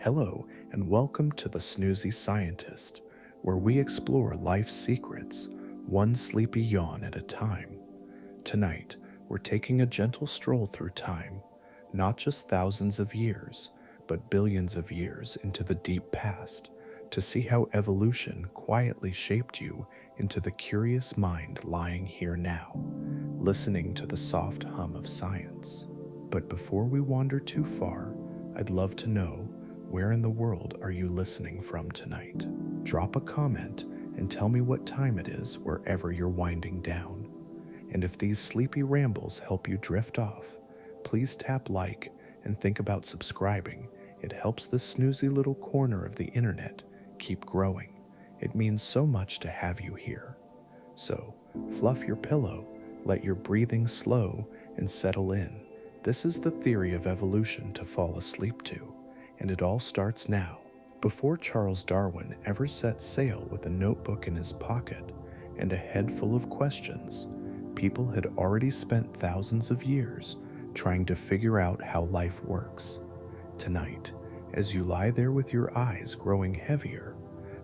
Hello, and welcome to the Snoozy Scientist, where we explore life's secrets, one sleepy yawn at a time. Tonight, we're taking a gentle stroll through time, not just thousands of years, but billions of years into the deep past, to see how evolution quietly shaped you into the curious mind lying here now, listening to the soft hum of science. But before we wander too far, I'd love to know, where in the world are you listening from tonight? Drop a comment and tell me what time it is wherever you're winding down. And if these sleepy rambles help you drift off, please tap like and think about subscribing. It helps this snoozy little corner of the internet keep growing. It means so much to have you here. So, fluff your pillow, let your breathing slow, and settle in. This is the theory of evolution to fall asleep to, and it all starts now. Before Charles Darwin ever set sail with a notebook in his pocket and a head full of questions, people had already spent thousands of years trying to figure out how life works. Tonight, as you lie there with your eyes growing heavier,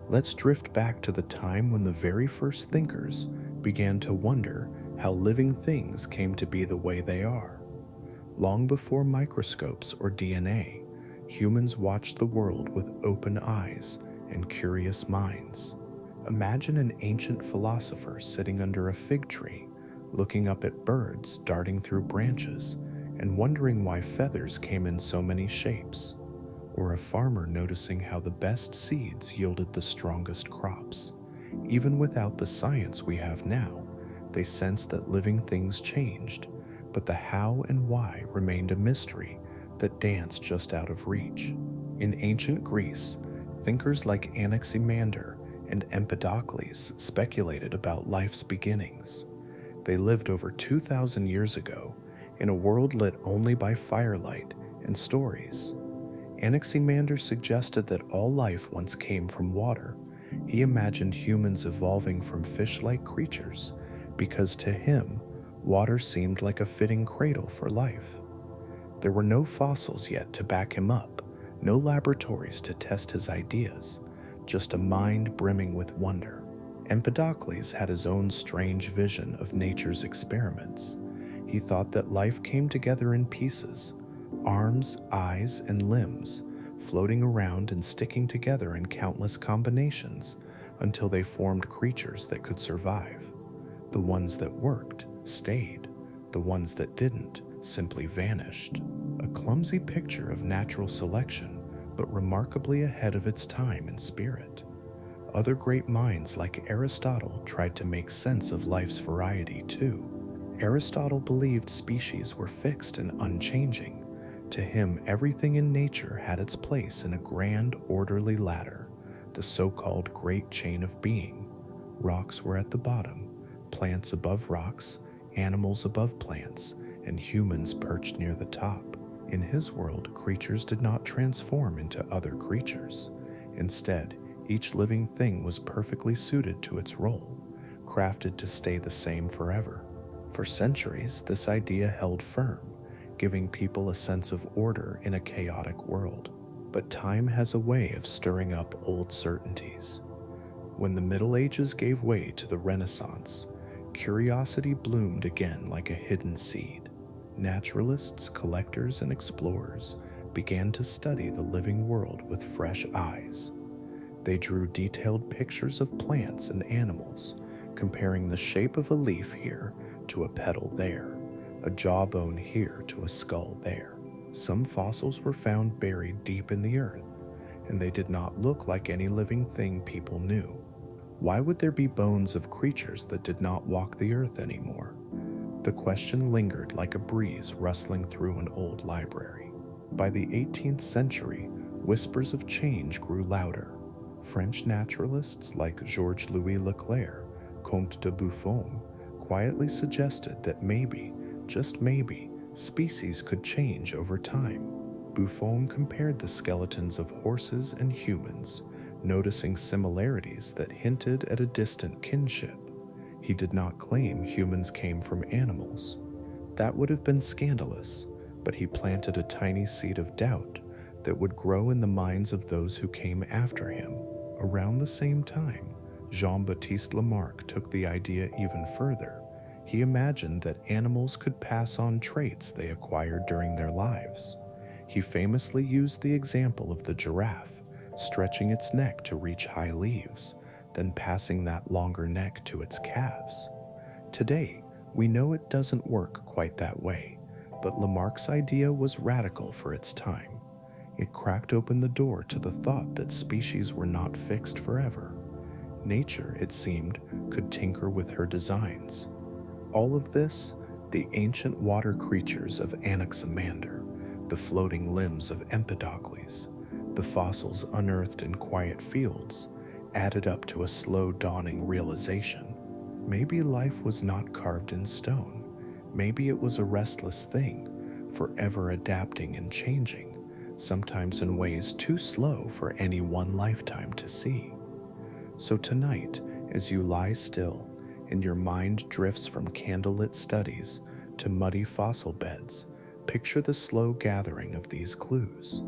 let's drift back to the time when the very first thinkers began to wonder how living things came to be the way they are. Long before microscopes or DNA, humans watched the world with open eyes and curious minds. Imagine an ancient philosopher sitting under a fig tree, looking up at birds darting through branches and wondering why feathers came in so many shapes, or a farmer noticing how the best seeds yielded the strongest crops. Even without the science we have now, they sensed that living things changed, but the how and why remained a mystery that danced just out of reach. In ancient Greece, thinkers like Anaximander and Empedocles speculated about life's beginnings. They lived over 2,000 years ago in a world lit only by firelight and stories. Anaximander suggested that all life once came from water. He imagined humans evolving from fish-like creatures because to him, water seemed like a fitting cradle for life. There were no fossils yet to back him up, no laboratories to test his ideas, just a mind brimming with wonder. Empedocles had his own strange vision of nature's experiments. He thought that life came together in pieces, arms, eyes, and limbs, floating around and sticking together in countless combinations until they formed creatures that could survive. The ones that worked stayed, the ones that didn't simply vanished. A clumsy picture of natural selection, but remarkably ahead of its time in spirit. Other great minds like Aristotle tried to make sense of life's variety too. Aristotle believed species were fixed and unchanging. To him, everything in nature had its place in a grand, orderly ladder, the so-called Great Chain of Being. Rocks were at the bottom, plants above rocks, animals above plants, and humans perched near the top. In his world, creatures did not transform into other creatures. Instead, each living thing was perfectly suited to its role, crafted to stay the same forever. For centuries, this idea held firm, giving people a sense of order in a chaotic world. But time has a way of stirring up old certainties. When the Middle Ages gave way to the Renaissance, curiosity bloomed again like a hidden seed. Naturalists, collectors, and explorers began to study the living world with fresh eyes. They drew detailed pictures of plants and animals, comparing the shape of a leaf here to a petal there, a jawbone here to a skull there. Some fossils were found buried deep in the earth, and they did not look like any living thing people knew. Why would there be bones of creatures that did not walk the earth anymore? The question lingered like a breeze rustling through an old library. By the 18th century, whispers of change grew louder. French naturalists like Georges-Louis Leclerc, Comte de Buffon, quietly suggested that maybe, just maybe, species could change over time. Buffon compared the skeletons of horses and humans, noticing similarities that hinted at a distant kinship. He did not claim humans came from animals. That would have been scandalous, but he planted a tiny seed of doubt, that would grow in the minds of those who came after him. Around the same time, Jean-Baptiste Lamarck took the idea even further. He imagined that animals could pass on traits they acquired during their lives. He famously used the example of the giraffe, stretching its neck to reach high leaves, then passing that longer neck to its calves. Today, we know it doesn't work quite that way, but Lamarck's idea was radical for its time. It cracked open the door to the thought that species were not fixed forever. Nature, it seemed, could tinker with her designs. All of this, the ancient water creatures of Anaximander, the floating limbs of Empedocles, the fossils unearthed in quiet fields, added up to a slow dawning realization. Maybe life was not carved in stone. Maybe it was a restless thing, forever adapting and changing, sometimes in ways too slow for any one lifetime to see. So tonight, as you lie still and your mind drifts from candlelit studies to muddy fossil beds, picture the slow gathering of these clues.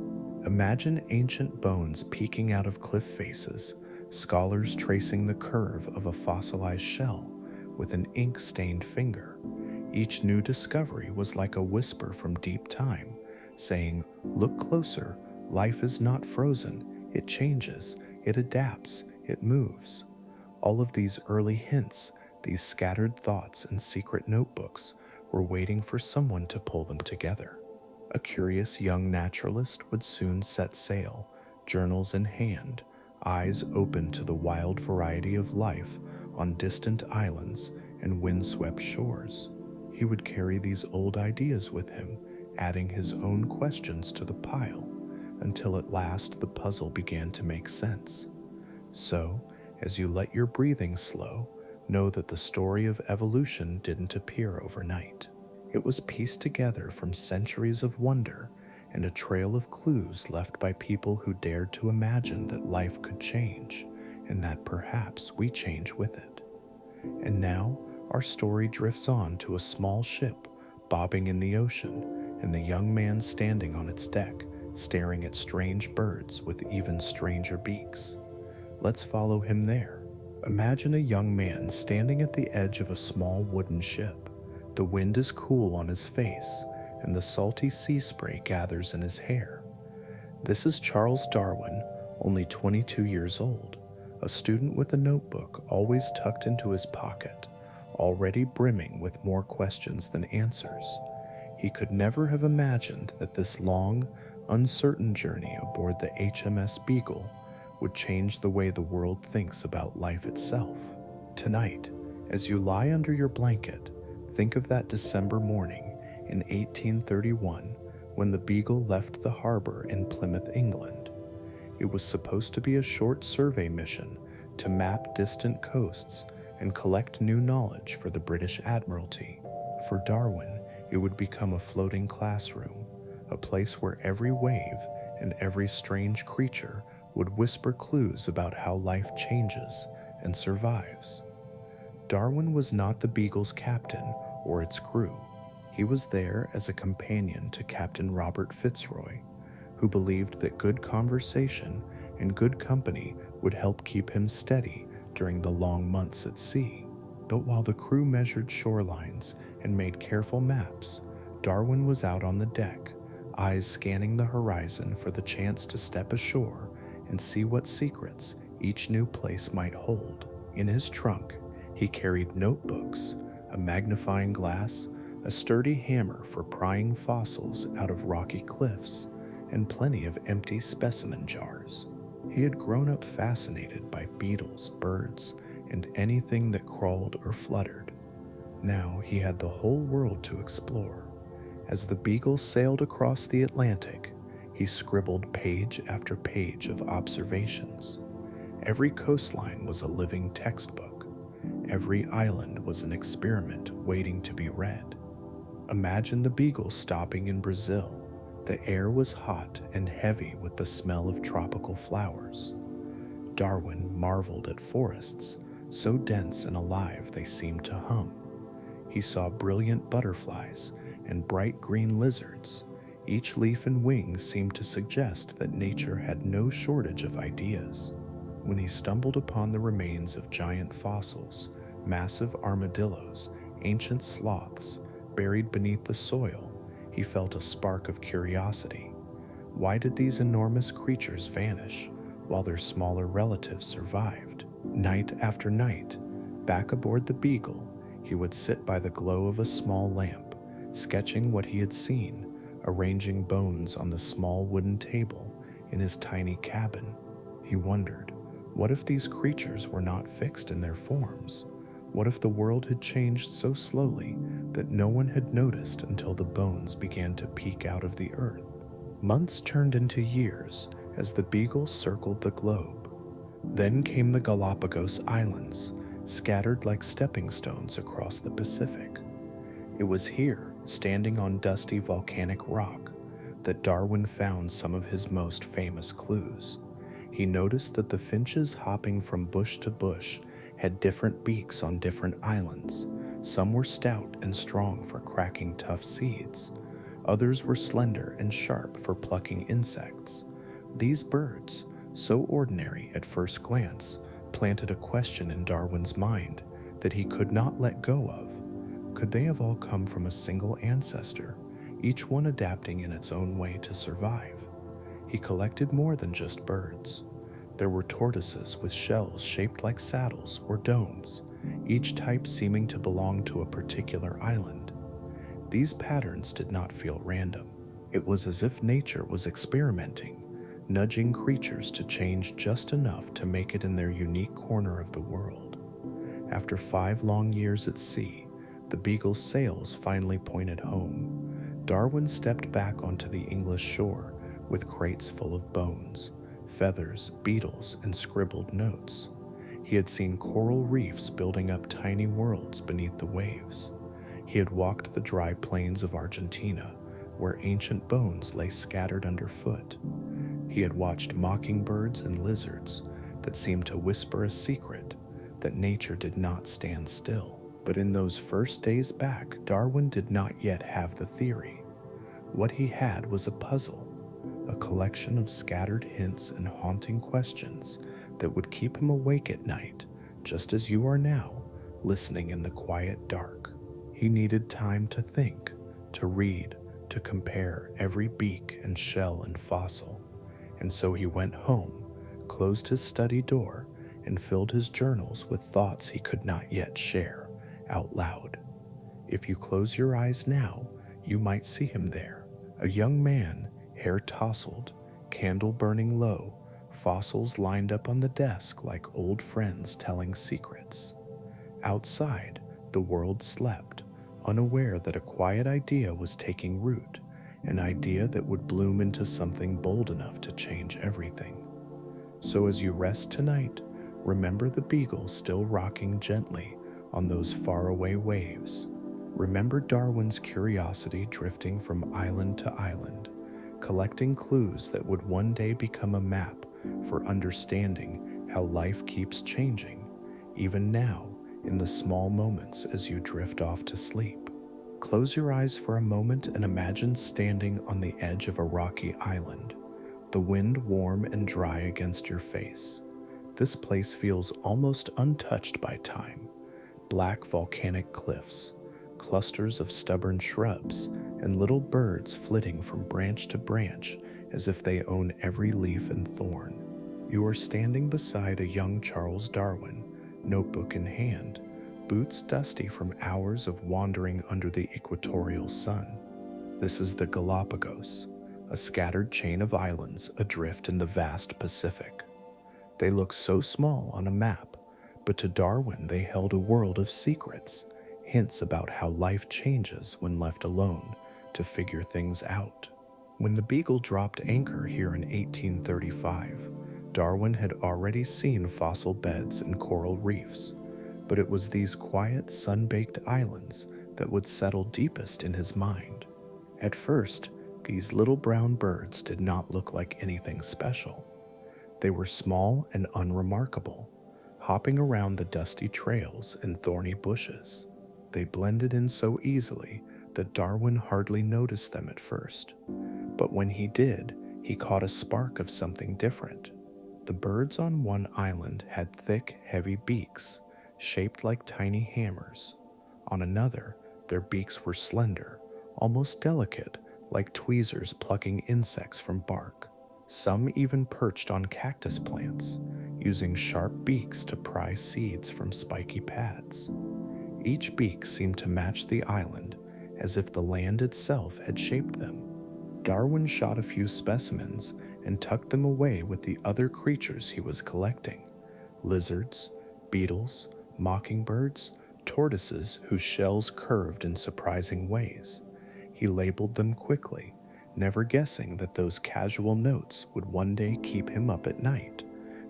Imagine ancient bones peeking out of cliff faces, scholars tracing the curve of a fossilized shell with an ink-stained finger. Each new discovery was like a whisper from deep time, saying, "Look closer, life is not frozen, it changes, it adapts, it moves." All of these early hints, these scattered thoughts and secret notebooks, were waiting for someone to pull them together. A curious young naturalist would soon set sail, journals in hand, eyes open to the wild variety of life on distant islands and windswept shores. He would carry these old ideas with him, adding his own questions to the pile, until at last the puzzle began to make sense. So, as you let your breathing slow, know that the story of evolution didn't appear overnight. It was pieced together from centuries of wonder and a trail of clues left by people who dared to imagine that life could change, and that perhaps we change with it. And now, our story drifts on to a small ship bobbing in the ocean, and the young man standing on its deck, staring at strange birds with even stranger beaks. Let's follow him there. Imagine a young man standing at the edge of a small wooden ship. The wind is cool on his face, and the salty sea spray gathers in his hair. This is Charles Darwin, only 22 years old, a student with a notebook always tucked into his pocket, already brimming with more questions than answers. He could never have imagined that this long, uncertain journey aboard the HMS Beagle would change the way the world thinks about life itself. Tonight, as you lie under your blanket, think of that December morning in 1831 when the Beagle left the harbor in Plymouth, England. It was supposed to be a short survey mission to map distant coasts and collect new knowledge for the British Admiralty. For Darwin, it would become a floating classroom, a place where every wave and every strange creature would whisper clues about how life changes and survives. Darwin was not the Beagle's captain or its crew. He was there as a companion to Captain Robert Fitzroy, who believed that good conversation and good company would help keep him steady during the long months at sea. But while the crew measured shorelines and made careful maps, Darwin was out on the deck, eyes scanning the horizon for the chance to step ashore and see what secrets each new place might hold. In his trunk, he carried notebooks, a magnifying glass, a sturdy hammer for prying fossils out of rocky cliffs, and plenty of empty specimen jars. He had grown up fascinated by beetles, birds, and anything that crawled or fluttered. Now he had the whole world to explore. As the Beagle sailed across the Atlantic, he scribbled page after page of observations. Every coastline was a living textbook. Every island was an experiment waiting to be read. Imagine the Beagle stopping in Brazil. The air was hot and heavy with the smell of tropical flowers. Darwin marveled at forests, so dense and alive they seemed to hum. He saw brilliant butterflies and bright green lizards. Each leaf and wing seemed to suggest that nature had no shortage of ideas. When he stumbled upon the remains of giant fossils, massive armadillos, ancient sloths buried beneath the soil, he felt a spark of curiosity. Why did these enormous creatures vanish while their smaller relatives survived? Night after night, back aboard the Beagle, he would sit by the glow of a small lamp, sketching what he had seen, arranging bones on the small wooden table in his tiny cabin. He wondered, what if these creatures were not fixed in their forms? What if the world had changed so slowly that no one had noticed until the bones began to peek out of the earth? Months turned into years as the Beagle circled the globe. Then came the Galápagos Islands, scattered like stepping stones across the Pacific. It was here, standing on dusty volcanic rock, that Darwin found some of his most famous clues. He noticed that the finches hopping from bush to bush had different beaks on different islands. Some were stout and strong for cracking tough seeds. Others were slender and sharp for plucking insects. These birds, so ordinary at first glance, planted a question in Darwin's mind that he could not let go of. Could they have all come from a single ancestor, each one adapting in its own way to survive? He collected more than just birds. There were tortoises with shells shaped like saddles or domes, each type seeming to belong to a particular island. These patterns did not feel random. It was as if nature was experimenting, nudging creatures to change just enough to make it in their unique corner of the world. After 5 long years at sea, the Beagle's sails finally pointed home. Darwin stepped back onto the English shore with crates full of bones, feathers, beetles, and scribbled notes. He had seen coral reefs building up tiny worlds beneath the waves. He had walked the dry plains of Argentina, where ancient bones lay scattered underfoot. He had watched mockingbirds and lizards that seemed to whisper a secret that nature did not stand still. But in those first days back, Darwin did not yet have the theory. What he had was a puzzle, a collection of scattered hints and haunting questions that would keep him awake at night, just as you are now, listening in the quiet dark. He needed time to think, to read, to compare every beak and shell and fossil. And so he went home, closed his study door, and filled his journals with thoughts he could not yet share out loud. If you close your eyes now, you might see him there, a young man, hair tousled, candle burning low, fossils lined up on the desk like old friends telling secrets. Outside, the world slept, unaware that a quiet idea was taking root, an idea that would bloom into something bold enough to change everything. So as you rest tonight, remember the Beagle still rocking gently on those faraway waves. Remember Darwin's curiosity drifting from island to island, collecting clues that would one day become a map for understanding how life keeps changing, even now in the small moments as you drift off to sleep. Close your eyes for a moment and imagine standing on the edge of a rocky island, the wind warm and dry against your face. This place feels almost untouched by time. Black volcanic cliffs, clusters of stubborn shrubs, and little birds flitting from branch to branch as if they own every leaf and thorn. You are standing beside a young Charles Darwin, notebook in hand, boots dusty from hours of wandering under the equatorial sun. This is the Galápagos, a scattered chain of islands adrift in the vast Pacific. They look so small on a map, but to Darwin they held a world of secrets, hints about how life changes when left alone to figure things out. When the Beagle dropped anchor here in 1835, Darwin had already seen fossil beds and coral reefs, but it was these quiet, sun-baked islands that would settle deepest in his mind. At first, these little brown birds did not look like anything special. They were small and unremarkable, hopping around the dusty trails and thorny bushes. They blended in so easily that Darwin hardly noticed them at first. But when he did, he caught a spark of something different. The birds on one island had thick, heavy beaks, shaped like tiny hammers. On another, their beaks were slender, almost delicate, like tweezers plucking insects from bark. Some even perched on cactus plants, using sharp beaks to pry seeds from spiky pads. Each beak seemed to match the island, as if the land itself had shaped them. Darwin shot a few specimens and tucked them away with the other creatures he was collecting: lizards, beetles, mockingbirds, tortoises whose shells curved in surprising ways. He labeled them quickly, never guessing that those casual notes would one day keep him up at night,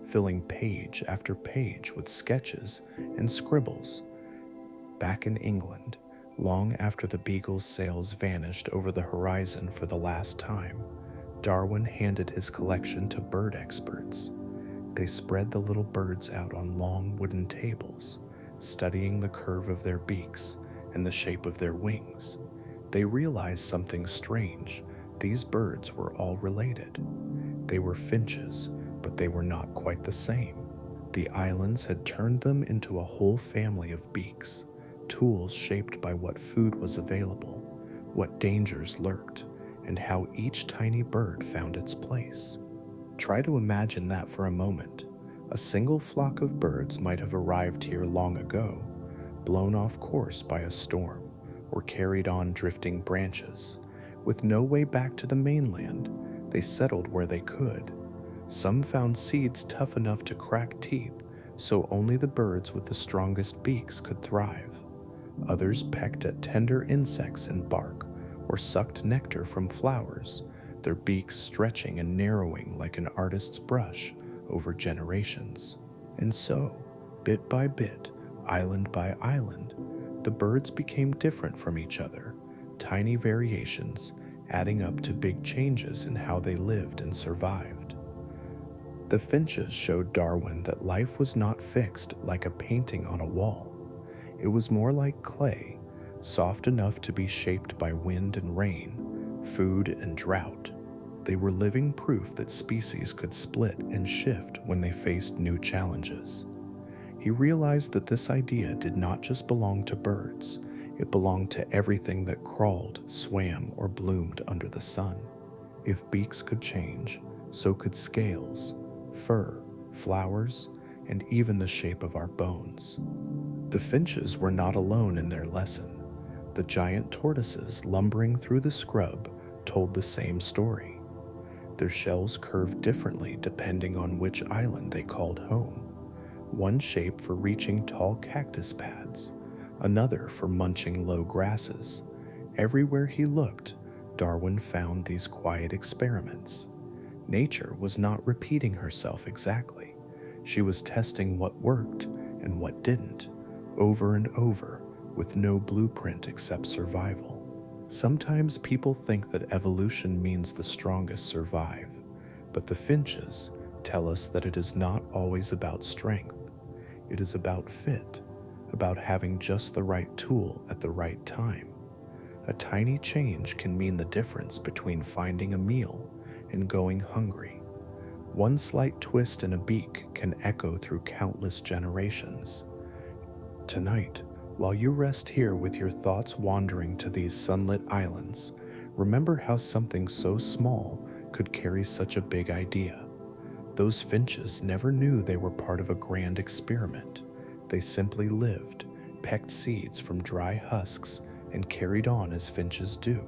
filling page after page with sketches and scribbles. Back in England, long after the Beagle's sails vanished over the horizon for the last time, Darwin handed his collection to bird experts. They spread the little birds out on long wooden tables, studying the curve of their beaks and the shape of their wings. They realized something strange. These birds were all related. They were finches, but they were not quite the same. The islands had turned them into a whole family of beaks, tools shaped by what food was available, what dangers lurked, and how each tiny bird found its place. Try to imagine that for a moment. A single flock of birds might have arrived here long ago, blown off course by a storm, or carried on drifting branches. With no way back to the mainland, they settled where they could. Some found seeds tough enough to crack teeth, so only the birds with the strongest beaks could thrive. Others pecked at tender insects and bark, or sucked nectar from flowers, their beaks stretching and narrowing like an artist's brush over generations. And so, bit by bit, island by island, the birds became different from each other, tiny variations adding up to big changes in how they lived and survived. The finches showed Darwin that life was not fixed like a painting on a wall. It was more like clay, soft enough to be shaped by wind and rain, food and drought. They were living proof that species could split and shift when they faced new challenges. He realized that this idea did not just belong to birds, it belonged to everything that crawled, swam, or bloomed under the sun. If beaks could change, so could scales, fur, flowers, and even the shape of our bones. The finches were not alone in their lesson. The giant tortoises lumbering through the scrub told the same story. Their shells curved differently depending on which island they called home. One shape for reaching tall cactus pads, another for munching low grasses. Everywhere he looked, Darwin found these quiet experiments. Nature was not repeating herself exactly. She was testing what worked and what didn't, over and over, with no blueprint except survival. Sometimes people think that evolution means the strongest survive, but the finches tell us that it is not always about strength. It is about fit, about having just the right tool at the right time. A tiny change can mean the difference between finding a meal and going hungry. One slight twist in a beak can echo through countless generations. Tonight, while you rest here with your thoughts wandering to these sunlit islands, remember how something so small could carry such a big idea. Those finches never knew they were part of a grand experiment. They simply lived, pecked seeds from dry husks, and carried on as finches do.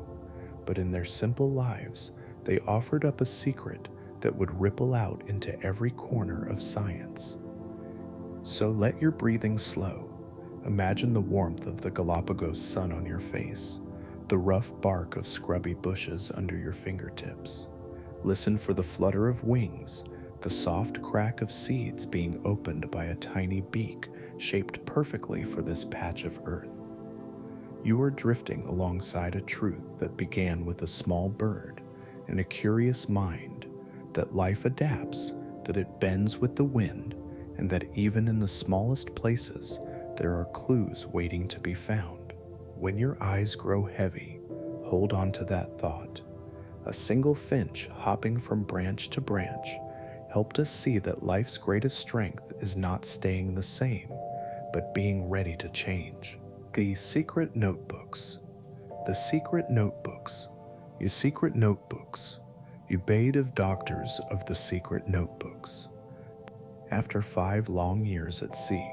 But in their simple lives, they offered up a secret that would ripple out into every corner of science. So let your breathing slow. Imagine the warmth of the Galápagos sun on your face, the rough bark of scrubby bushes under your fingertips. Listen for the flutter of wings, the soft crack of seeds being opened by a tiny beak shaped perfectly for this patch of earth. You are drifting alongside a truth that began with a small bird and a curious mind, that life adapts, that it bends with the wind, and that even in the smallest places, there are clues waiting to be found. When your eyes grow heavy, hold on to that thought. A single finch hopping from branch to branch helped us see that life's greatest strength is not staying the same, but being ready to change. The secret notebooks. The secret notebooks. You secret notebooks. You bade of doctors of the secret notebooks. After 5 long years at sea,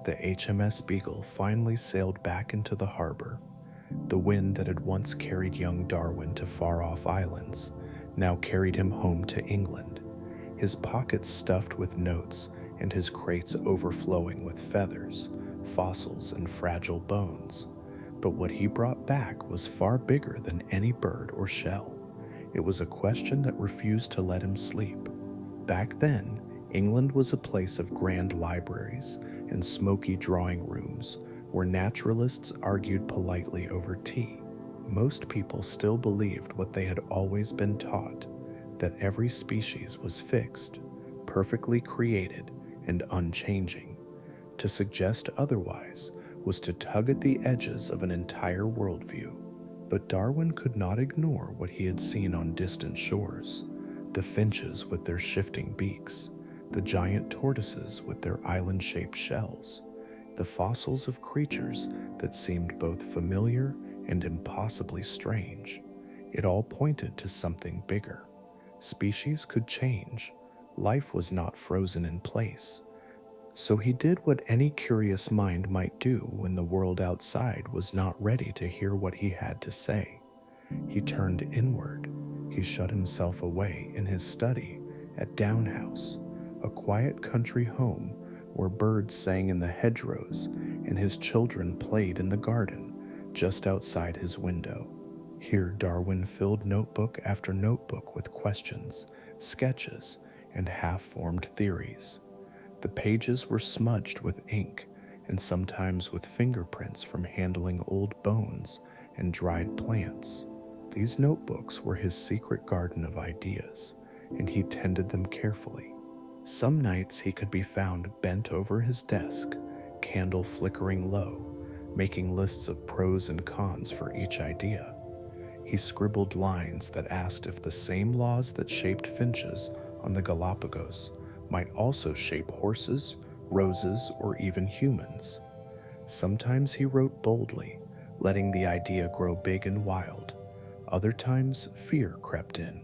the HMS Beagle finally sailed back into the harbor. The wind that had once carried young Darwin to far-off islands now carried him home to England, his pockets stuffed with notes and his crates overflowing with feathers, fossils, and fragile bones. But what he brought back was far bigger than any bird or shell. It was a question that refused to let him sleep. Back then, England was a place of grand libraries and smoky drawing rooms where naturalists argued politely over tea. Most people still believed what they had always been taught, that every species was fixed, perfectly created, and unchanging. To suggest otherwise was to tug at the edges of an entire worldview. But Darwin could not ignore what he had seen on distant shores: the finches with their shifting beaks, the giant tortoises with their island-shaped shells, the fossils of creatures that seemed both familiar and impossibly strange. It all pointed to something bigger. Species could change. Life was not frozen in place. So he did what any curious mind might do when the world outside was not ready to hear what he had to say. He turned inward. He shut himself away in his study at Down House, a quiet country home where birds sang in the hedgerows and his children played in the garden just outside his window. Here Darwin filled notebook after notebook with questions, sketches, and half-formed theories. The pages were smudged with ink and sometimes with fingerprints from handling old bones and dried plants. These notebooks were his secret garden of ideas, and he tended them carefully. Some nights he could be found bent over his desk, candle flickering low, making lists of pros and cons for each idea. He scribbled lines that asked if the same laws that shaped finches on the Galápagos might also shape horses, roses, or even humans. Sometimes he wrote boldly, letting the idea grow big and wild. Other times, fear crept in.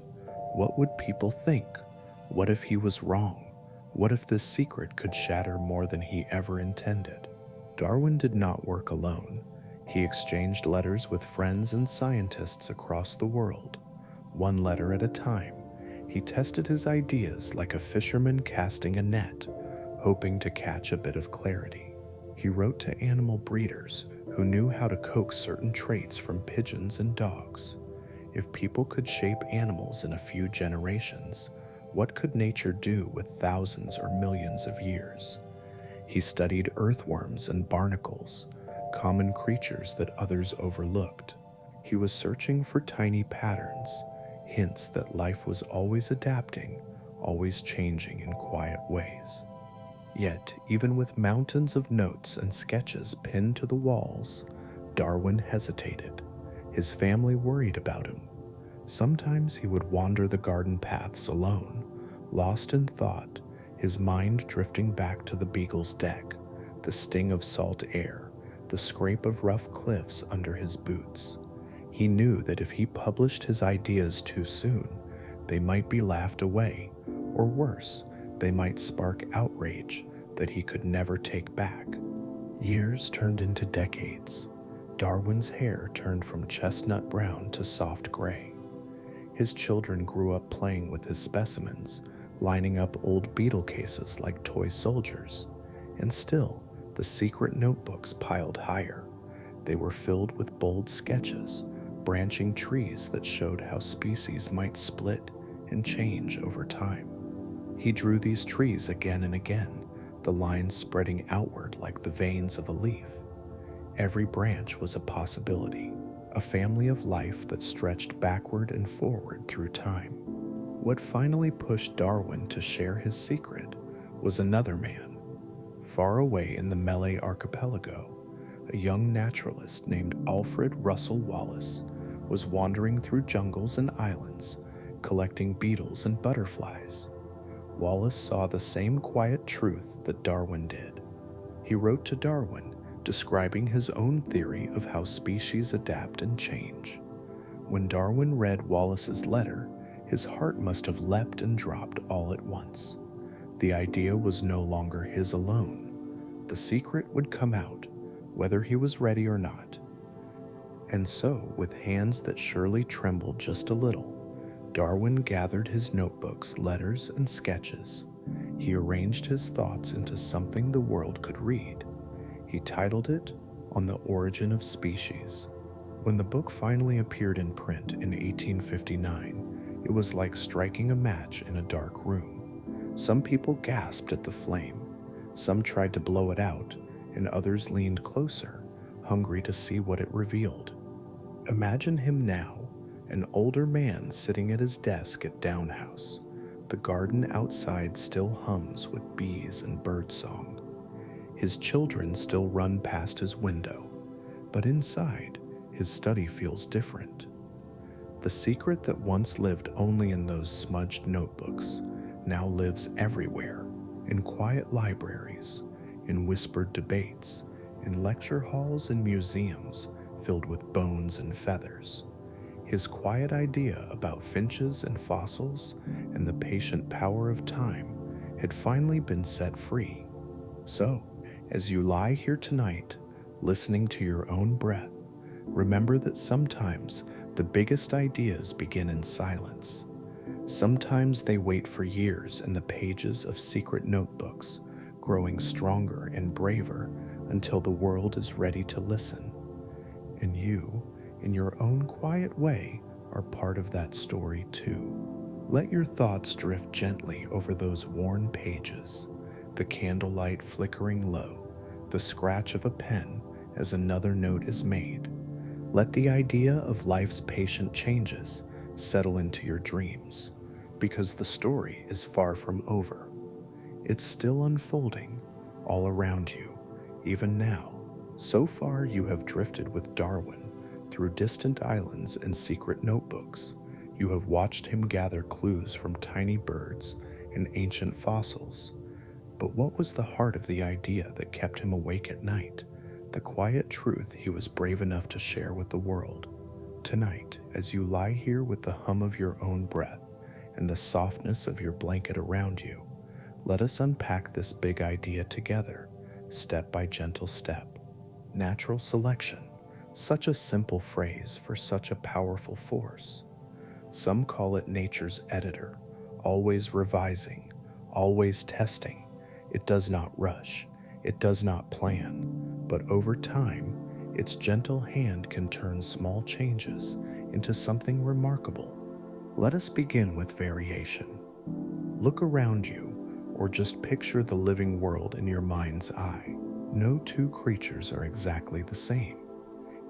What would people think? What if he was wrong? What if this secret could shatter more than he ever intended? Darwin did not work alone. He exchanged letters with friends and scientists across the world. One letter at a time, he tested his ideas like a fisherman casting a net, hoping to catch a bit of clarity. He wrote to animal breeders who knew how to coax certain traits from pigeons and dogs. If people could shape animals in a few generations, what could nature do with thousands or millions of years? He studied earthworms and barnacles, common creatures that others overlooked. He was searching for tiny patterns, hints that life was always adapting, always changing in quiet ways. Yet, even with mountains of notes and sketches pinned to the walls, Darwin hesitated. His family worried about him. Sometimes he would wander the garden paths alone, lost in thought, his mind drifting back to the Beagle's deck, the sting of salt air, the scrape of rough cliffs under his boots. He knew that if he published his ideas too soon, they might be laughed away, or worse, they might spark outrage that he could never take back. Years turned into decades. Darwin's hair turned from chestnut brown to soft gray. His children grew up playing with his specimens, lining up old beetle cases like toy soldiers. And still, the secret notebooks piled higher. They were filled with bold sketches, branching trees that showed how species might split and change over time. He drew these trees again and again, the lines spreading outward like the veins of a leaf. Every branch was a possibility, a family of life that stretched backward and forward through time. What finally pushed Darwin to share his secret was another man. Far away in the Malay archipelago, a young naturalist named Alfred Russel Wallace was wandering through jungles and islands, collecting beetles and butterflies. Wallace saw the same quiet truth that Darwin did. He wrote to Darwin, describing his own theory of how species adapt and change. When Darwin read Wallace's letter, his heart must have leapt and dropped all at once. The idea was no longer his alone. The secret would come out, whether he was ready or not. And so, with hands that surely trembled just a little, Darwin gathered his notebooks, letters, and sketches. He arranged his thoughts into something the world could read. He titled it On the Origin of Species. When the book finally appeared in print in 1859, it was like striking a match in a dark room. Some people gasped at the flame, some tried to blow it out, and others leaned closer, hungry to see what it revealed. Imagine him now, an older man sitting at his desk at Down House. The garden outside still hums with bees and birdsong. His children still run past his window, but inside, his study feels different. The secret that once lived only in those smudged notebooks now lives everywhere, in quiet libraries, in whispered debates, in lecture halls and museums filled with bones and feathers. His quiet idea about finches and fossils and the patient power of time had finally been set free. So, as you lie here tonight, listening to your own breath, remember that sometimes the biggest ideas begin in silence. Sometimes they wait for years in the pages of secret notebooks, growing stronger and braver until the world is ready to listen. And you, in your own quiet way, are part of that story too. Let your thoughts drift gently over those worn pages, the candlelight flickering low, the scratch of a pen as another note is made. Let the idea of life's patient changes settle into your dreams, because the story is far from over. It's still unfolding all around you, even now. So far you have drifted with Darwin through distant islands and secret notebooks. You have watched him gather clues from tiny birds and ancient fossils. But what was the heart of the idea that kept him awake at night? The quiet truth he was brave enough to share with the world. Tonight, as you lie here with the hum of your own breath and the softness of your blanket around you, let us unpack this big idea together, step by gentle step. Natural selection. Such a simple phrase for such a powerful force. Some call it nature's editor, always revising, always testing. It does not rush, it does not plan, but over time, its gentle hand can turn small changes into something remarkable. Let us begin with variation. Look around you, or just picture the living world in your mind's eye. No two creatures are exactly the same.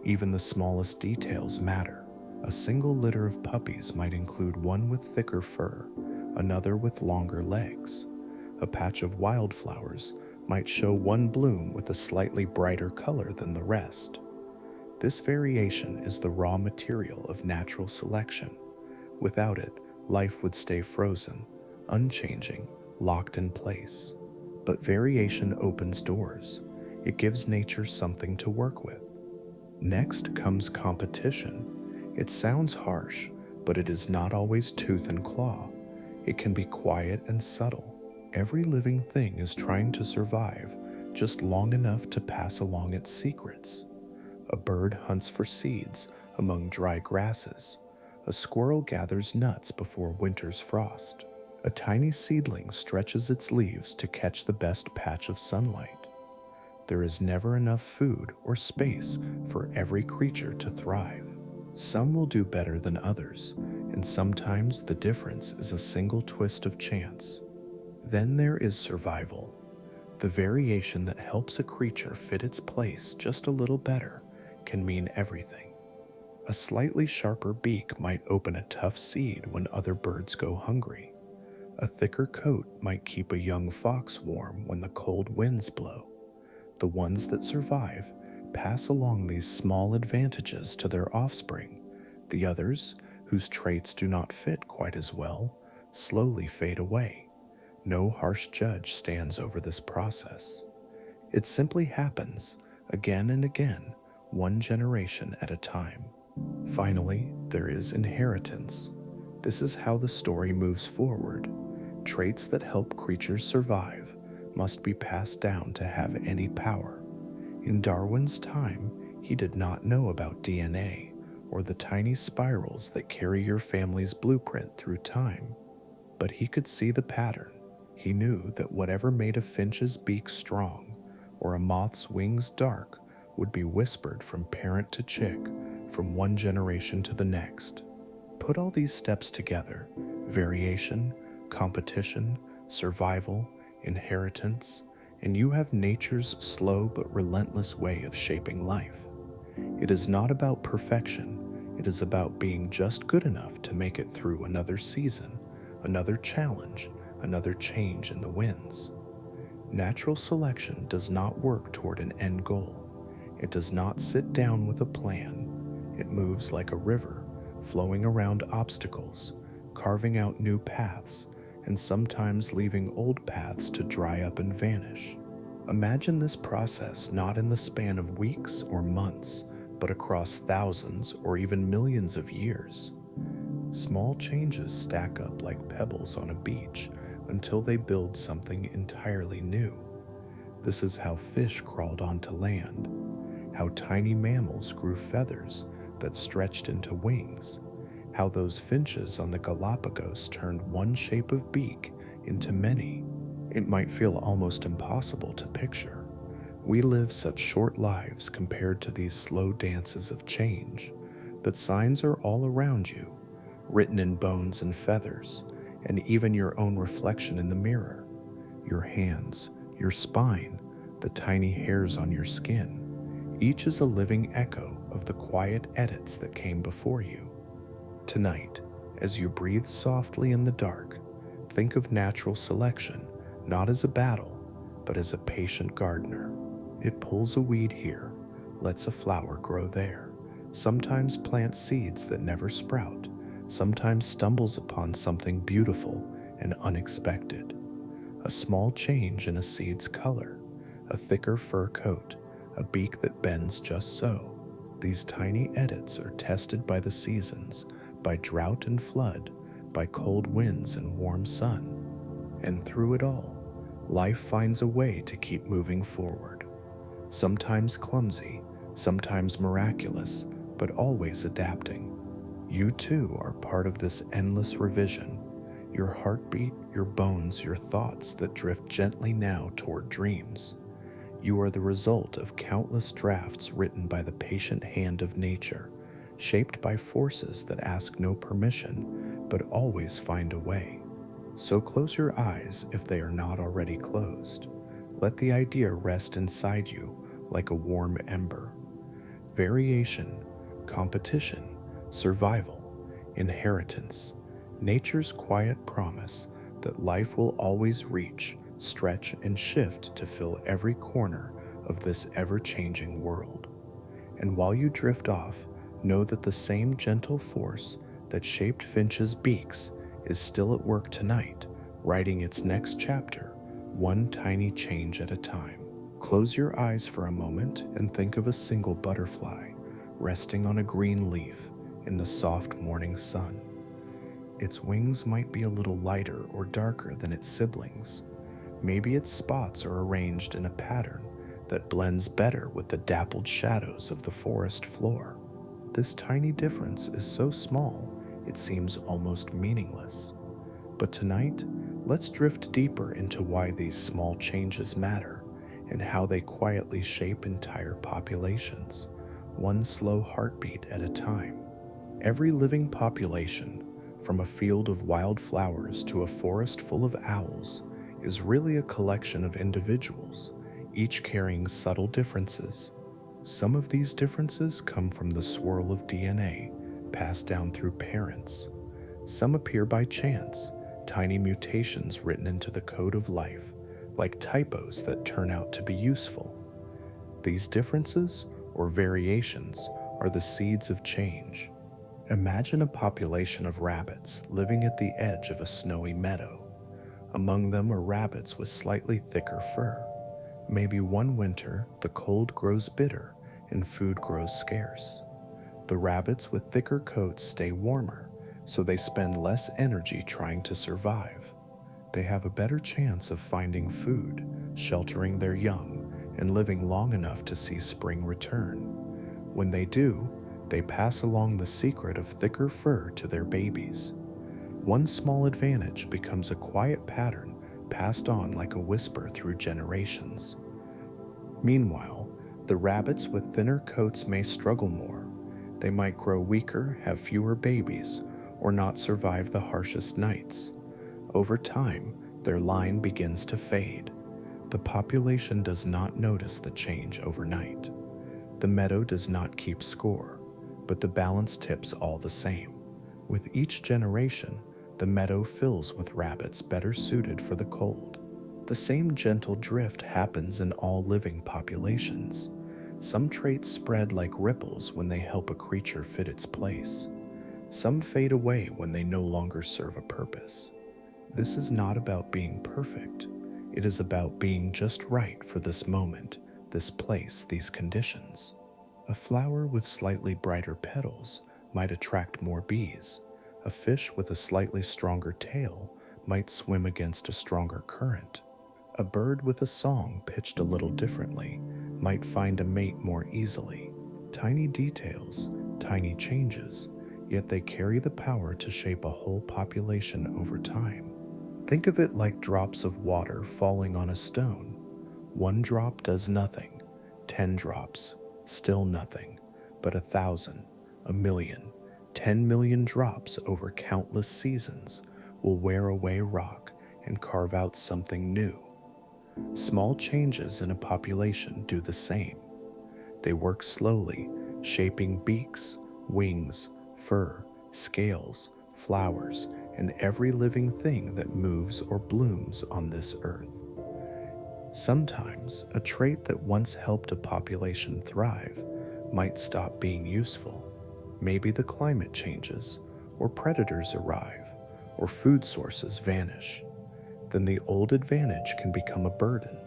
Even the smallest details matter. A single litter of puppies might include one with thicker fur, another with longer legs. A patch of wildflowers might show one bloom with a slightly brighter color than the rest. This variation is the raw material of natural selection. Without it, life would stay frozen, unchanging, locked in place. But variation opens doors. It gives nature something to work with. Next comes competition. It sounds harsh, but it is not always tooth and claw. It can be quiet and subtle. Every living thing is trying to survive just long enough to pass along its secrets. A bird hunts for seeds among dry grasses. A squirrel gathers nuts before winter's frost. A tiny seedling stretches its leaves to catch the best patch of sunlight. There is never enough food or space for every creature to thrive. Some will do better than others, and sometimes the difference is a single twist of chance. Then there is survival, the variation that helps a creature fit its place just a little better can mean everything. A slightly sharper beak might open a tough seed when other birds go hungry. A thicker coat might keep a young fox warm when the cold winds blow. The ones that survive pass along these small advantages to their offspring. The others, whose traits do not fit quite as well, slowly fade away. No harsh judge stands over this process. It simply happens again and again, one generation at a time. Finally, there is inheritance. This is how the story moves forward. Traits that help creatures survive must be passed down to have any power. In Darwin's time, he did not know about DNA or the tiny spirals that carry your family's blueprint through time. But he could see the pattern. He knew that whatever made a finch's beak strong or a moth's wings dark would be whispered from parent to chick, from one generation to the next. Put all these steps together: variation, competition, survival, inheritance, and you have nature's slow but relentless way of shaping life. It is not about perfection, it is about being just good enough to make it through another season, another challenge, another change in the winds. Natural selection does not work toward an end goal. It does not sit down with a plan. It moves like a river, flowing around obstacles, carving out new paths, and sometimes leaving old paths to dry up and vanish. Imagine this process not in the span of weeks or months, but across thousands or even millions of years. Small changes stack up like pebbles on a beach until they build something entirely new. This is how fish crawled onto land, how tiny mammals grew feathers that stretched into wings, how those finches on the Galápagos turned one shape of beak into many. It might feel almost impossible to picture. We live such short lives compared to these slow dances of change, but signs are all around you, written in bones and feathers, and even your own reflection in the mirror. Your hands, your spine, the tiny hairs on your skin. Each is a living echo of the quiet edits that came before you. Tonight, as you breathe softly in the dark, think of natural selection not as a battle, but as a patient gardener. It pulls a weed here, lets a flower grow there, sometimes plants seeds that never sprout, sometimes stumbles upon something beautiful and unexpected. A small change in a seed's color, a thicker fur coat, a beak that bends just so. These tiny edits are tested by the seasons, by drought and flood, by cold winds and warm sun. And through it all, life finds a way to keep moving forward. Sometimes clumsy, sometimes miraculous, but always adapting. You too are part of this endless revision. Your heartbeat, your bones, your thoughts that drift gently now toward dreams. You are the result of countless drafts written by the patient hand of nature, shaped by forces that ask no permission, but always find a way. So close your eyes if they are not already closed. Let the idea rest inside you like a warm ember. Variation, competition, survival, inheritance, nature's quiet promise that life will always reach, stretch, and shift to fill every corner of this ever-changing world. And while you drift off, know that the same gentle force that shaped finches' beaks is still at work tonight, writing its next chapter, one tiny change at a time. Close your eyes for a moment and think of a single butterfly resting on a green leaf in the soft morning sun. Its wings might be a little lighter or darker than its siblings. Maybe its spots are arranged in a pattern that blends better with the dappled shadows of the forest floor. This tiny difference is so small, it seems almost meaningless. But tonight, let's drift deeper into why these small changes matter and how they quietly shape entire populations, one slow heartbeat at a time. Every living population, from a field of wildflowers to a forest full of owls, is really a collection of individuals, each carrying subtle differences. Some of these differences come from the swirl of DNA passed down through parents. Some appear by chance, tiny mutations written into the code of life, like typos that turn out to be useful. These differences, or variations, are the seeds of change. Imagine a population of rabbits living at the edge of a snowy meadow. Among them are rabbits with slightly thicker fur. Maybe one winter, the cold grows bitter and food grows scarce. The rabbits with thicker coats stay warmer, so they spend less energy trying to survive. They have a better chance of finding food, sheltering their young, and living long enough to see spring return. When they do, they pass along the secret of thicker fur to their babies. One small advantage becomes a quiet pattern passed on like a whisper through generations. Meanwhile, the rabbits with thinner coats may struggle more. They might grow weaker, have fewer babies, or not survive the harshest nights. Over time, their line begins to fade. The population does not notice the change overnight. The meadow does not keep score, but the balance tips all the same. With each generation, the meadow fills with rabbits better suited for the cold. The same gentle drift happens in all living populations. Some traits spread like ripples when they help a creature fit its place. Some fade away when they no longer serve a purpose. This is not about being perfect. It is about being just right for this moment, this place, these conditions. A flower with slightly brighter petals might attract more bees. A fish with a slightly stronger tail might swim against a stronger current. A bird with a song pitched a little differently might find a mate more easily. Tiny details, tiny changes, yet they carry the power to shape a whole population over time. Think of it like drops of water falling on a stone. One drop does nothing, 10 drops, still nothing, but 1,000, a million, 10 million drops over countless seasons will wear away rock and carve out something new. Small changes in a population do the same. They work slowly, shaping beaks, wings, fur, scales, flowers, and every living thing that moves or blooms on this earth. Sometimes, a trait that once helped a population thrive might stop being useful. Maybe the climate changes, or predators arrive, or food sources vanish. Then the old advantage can become a burden.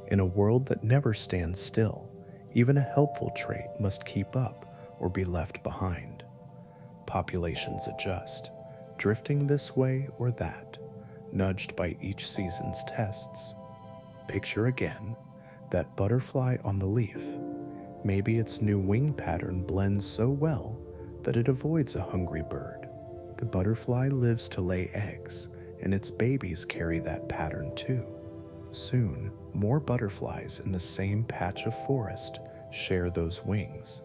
In a world that never stands still, even a helpful trait must keep up or be left behind. Populations adjust, drifting this way or that, nudged by each season's tests. Picture again that butterfly on the leaf. Maybe its new wing pattern blends so well that it avoids a hungry bird. The butterfly lives to lay eggs, and its babies carry that pattern too. Soon, more butterflies in the same patch of forest share those wings.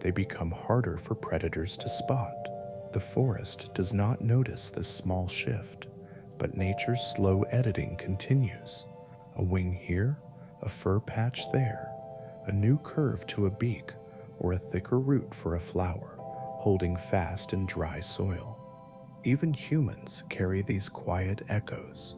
They become harder for predators to spot. The forest does not notice this small shift, but nature's slow editing continues. A wing here, a fur patch there, a new curve to a beak, or a thicker root for a flower, holding fast in dry soil. Even humans carry these quiet echoes.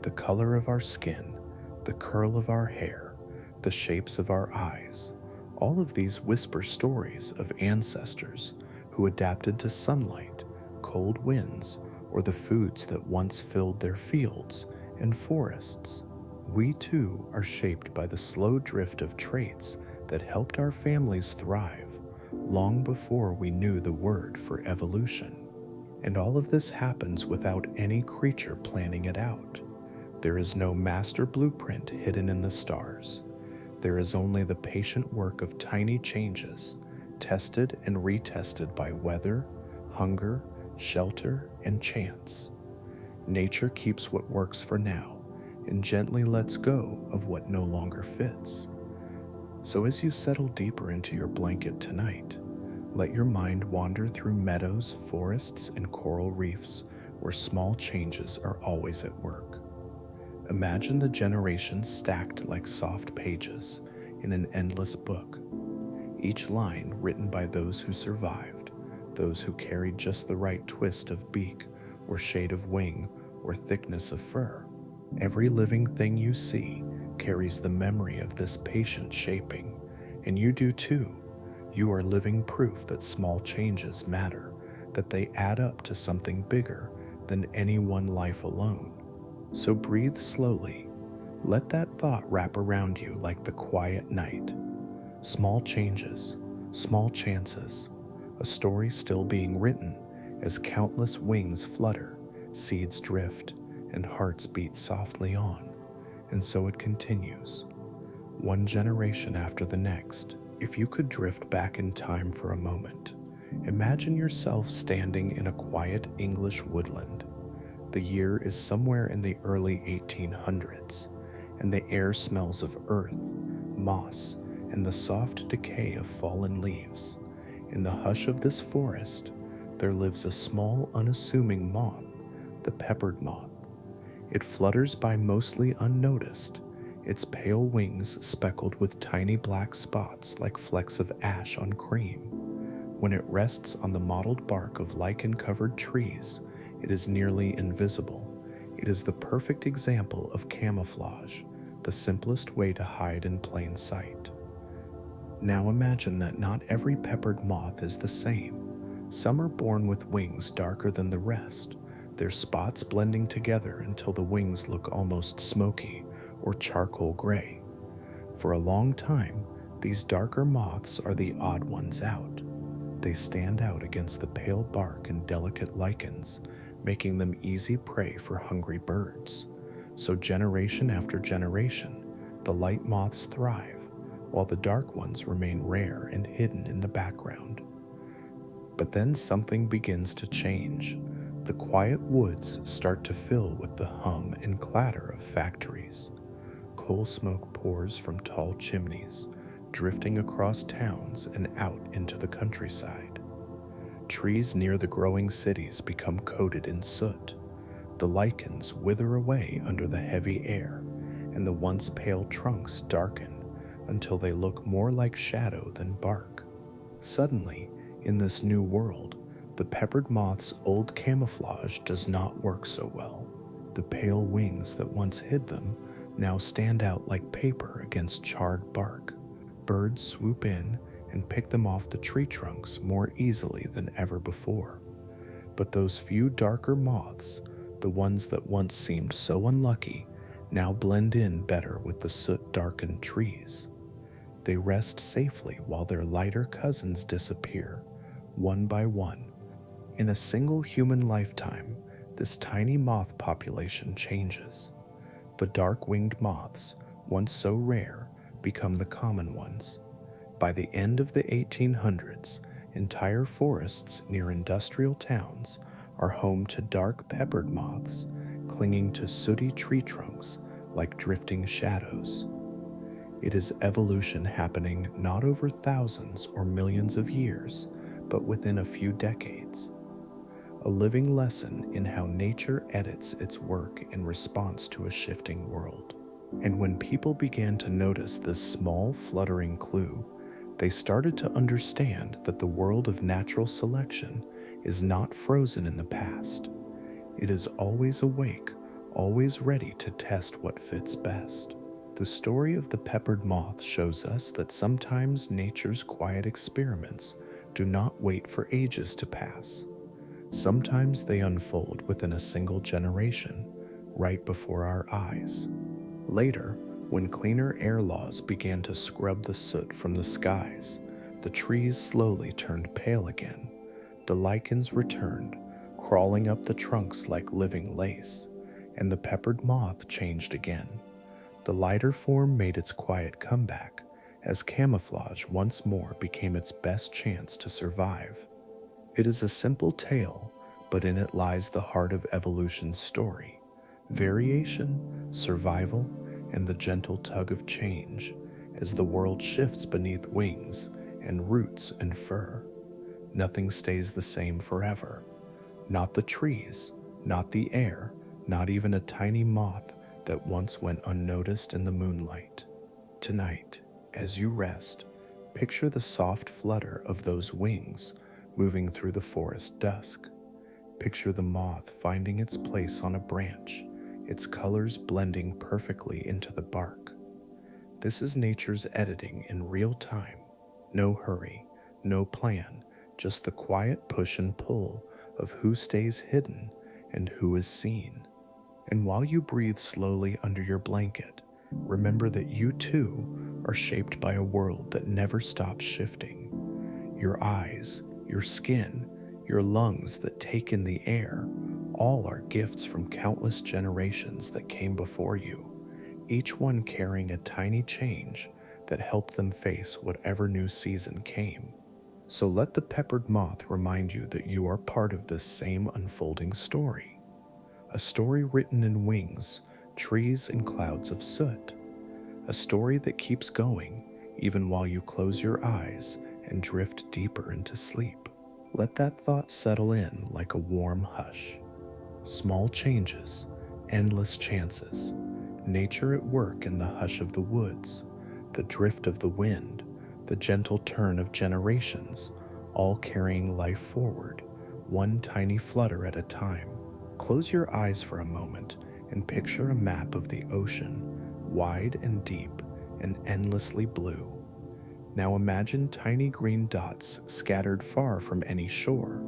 The color of our skin, the curl of our hair, the shapes of our eyes, all of these whisper stories of ancestors who adapted to sunlight, cold winds, or the foods that once filled their fields and forests. We too are shaped by the slow drift of traits that helped our families thrive long before we knew the word for evolution. And all of this happens without any creature planning it out. There is no master blueprint hidden in the stars. There is only the patient work of tiny changes, tested and retested by weather, hunger, shelter, and chance. Nature keeps what works for now and gently lets go of what no longer fits. So as you settle deeper into your blanket tonight, let your mind wander through meadows, forests, and coral reefs where small changes are always at work. Imagine the generations stacked like soft pages in an endless book, each line written by those who survived, those who carried just the right twist of beak or shade of wing or thickness of fur. Every living thing you see carries the memory of this patient shaping, and you do too. You are living proof that small changes matter, that they add up to something bigger than any one life alone. So breathe slowly. Let that thought wrap around you like the quiet night. Small changes, small chances, a story still being written as countless wings flutter, seeds drift, and hearts beat softly on. And so it continues, one generation after the next. If you could drift back in time for a moment, imagine yourself standing in a quiet English woodland. The year is somewhere in the early 1800s, and the air smells of earth, moss, and the soft decay of fallen leaves. In the hush of this forest, there lives a small, unassuming moth, the peppered moth. It flutters by mostly unnoticed, its pale wings speckled with tiny black spots like flecks of ash on cream. When it rests on the mottled bark of lichen-covered trees, it is nearly invisible. It is the perfect example of camouflage, the simplest way to hide in plain sight. Now imagine that not every peppered moth is the same. Some are born with wings darker than the rest, their spots blending together until the wings look almost smoky or charcoal gray. For a long time, these darker moths are the odd ones out. They stand out against the pale bark and delicate lichens, making them easy prey for hungry birds. So generation after generation, the light moths thrive, while the dark ones remain rare and hidden in the background. But then something begins to change. The quiet woods start to fill with the hum and clatter of factories. Coal smoke pours from tall chimneys, drifting across towns and out into the countryside. Trees near the growing cities become coated in soot. The lichens wither away under the heavy air, and the once pale trunks darken until they look more like shadow than bark. Suddenly, in this new world, the peppered moth's old camouflage does not work so well. The pale wings that once hid them now stand out like paper against charred bark. Birds swoop in and pick them off the tree trunks more easily than ever before. But those few darker moths, the ones that once seemed so unlucky, now blend in better with the soot-darkened trees. They rest safely while their lighter cousins disappear, one by one. In a single human lifetime, this tiny moth population changes. The dark-winged moths, once so rare, become the common ones. By the end of the 1800s, entire forests near industrial towns are home to dark peppered moths, clinging to sooty tree trunks like drifting shadows. It is evolution happening not over thousands or millions of years, but within a few decades. A living lesson in how nature edits its work in response to a shifting world. And when people began to notice this small, fluttering clue, they started to understand that the world of natural selection is not frozen in the past. It is always awake, always ready to test what fits best. The story of the peppered moth shows us that sometimes nature's quiet experiments do not wait for ages to pass. Sometimes they unfold within a single generation, right before our eyes. Later, when cleaner air laws began to scrub the soot from the skies, the trees slowly turned pale again. The lichens returned, crawling up the trunks like living lace, and the peppered moth changed again. The lighter form made its quiet comeback, as camouflage once more became its best chance to survive. It is a simple tale, but in it lies the heart of evolution's story. Variation, survival, and the gentle tug of change as the world shifts beneath wings and roots and fur. Nothing stays the same forever. Not the trees, not the air, not even a tiny moth that once went unnoticed in the moonlight. Tonight, as you rest, picture the soft flutter of those wings moving through the forest dusk. Picture the moth finding its place on a branch, its colors blending perfectly into the bark. This is nature's editing in real time. No hurry, no plan, just the quiet push and pull of who stays hidden and who is seen. And while you breathe slowly under your blanket, remember that you too are shaped by a world that never stops shifting. Your eyes, your skin, your lungs that take in the air, all are gifts from countless generations that came before you, each one carrying a tiny change that helped them face whatever new season came. So let the peppered moth remind you that you are part of this same unfolding story. A story written in wings, trees, and clouds of soot. A story that keeps going even while you close your eyes and drift deeper into sleep. Let that thought settle in like a warm hush. Small changes, endless chances, nature at work in the hush of the woods, the drift of the wind, the gentle turn of generations, all carrying life forward, one tiny flutter at a time. Close your eyes for a moment and picture a map of the ocean, wide and deep and endlessly blue. Now imagine tiny green dots scattered far from any shore.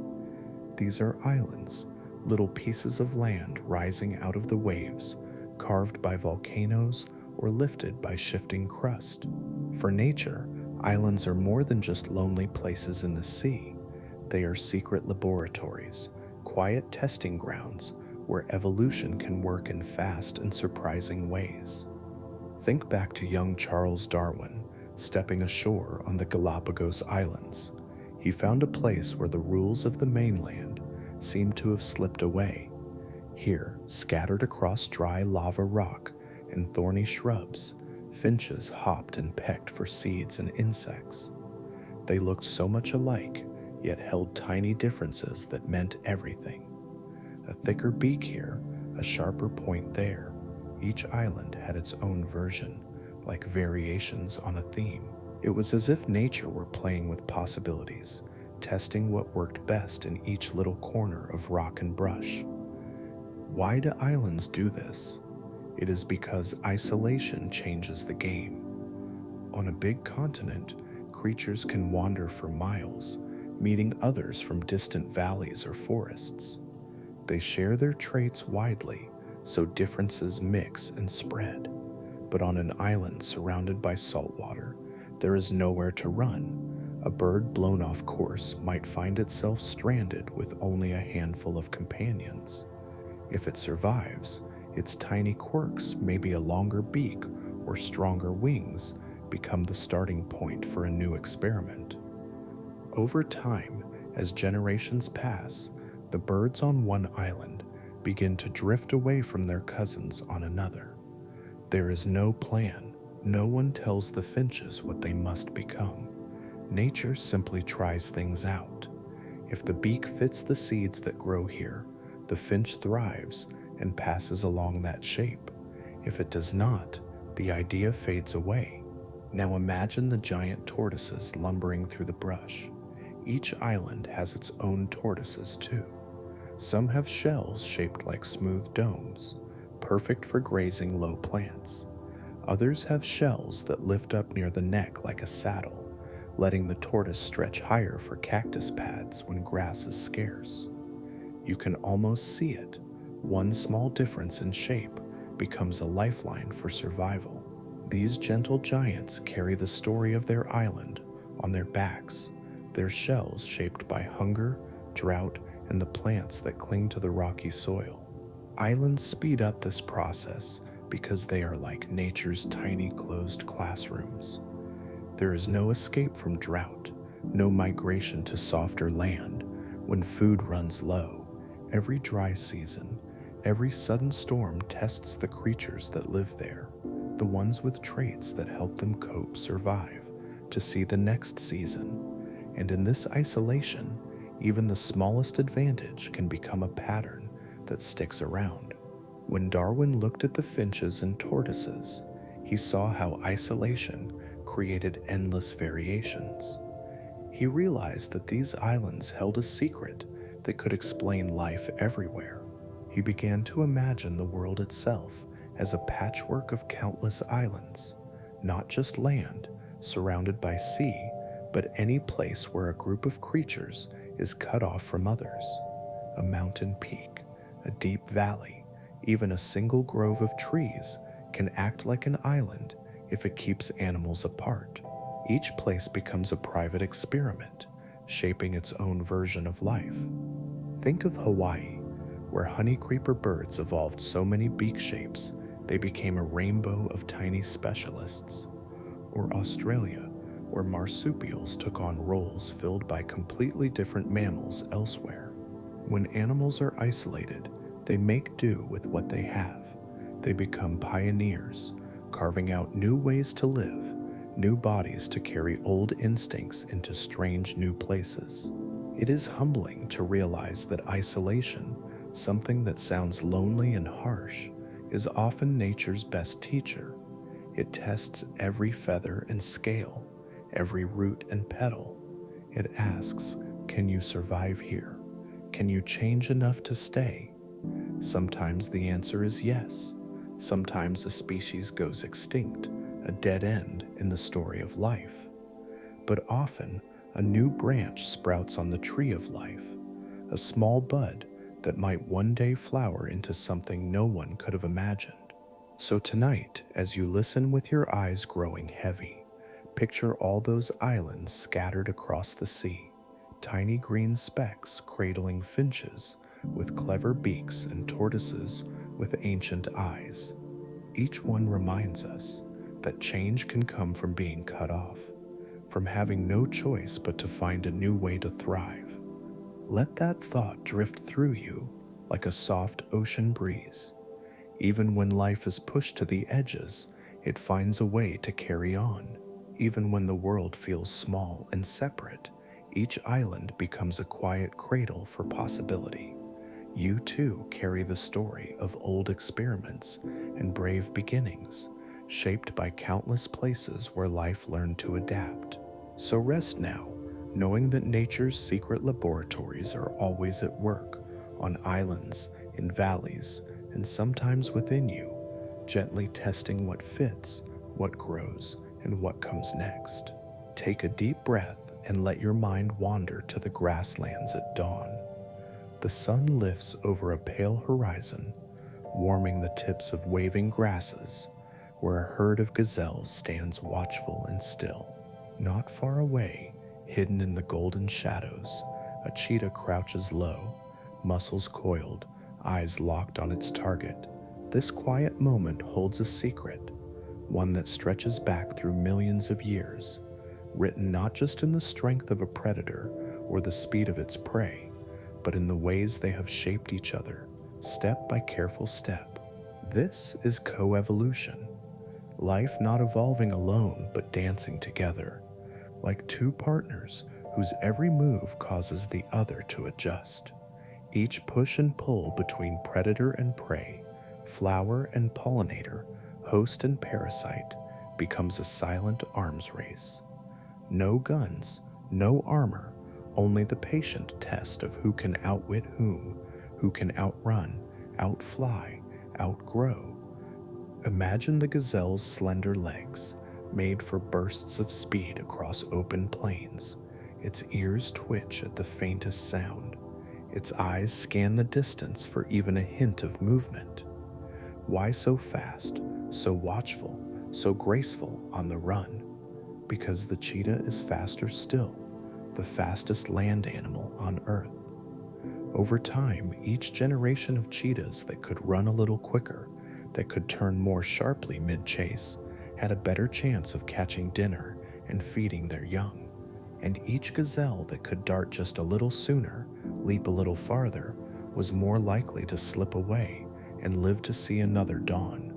These are islands, little pieces of land rising out of the waves, carved by volcanoes or lifted by shifting crust. For nature, islands are more than just lonely places in the sea. They are secret laboratories, quiet testing grounds where evolution can work in fast and surprising ways. Think back to young Charles Darwin stepping ashore on the Galápagos Islands. He found a place where the rules of the mainland seemed to have slipped away. Here, scattered across dry lava rock and thorny shrubs, finches hopped and pecked for seeds and insects. They looked so much alike, yet held tiny differences that meant everything. A thicker beak here, a sharper point there. Each island had its own version, like variations on a theme. It was as if nature were playing with possibilities, testing what worked best in each little corner of rock and brush. Why do islands do this? It is because isolation changes the game. On a big continent, creatures can wander for miles, meeting others from distant valleys or forests. They share their traits widely, so differences mix and spread. But on an island surrounded by salt water, there is nowhere to run. A bird blown off course might find itself stranded with only a handful of companions. If it survives, its tiny quirks, maybe a longer beak or stronger wings, become the starting point for a new experiment. Over time, as generations pass, the birds on one island begin to drift away from their cousins on another. There is no plan. No one tells the finches what they must become. Nature simply tries things out. If the beak fits the seeds that grow here, the finch thrives and passes along that shape. If it does not, the idea fades away. Now imagine the giant tortoises lumbering through the brush. Each island has its own tortoises too. Some have shells shaped like smooth domes, perfect for grazing low plants. Others have shells that lift up near the neck like a saddle, letting the tortoise stretch higher for cactus pads when grass is scarce. You can almost see it. One small difference in shape becomes a lifeline for survival. These gentle giants carry the story of their island on their backs, their shells shaped by hunger, drought, and the plants that cling to the rocky soil. Islands speed up this process because they are like nature's tiny closed classrooms. There is no escape from drought, no migration to softer land when food runs low. Every dry season, every sudden storm tests the creatures that live there, the ones with traits that help them cope, survive, to see the next season. And in this isolation, even the smallest advantage can become a pattern that sticks around. When Darwin looked at the finches and tortoises, he saw how isolation created endless variations. He realized that these islands held a secret that could explain life everywhere. He began to imagine the world itself as a patchwork of countless islands, not just land surrounded by sea, but any place where a group of creatures is cut off from others. A mountain peak, a deep valley, even a single grove of trees can act like an island if it keeps animals apart. Each place becomes a private experiment, shaping its own version of life. Think of Hawaii, where honeycreeper birds evolved so many beak shapes they became a rainbow of tiny specialists. Or Australia, where marsupials took on roles filled by completely different mammals elsewhere. When animals are isolated, they make do with what they have. They become pioneers, carving out new ways to live, new bodies to carry old instincts into strange new places. It is humbling to realize that isolation, something that sounds lonely and harsh, is often nature's best teacher. It tests every feather and scale, every root and petal. It asks, can you survive here? Can you change enough to stay? Sometimes the answer is yes. Sometimes a species goes extinct, a dead end in the story of life. But often, a new branch sprouts on the tree of life, a small bud that might one day flower into something no one could have imagined. So tonight, as you listen with your eyes growing heavy, picture all those islands scattered across the sea, tiny green specks cradling finches with clever beaks and tortoises with ancient eyes. Each one reminds us that change can come from being cut off, from having no choice but to find a new way to thrive. Let that thought drift through you like a soft ocean breeze. Even when life is pushed to the edges, it finds a way to carry on. Even when the world feels small and separate, each island becomes a quiet cradle for possibility. You too carry the story of old experiments and brave beginnings, shaped by countless places where life learned to adapt. So rest now, knowing that nature's secret laboratories are always at work, on islands, in valleys, and sometimes within you, gently testing what fits, what grows, and what comes next. Take a deep breath and let your mind wander to the grasslands at dawn. The sun lifts over a pale horizon, warming the tips of waving grasses, where a herd of gazelles stands watchful and still. Not far away, hidden in the golden shadows, a cheetah crouches low, muscles coiled, eyes locked on its target. This quiet moment holds a secret, one that stretches back through millions of years, written not just in the strength of a predator or the speed of its prey, but in the ways they have shaped each other, step by careful step. This is coevolution, life not evolving alone but dancing together, like two partners whose every move causes the other to adjust. Each push and pull between predator and prey, flower and pollinator, host and parasite, becomes a silent arms race. No guns, no armor, only the patient test of who can outwit who can outrun, outfly, outgrow. Imagine the gazelle's slender legs, made for bursts of speed across open plains. Its ears twitch at the faintest sound. Its eyes scan the distance for even a hint of movement. Why so fast, so watchful, so graceful on the run? Because the cheetah is faster still, the fastest land animal on Earth. Over time, each generation of cheetahs that could run a little quicker, that could turn more sharply mid-chase, had a better chance of catching dinner and feeding their young. And each gazelle that could dart just a little sooner, leap a little farther, was more likely to slip away and live to see another dawn.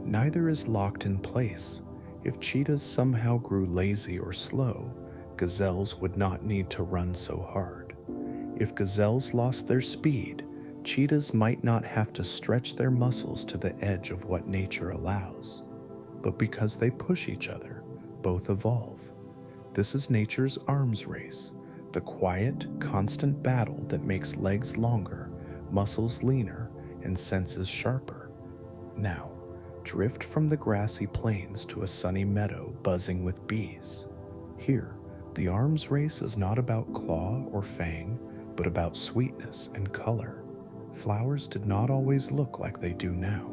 Neither is locked in place. If cheetahs somehow grew lazy or slow, gazelles would not need to run so hard. If gazelles lost their speed, cheetahs might not have to stretch their muscles to the edge of what nature allows. But because they push each other, both evolve. This is nature's arms race, the quiet, constant battle that makes legs longer, muscles leaner, and senses sharper. Now, drift from the grassy plains to a sunny meadow buzzing with bees. Here, The arms race is not about claw or fang, but about sweetness and color. Flowers did not always look like they do now.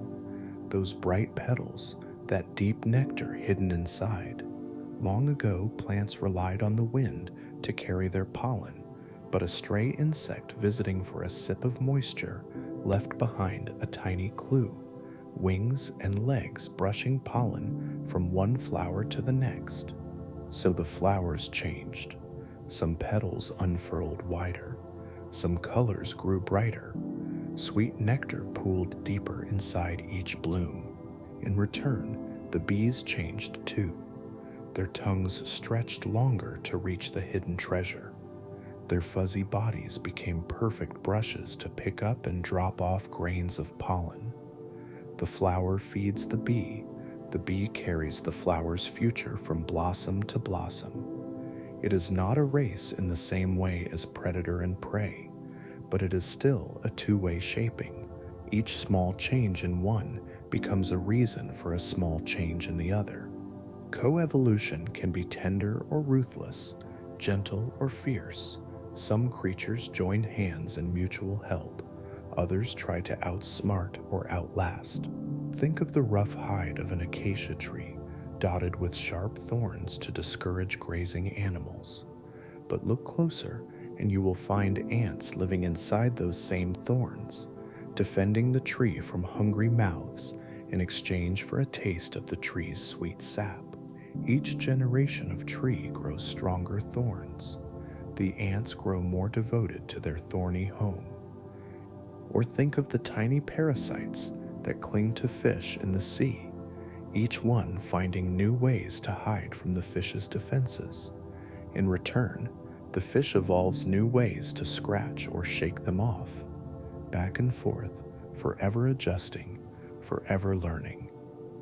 Those bright petals, that deep nectar hidden inside. Long ago, plants relied on the wind to carry their pollen, but a stray insect visiting for a sip of moisture left behind a tiny clue, wings and legs brushing pollen from one flower to the next. So the flowers changed. Some petals unfurled wider, some colors grew brighter. Sweet nectar pooled deeper inside each bloom. In return, the bees changed too. Their tongues stretched longer to reach the hidden treasure. Their fuzzy bodies became perfect brushes to pick up and drop off grains of pollen. The flower feeds the bee carries the flower's future from blossom to blossom. It is not a race in the same way as predator and prey, but it is still a two-way shaping. Each small change in one becomes a reason for a small change in the other. Coevolution can be tender or ruthless, gentle or fierce. Some creatures join hands in mutual help. Others try to outsmart or outlast. Think of the rough hide of an acacia tree, dotted with sharp thorns to discourage grazing animals. But look closer, and you will find ants living inside those same thorns, defending the tree from hungry mouths in exchange for a taste of the tree's sweet sap. Each generation of tree grows stronger thorns. The ants grow more devoted to their thorny home. Or think of the tiny parasites that cling to fish in the sea, each one finding new ways to hide from the fish's defenses. In return, the fish evolves new ways to scratch or shake them off. Back and forth, forever adjusting, forever learning.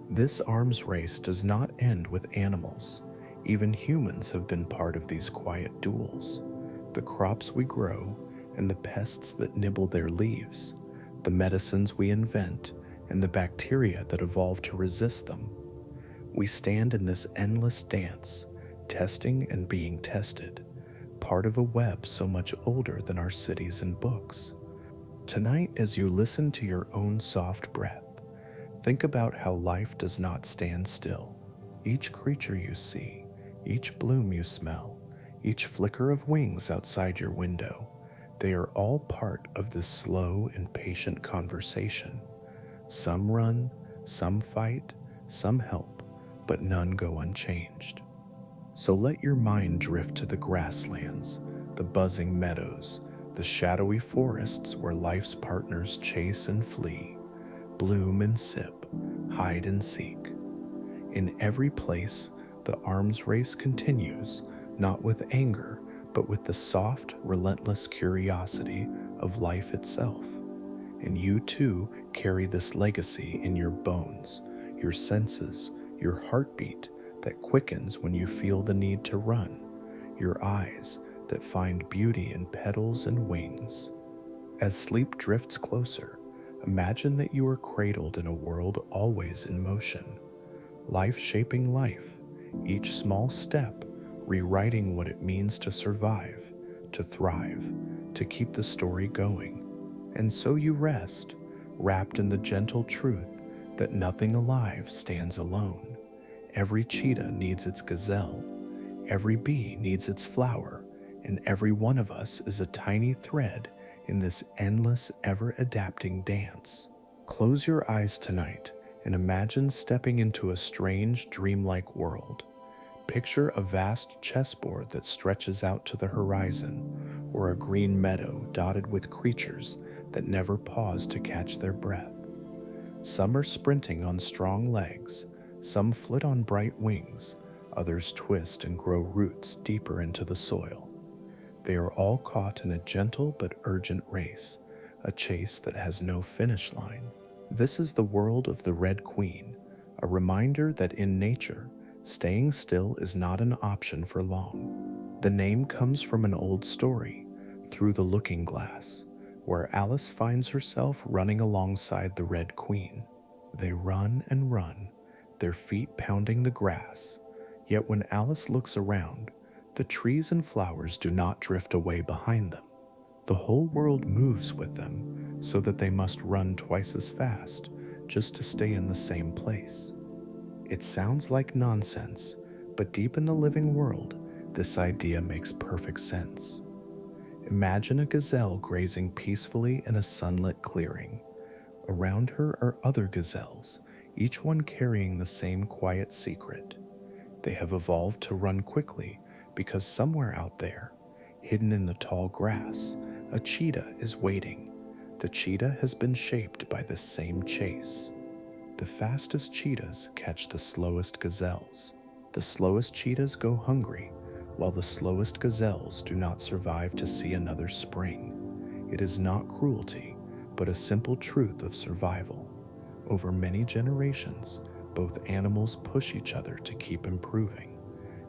This arms race does not end with animals. Even humans have been part of these quiet duels. The crops we grow and the pests that nibble their leaves, the medicines we invent and the bacteria that evolve to resist them. We stand in this endless dance, testing and being tested, part of a web so much older than our cities and books. Tonight, as you listen to your own soft breath, think about how life does not stand still. Each creature you see, each bloom you smell, each flicker of wings outside your window, they are all part of this slow and patient conversation. Some run, some fight, some help, but none go unchanged. So let your mind drift to the grasslands, the buzzing meadows, the shadowy forests where life's partners chase and flee, bloom and sip, hide and seek. In every place, the arms race continues, not with anger, but with the soft, relentless curiosity of life itself. And you too carry this legacy in your bones, your senses, your heartbeat that quickens when you feel the need to run, your eyes that find beauty in petals and wings. As sleep drifts closer, imagine that you are cradled in a world always in motion, life shaping life, each small step rewriting what it means to survive, to thrive, to keep the story going. And so you rest, wrapped in the gentle truth that nothing alive stands alone. Every cheetah needs its gazelle, every bee needs its flower, and every one of us is a tiny thread in this endless, ever-adapting dance. Close your eyes tonight and imagine stepping into a strange, dreamlike world. Picture a vast chessboard that stretches out to the horizon, or a green meadow dotted with creatures that never pause to catch their breath. Some are sprinting on strong legs, some flit on bright wings, others twist and grow roots deeper into the soil. They are all caught in a gentle but urgent race, a chase that has no finish line. This is the world of the Red Queen, a reminder that in nature, staying still is not an option for long. The name comes from an old story, Through the Looking Glass, where Alice finds herself running alongside the Red Queen. They run and run, their feet pounding the grass, yet when Alice looks around, The trees and flowers do not drift away behind them. The whole world moves with them so that they must run twice as fast just to stay in the same place. It sounds like nonsense, but deep in the living world, this idea makes perfect sense. Imagine a gazelle grazing peacefully in a sunlit clearing. Around her are other gazelles, each one carrying the same quiet secret. They have evolved to run quickly because somewhere out there, hidden in the tall grass, a cheetah is waiting. The cheetah has been shaped by this same chase. The fastest cheetahs catch the slowest gazelles. The slowest cheetahs go hungry, while the slowest gazelles do not survive to see another spring. It is not cruelty, but a simple truth of survival. Over many generations, both animals push each other to keep improving.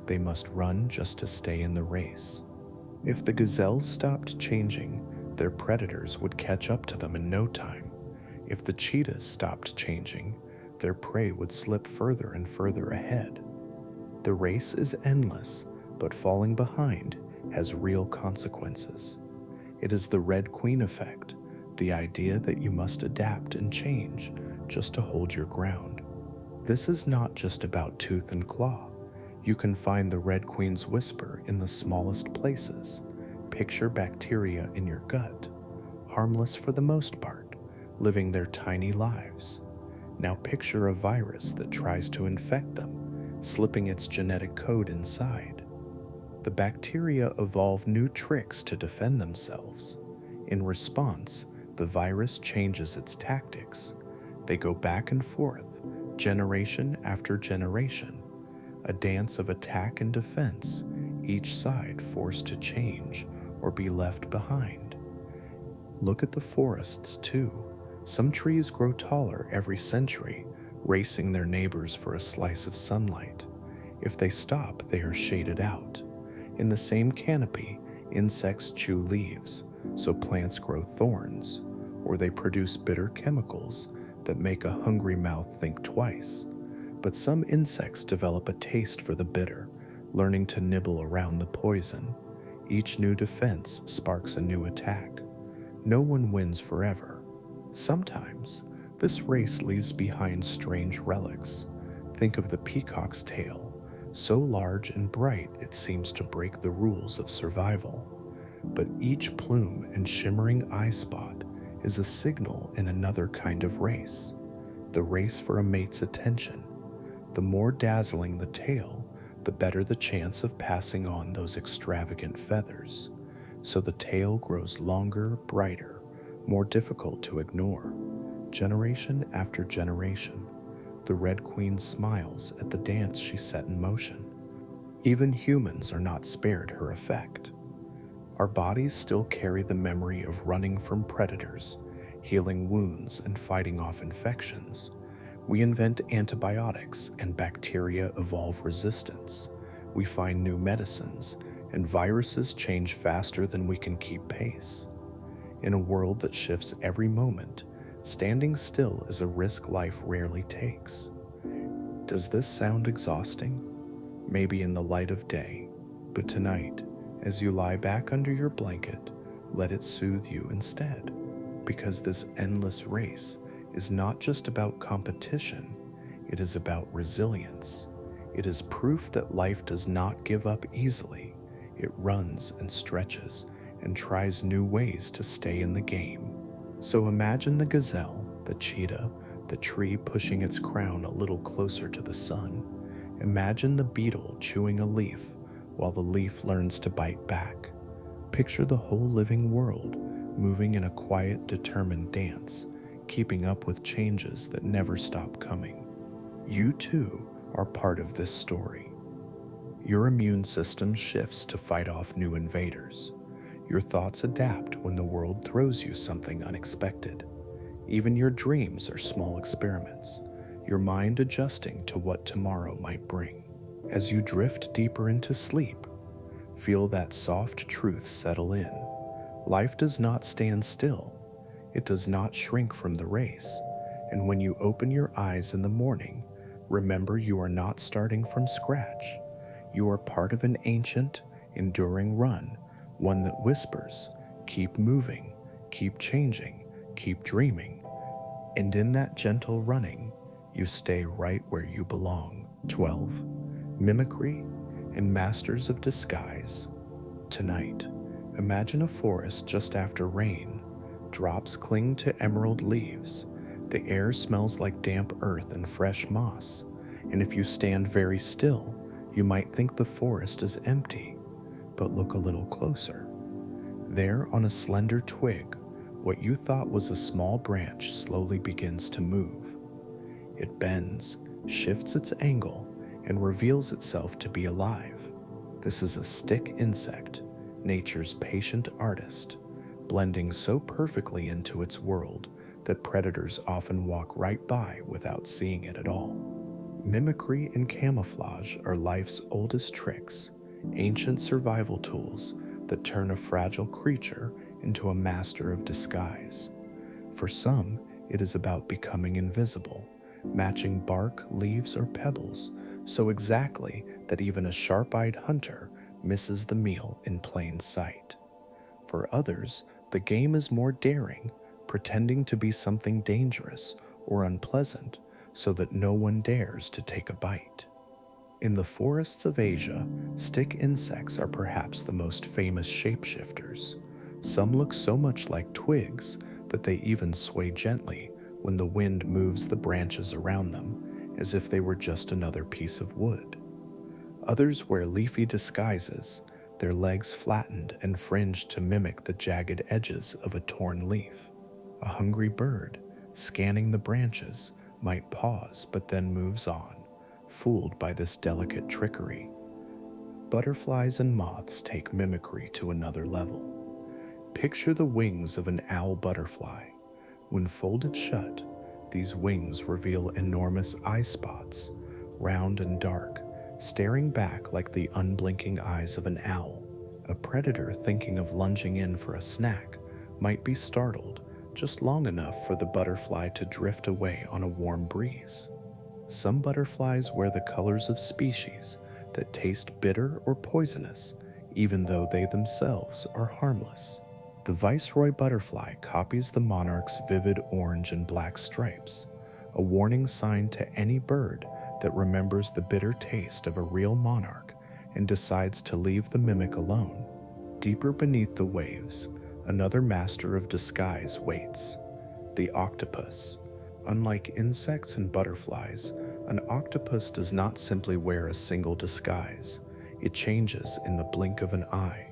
They must run just to stay in the race. If the gazelles stopped changing, their predators would catch up to them in no time. If the cheetahs stopped changing, their prey would slip further and further ahead. The race is endless, but falling behind has real consequences. It is the Red Queen effect, the idea that you must adapt and change just to hold your ground. This is not just about tooth and claw. You can find the Red Queen's whisper in the smallest places. Picture bacteria in your gut, harmless for the most part, living their tiny lives. Now picture a virus that tries to infect them, slipping its genetic code inside. The bacteria evolve new tricks to defend themselves. In response, the virus changes its tactics. They go back and forth, generation after generation, a dance of attack and defense, each side forced to change or be left behind. Look at the forests too. Some trees grow taller every century, racing their neighbors for a slice of sunlight. If they stop, they are shaded out. In the same canopy, insects chew leaves, so plants grow thorns, or they produce bitter chemicals that make a hungry mouth think twice. But some insects develop a taste for the bitter, learning to nibble around the poison. Each new defense sparks a new attack. No one wins forever. Sometimes, this race leaves behind strange relics. Think of the peacock's tail, so large and bright it seems to break the rules of survival. But each plume and shimmering eye spot is a signal in another kind of race, the race for a mate's attention. The more dazzling the tail, the better the chance of passing on those extravagant feathers. So the tail grows longer, brighter, more difficult to ignore. Generation after generation, the Red Queen smiles at the dance she set in motion. Even humans are not spared her effect. Our bodies still carry the memory of running from predators, healing wounds, and fighting off infections. We invent antibiotics, and bacteria evolve resistance. We find new medicines, and viruses change faster than we can keep pace. In a world that shifts every moment, standing still is a risk life rarely takes. Does this sound exhausting? Maybe in the light of day, but tonight, as you lie back under your blanket, let it soothe you instead, because this endless race is not just about competition, it is about resilience. It is proof that life does not give up easily. It runs and stretches and tries new ways to stay in the game. So imagine the gazelle, the cheetah, the tree pushing its crown a little closer to the sun. Imagine the beetle chewing a leaf while the leaf learns to bite back. Picture the whole living world moving in a quiet, determined dance, keeping up with changes that never stop coming. You too are part of this story. Your immune system shifts to fight off new invaders. Your thoughts adapt when the world throws you something unexpected. Even your dreams are small experiments, your mind adjusting to what tomorrow might bring. As you drift deeper into sleep, feel that soft truth settle in. Life does not stand still. It does not shrink from the race. And when you open your eyes in the morning, remember you are not starting from scratch. You are part of an ancient, enduring run, one that whispers, keep moving, keep changing, keep dreaming. And in that gentle running, you stay right where you belong. 12. Mimicry and masters of disguise. Tonight, imagine a forest just after rain. Drops cling to emerald leaves. The air smells like damp earth and fresh moss. And if you stand very still, you might think the forest is empty. But look a little closer. There, on a slender twig, what you thought was a small branch slowly begins to move. It bends, shifts its angle, and reveals itself to be alive. This is a stick insect, nature's patient artist, blending so perfectly into its world that predators often walk right by without seeing it at all. Mimicry and camouflage are life's oldest tricks, ancient survival tools that turn a fragile creature into a master of disguise. For some, it is about becoming invisible, matching bark, leaves, or pebbles so exactly that even a sharp-eyed hunter misses the meal in plain sight. For others, the game is more daring, pretending to be something dangerous or unpleasant so that no one dares to take a bite. In the forests of Asia, stick insects are perhaps the most famous shapeshifters. Some look so much like twigs that they even sway gently when the wind moves the branches around them, as if they were just another piece of wood. Others wear leafy disguises, their legs flattened and fringed to mimic the jagged edges of a torn leaf. A hungry bird, scanning the branches, might pause but then moves on, fooled by this delicate trickery. Butterflies and moths take mimicry to another level. Picture the wings of an owl butterfly. When folded shut, these wings reveal enormous eye spots, round and dark, staring back like the unblinking eyes of an owl. A predator thinking of lunging in for a snack might be startled just long enough for the butterfly to drift away on a warm breeze. Some butterflies wear the colors of species that taste bitter or poisonous, even though they themselves are harmless. The viceroy butterfly copies the monarch's vivid orange and black stripes, a warning sign to any bird that remembers the bitter taste of a real monarch and decides to leave the mimic alone. Deeper beneath the waves, another master of disguise waits, the octopus. Unlike insects and butterflies, an octopus does not simply wear a single disguise. It changes in the blink of an eye.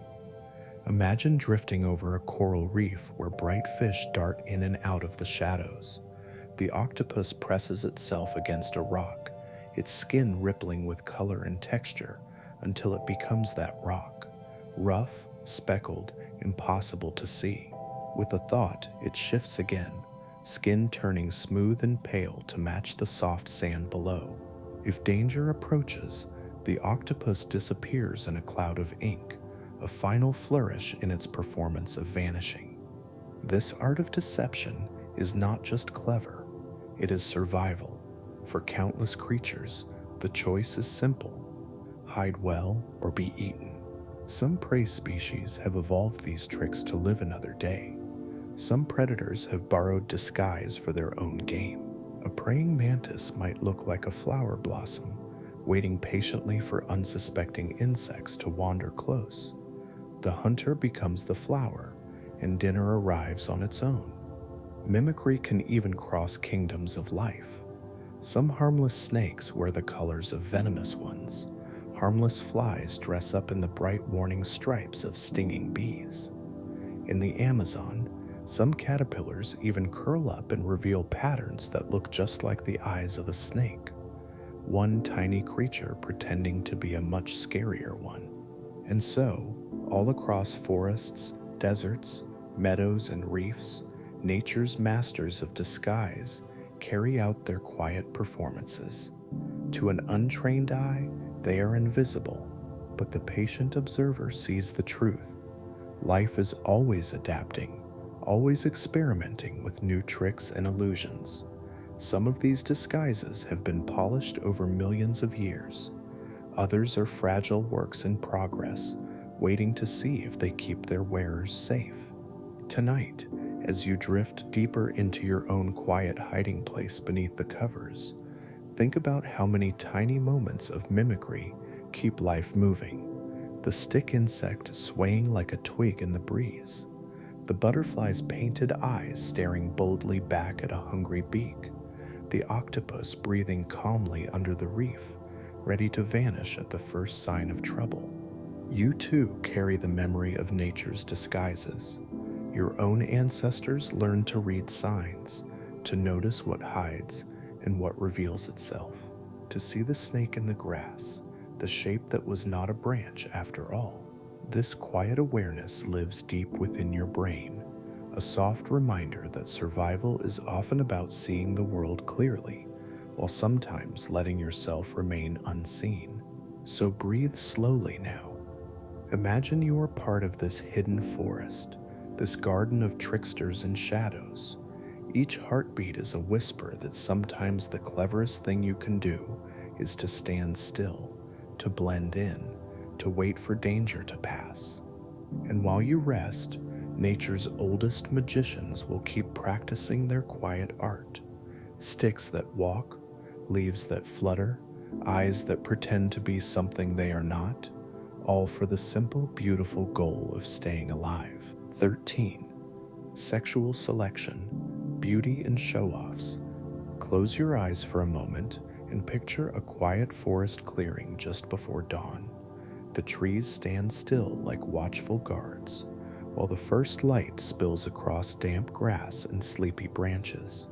Imagine drifting over a coral reef where bright fish dart in and out of the shadows. The octopus presses itself against a rock, its skin rippling with color and texture until it becomes that rock, rough, speckled, impossible to see. With a thought, it shifts again, skin turning smooth and pale to match the soft sand below. If danger approaches, the octopus disappears in a cloud of ink, a final flourish in its performance of vanishing. This art of deception is not just clever, it is survival. For countless creatures, the choice is simple: hide well or be eaten. Some prey species have evolved these tricks to live another day. Some predators have borrowed disguise for their own game. A praying mantis might look like a flower blossom, waiting patiently for unsuspecting insects to wander close. The hunter becomes the flower, and dinner arrives on its own. Mimicry can even cross kingdoms of life. Some harmless snakes wear the colors of venomous ones. Harmless flies dress up in the bright warning stripes of stinging bees. In the Amazon, some caterpillars even curl up and reveal patterns that look just like the eyes of a snake, one tiny creature pretending to be a much scarier one. And so, all across forests, deserts, meadows, and reefs, nature's masters of disguise carry out their quiet performances. To an untrained eye, they are invisible, but the patient observer sees the truth. Life is always adapting, always experimenting with new tricks and illusions. Some of these disguises have been polished over millions of years. Others are fragile works in progress, waiting to see if they keep their wearers safe. Tonight, as you drift deeper into your own quiet hiding place beneath the covers, think about how many tiny moments of mimicry keep life moving. The stick insect swaying like a twig in the breeze, the butterfly's painted eyes staring boldly back at a hungry beak, the octopus breathing calmly under the reef, ready to vanish at the first sign of trouble. You too carry the memory of nature's disguises. Your own ancestors learned to read signs, to notice what hides and what reveals itself, to see the snake in the grass, the shape that was not a branch after all. This quiet awareness lives deep within your brain, a soft reminder that survival is often about seeing the world clearly, while sometimes letting yourself remain unseen. So breathe slowly now. Imagine you are part of this hidden forest, this garden of tricksters and shadows. Each heartbeat is a whisper that sometimes the cleverest thing you can do is to stand still, to blend in, to wait for danger to pass. And while you rest, nature's oldest magicians will keep practicing their quiet art. Sticks that walk, leaves that flutter, eyes that pretend to be something they are not, all for the simple, beautiful goal of staying alive. 13. Sexual selection, beauty and show-offs. Close your eyes for a moment and picture a quiet forest clearing just before dawn. The trees stand still like watchful guards, while the first light spills across damp grass and sleepy branches.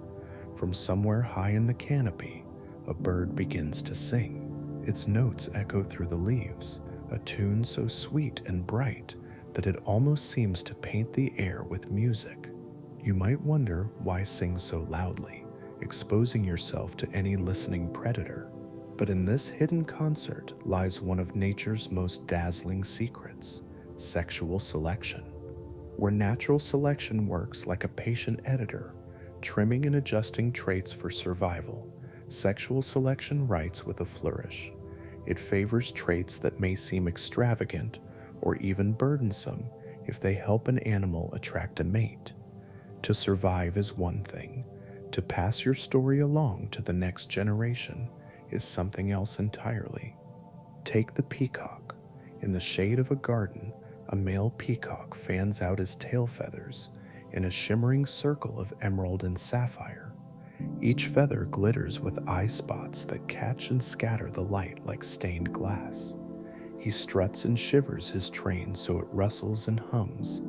From somewhere high in the canopy, a bird begins to sing. Its notes echo through the leaves, a tune so sweet and bright that it almost seems to paint the air with music. You might wonder why sing so loudly, exposing yourself to any listening predator. But in this hidden concert lies one of nature's most dazzling secrets: sexual selection. Where natural selection works like a patient editor, trimming and adjusting traits for survival, sexual selection writes with a flourish. It favors traits that may seem extravagant or even burdensome if they help an animal attract a mate. To survive is one thing. To pass your story along to the next generation is something else entirely. Take the peacock. In the shade of a garden, a male peacock fans out his tail feathers in a shimmering circle of emerald and sapphire. Each feather glitters with eye spots that catch and scatter the light like stained glass. He struts and shivers his train so it rustles and hums.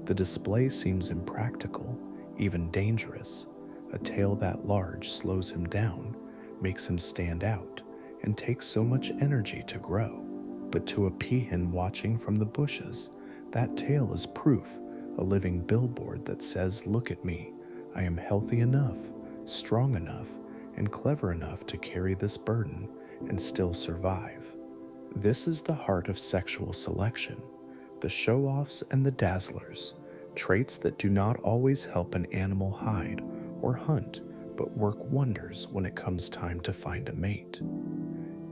The display seems impractical, even dangerous. A tail that large slows him down, makes him stand out, and takes so much energy to grow. But to a peahen watching from the bushes, that tail is proof, a living billboard that says, "Look at me, I am healthy enough, strong enough, and clever enough to carry this burden and still survive." This is the heart of sexual selection, the show-offs and the dazzlers, traits that do not always help an animal hide or hunt, but work wonders when it comes time to find a mate.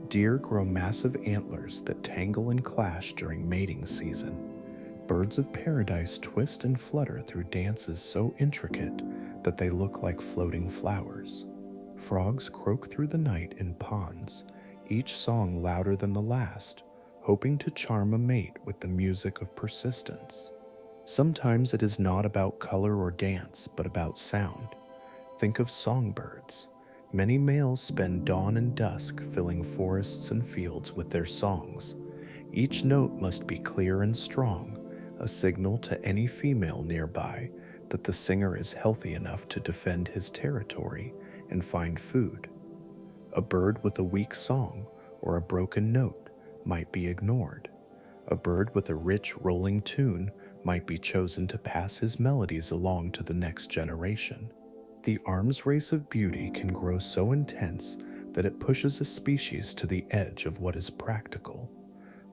Deer grow massive antlers that tangle and clash during mating season. Birds of paradise twist and flutter through dances so intricate that they look like floating flowers. Frogs croak through the night in ponds, each song louder than the last, hoping to charm a mate with the music of persistence. Sometimes it is not about color or dance, but about sound. Think of songbirds. Many males spend dawn and dusk filling forests and fields with their songs. Each note must be clear and strong, a signal to any female nearby that the singer is healthy enough to defend his territory and find food. A bird with a weak song or a broken note might be ignored. A bird with a rich, rolling tune might be chosen to pass his melodies along to the next generation. The arms race of beauty can grow so intense that it pushes a species to the edge of what is practical.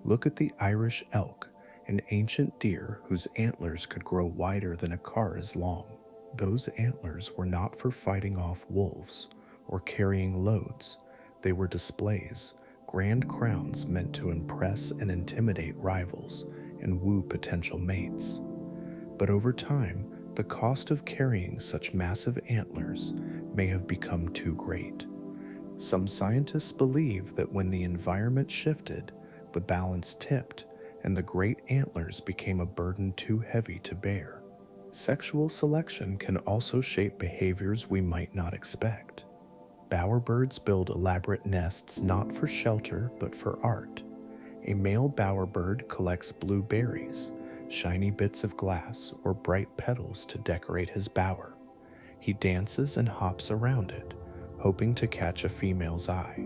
Look at the Irish elk, an ancient deer whose antlers could grow wider than a car is long. Those antlers were not for fighting off wolves or carrying loads. They were displays, grand crowns meant to impress and intimidate rivals and woo potential mates. But over time, the cost of carrying such massive antlers may have become too great. Some scientists believe that when the environment shifted, the balance tipped, and the great antlers became a burden too heavy to bear. Sexual selection can also shape behaviors we might not expect. Bowerbirds build elaborate nests not for shelter but for art. A male bowerbird collects blue berries, shiny bits of glass, or bright petals to decorate his bower. He dances and hops around it, hoping to catch a female's eye.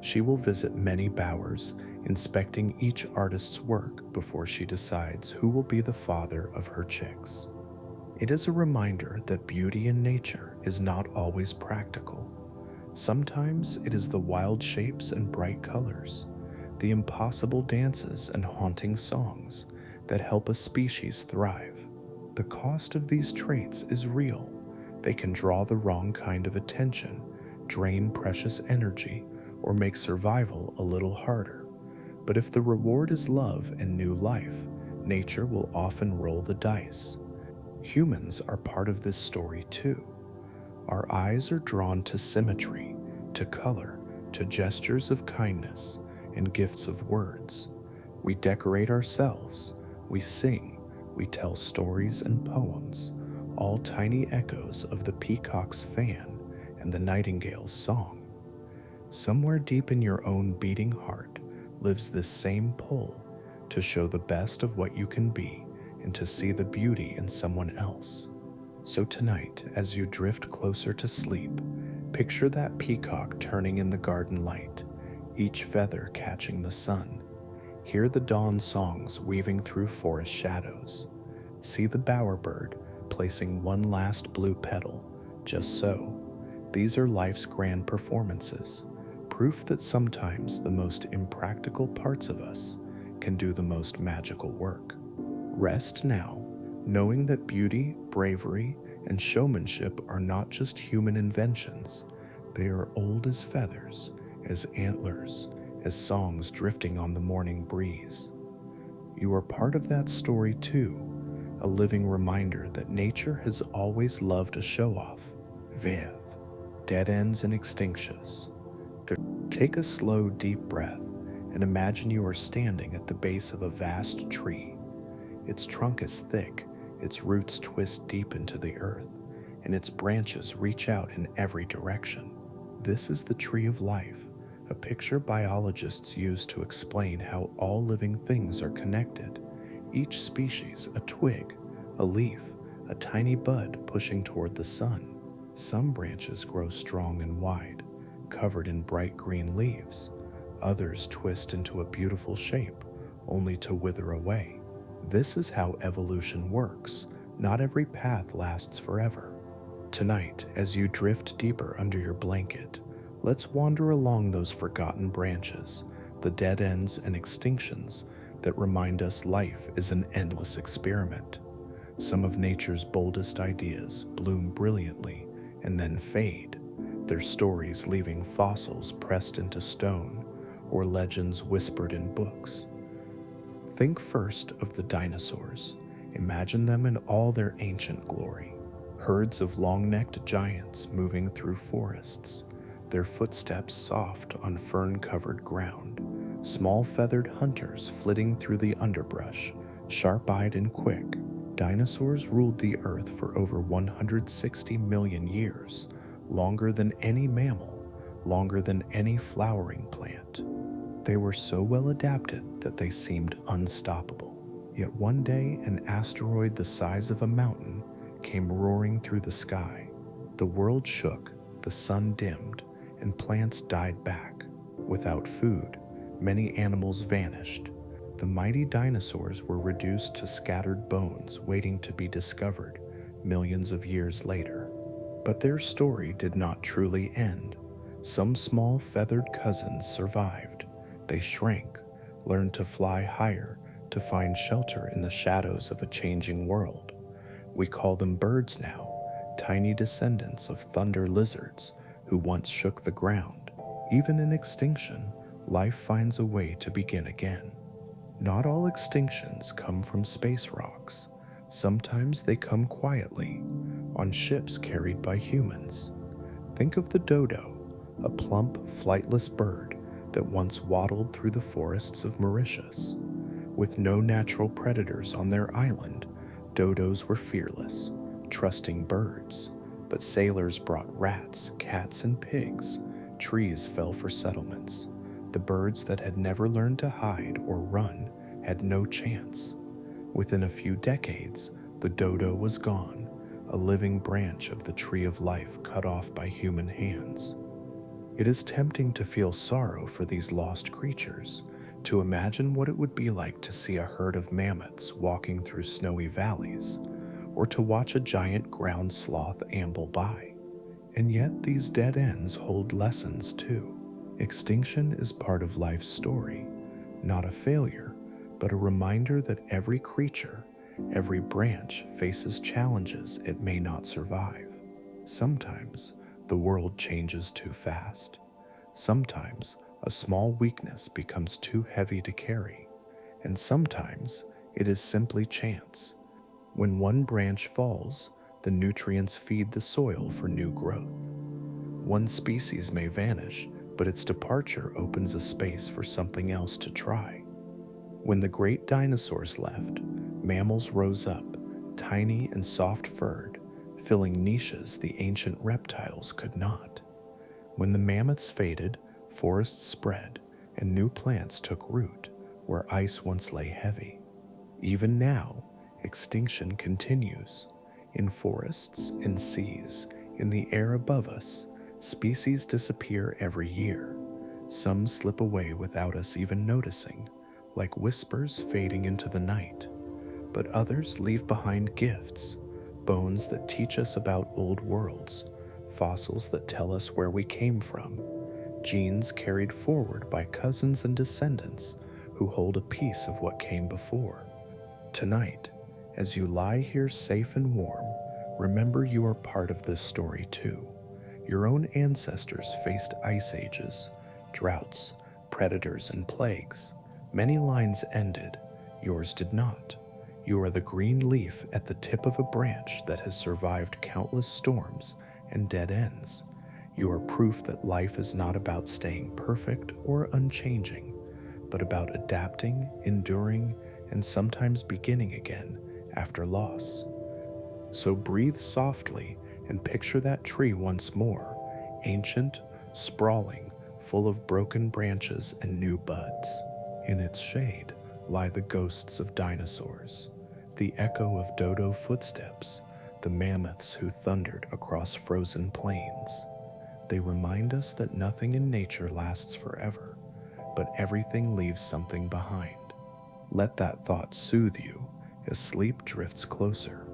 She will visit many bowers, inspecting each artist's work before she decides who will be the father of her chicks. It is a reminder that beauty in nature is not always practical. Sometimes it is the wild shapes and bright colors, the impossible dances and haunting songs that help a species thrive. The cost of these traits is real. They can draw the wrong kind of attention, drain precious energy, or make survival a little harder. But if the reward is love and new life, nature will often roll the dice. Humans are part of this story too. Our eyes are drawn to symmetry, to color, to gestures of kindness, and gifts of words. We decorate ourselves, we sing, we tell stories and poems, all tiny echoes of the peacock's fan and the nightingale's song. Somewhere deep in your own beating heart lives this same pull to show the best of what you can be and to see the beauty in someone else. So tonight, as you drift closer to sleep, picture that peacock turning in the garden light, each feather catching the sun. Hear the dawn songs weaving through forest shadows. See the bowerbird placing one last blue petal, just so. These are life's grand performances, proof that sometimes the most impractical parts of us can do the most magical work. Rest now, knowing that beauty, bravery, and showmanship are not just human inventions. They are old as feathers, as antlers, as songs drifting on the morning breeze. You are part of that story too, a living reminder that nature has always loved a show-off. Viv, dead ends and extinctions. Take a slow, deep breath and imagine you are standing at the base of a vast tree. Its trunk is thick, its roots twist deep into the earth, and its branches reach out in every direction. This is the tree of life, a picture biologists use to explain how all living things are connected. Each species, a twig, a leaf, a tiny bud pushing toward the sun. Some branches grow strong and wide, covered in bright green leaves. Others twist into a beautiful shape, only to wither away. This is how evolution works. Not every path lasts forever. Tonight, as you drift deeper under your blanket, let's wander along those forgotten branches, the dead ends and extinctions that remind us life is an endless experiment. Some of nature's boldest ideas bloom brilliantly and then fade, their stories leaving fossils pressed into stone or legends whispered in books. Think first of the dinosaurs. Imagine them in all their ancient glory. Herds of long-necked giants moving through forests, their footsteps soft on fern-covered ground. Small feathered hunters flitting through the underbrush, sharp-eyed and quick. Dinosaurs ruled the earth for over 160 million years, longer than any mammal, longer than any flowering plant. They were so well adapted that they seemed unstoppable. Yet one day, an asteroid the size of a mountain came roaring through the sky. The world shook, the sun dimmed, and plants died back. Without food, many animals vanished. The mighty dinosaurs were reduced to scattered bones waiting to be discovered millions of years later. But their story did not truly end. Some small feathered cousins survived. They shrank, learned to fly higher, to find shelter in the shadows of a changing world. We call them birds now, tiny descendants of thunder lizards who once shook the ground. Even in extinction, life finds a way to begin again. Not all extinctions come from space rocks. Sometimes they come quietly, on ships carried by humans. Think of the dodo, a plump, flightless bird that once waddled through the forests of Mauritius. With no natural predators on their island, dodos were fearless, trusting birds. But sailors brought rats, cats, and pigs. Trees fell for settlements. The birds that had never learned to hide or run had no chance. Within a few decades, the dodo was gone, a living branch of the tree of life cut off by human hands. It is tempting to feel sorrow for these lost creatures, to imagine what it would be like to see a herd of mammoths walking through snowy valleys, or to watch a giant ground sloth amble by. And yet these dead ends hold lessons too. Extinction is part of life's story, not a failure, but a reminder that every creature, every branch faces challenges it may not survive. Sometimes the world changes too fast. Sometimes a small weakness becomes too heavy to carry. And sometimes it is simply chance. When one branch falls, the nutrients feed the soil for new growth. One species may vanish, but its departure opens a space for something else to try. When the great dinosaurs left, mammals rose up, tiny and soft-furred, filling niches the ancient reptiles could not. When the mammoths faded, forests spread, and new plants took root where ice once lay heavy. Even now, extinction continues. In forests, in seas, in the air above us, species disappear every year. Some slip away without us even noticing, like whispers fading into the night. But others leave behind gifts, bones that teach us about old worlds, fossils that tell us where we came from, genes carried forward by cousins and descendants who hold a piece of what came before. Tonight, as you lie here safe and warm, remember you are part of this story too. Your own ancestors faced ice ages, droughts, predators, and plagues. Many lines ended, yours did not. You are the green leaf at the tip of a branch that has survived countless storms and dead ends. You are proof that life is not about staying perfect or unchanging, but about adapting, enduring, and sometimes beginning again after loss. So breathe softly and picture that tree once more, ancient, sprawling, full of broken branches and new buds. In its shade lie the ghosts of dinosaurs, the echo of dodo footsteps, the mammoths who thundered across frozen plains. They remind us that nothing in nature lasts forever, but everything leaves something behind. Let that thought soothe you as sleep drifts closer.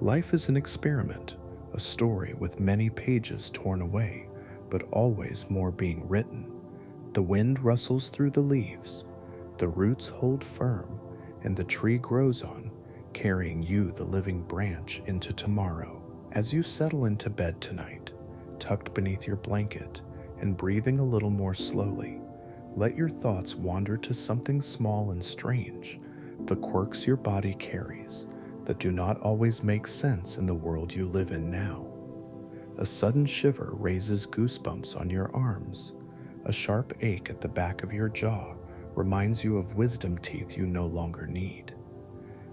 Life is an experiment, a story with many pages torn away, but always more being written. The wind rustles through the leaves, the roots hold firm, and the tree grows on, carrying you, the living branch, into tomorrow. As you settle into bed tonight, tucked beneath your blanket and breathing a little more slowly, let your thoughts wander to something small and strange, the quirks your body carries that do not always make sense in the world you live in now. A sudden shiver raises goosebumps on your arms. A sharp ache at the back of your jaw reminds you of wisdom teeth you no longer need.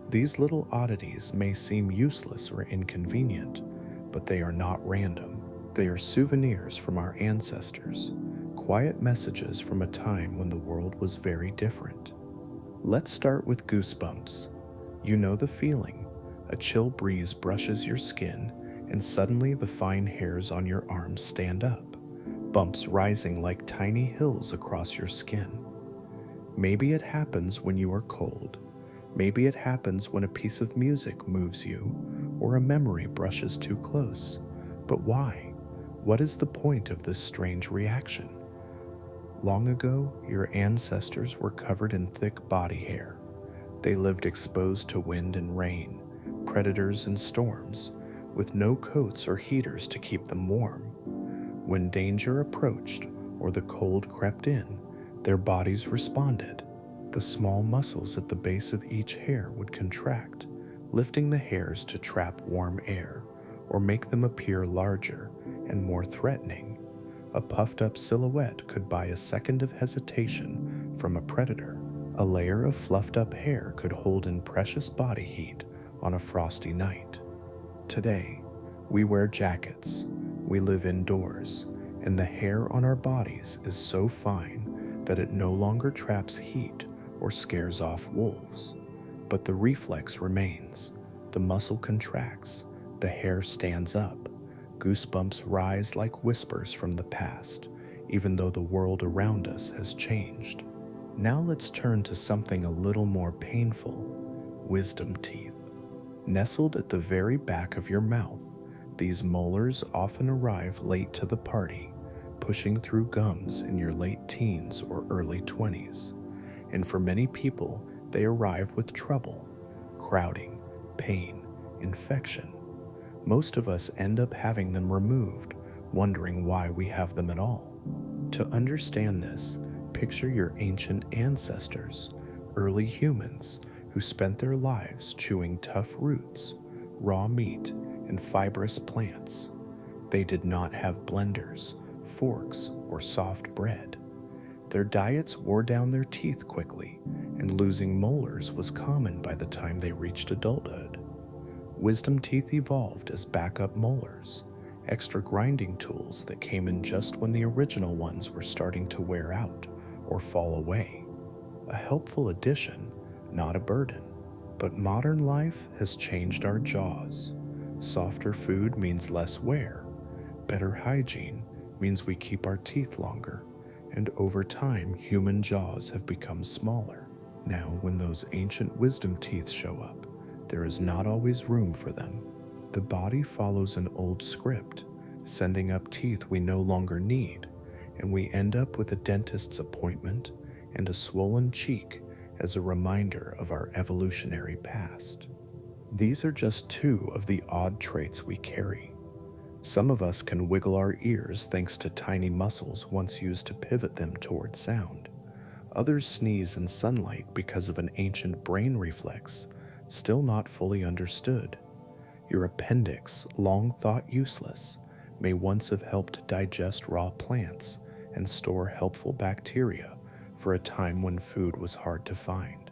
These little oddities may seem useless or inconvenient, but they are not random. They are souvenirs from our ancestors, quiet messages from a time when the world was very different. Let's start with goosebumps. You know the feeling. A chill breeze brushes your skin, and suddenly the fine hairs on your arms stand up, bumps rising like tiny hills across your skin. Maybe it happens when you are cold. Maybe it happens when a piece of music moves you, or a memory brushes too close. But why? What is the point of this strange reaction? Long ago, your ancestors were covered in thick body hair. They lived exposed to wind and rain, predators and storms, with no coats or heaters to keep them warm. When danger approached or the cold crept in, their bodies responded. The small muscles at the base of each hair would contract, lifting the hairs to trap warm air or make them appear larger and more threatening. A puffed up silhouette could buy a second of hesitation from a predator. A layer of fluffed up hair could hold in precious body heat on a frosty night. Today, we wear jackets, we live indoors, and the hair on our bodies is so fine that it no longer traps heat or scares off wolves. But the reflex remains. The muscle contracts, the hair stands up. Goosebumps rise like whispers from the past, even though the world around us has changed. Now let's turn to something a little more painful: wisdom teeth. Nestled at the very back of your mouth, these molars often arrive late to the party, pushing through gums in your late teens or early 20s. And for many people, they arrive with trouble, crowding, pain, infection. Most of us end up having them removed, wondering why we have them at all. To understand this, picture your ancient ancestors, early humans, who spent their lives chewing tough roots, raw meat, and fibrous plants. They did not have blenders, forks, or soft bread. Their diets wore down their teeth quickly, and losing molars was common by the time they reached adulthood. Wisdom teeth evolved as backup molars, extra grinding tools that came in just when the original ones were starting to wear out or fall away. A helpful addition, not a burden. But modern life has changed our jaws. Softer food means less wear. Better hygiene means we keep our teeth longer. And over time, human jaws have become smaller. Now, when those ancient wisdom teeth show up, there is not always room for them. The body follows an old script, sending up teeth we no longer need, and we end up with a dentist's appointment and a swollen cheek as a reminder of our evolutionary past. These are just two of the odd traits we carry. Some of us can wiggle our ears thanks to tiny muscles once used to pivot them toward sound. Others sneeze in sunlight because of an ancient brain reflex, still not fully understood. Your appendix, long thought useless, may once have helped digest raw plants and store helpful bacteria for a time when food was hard to find.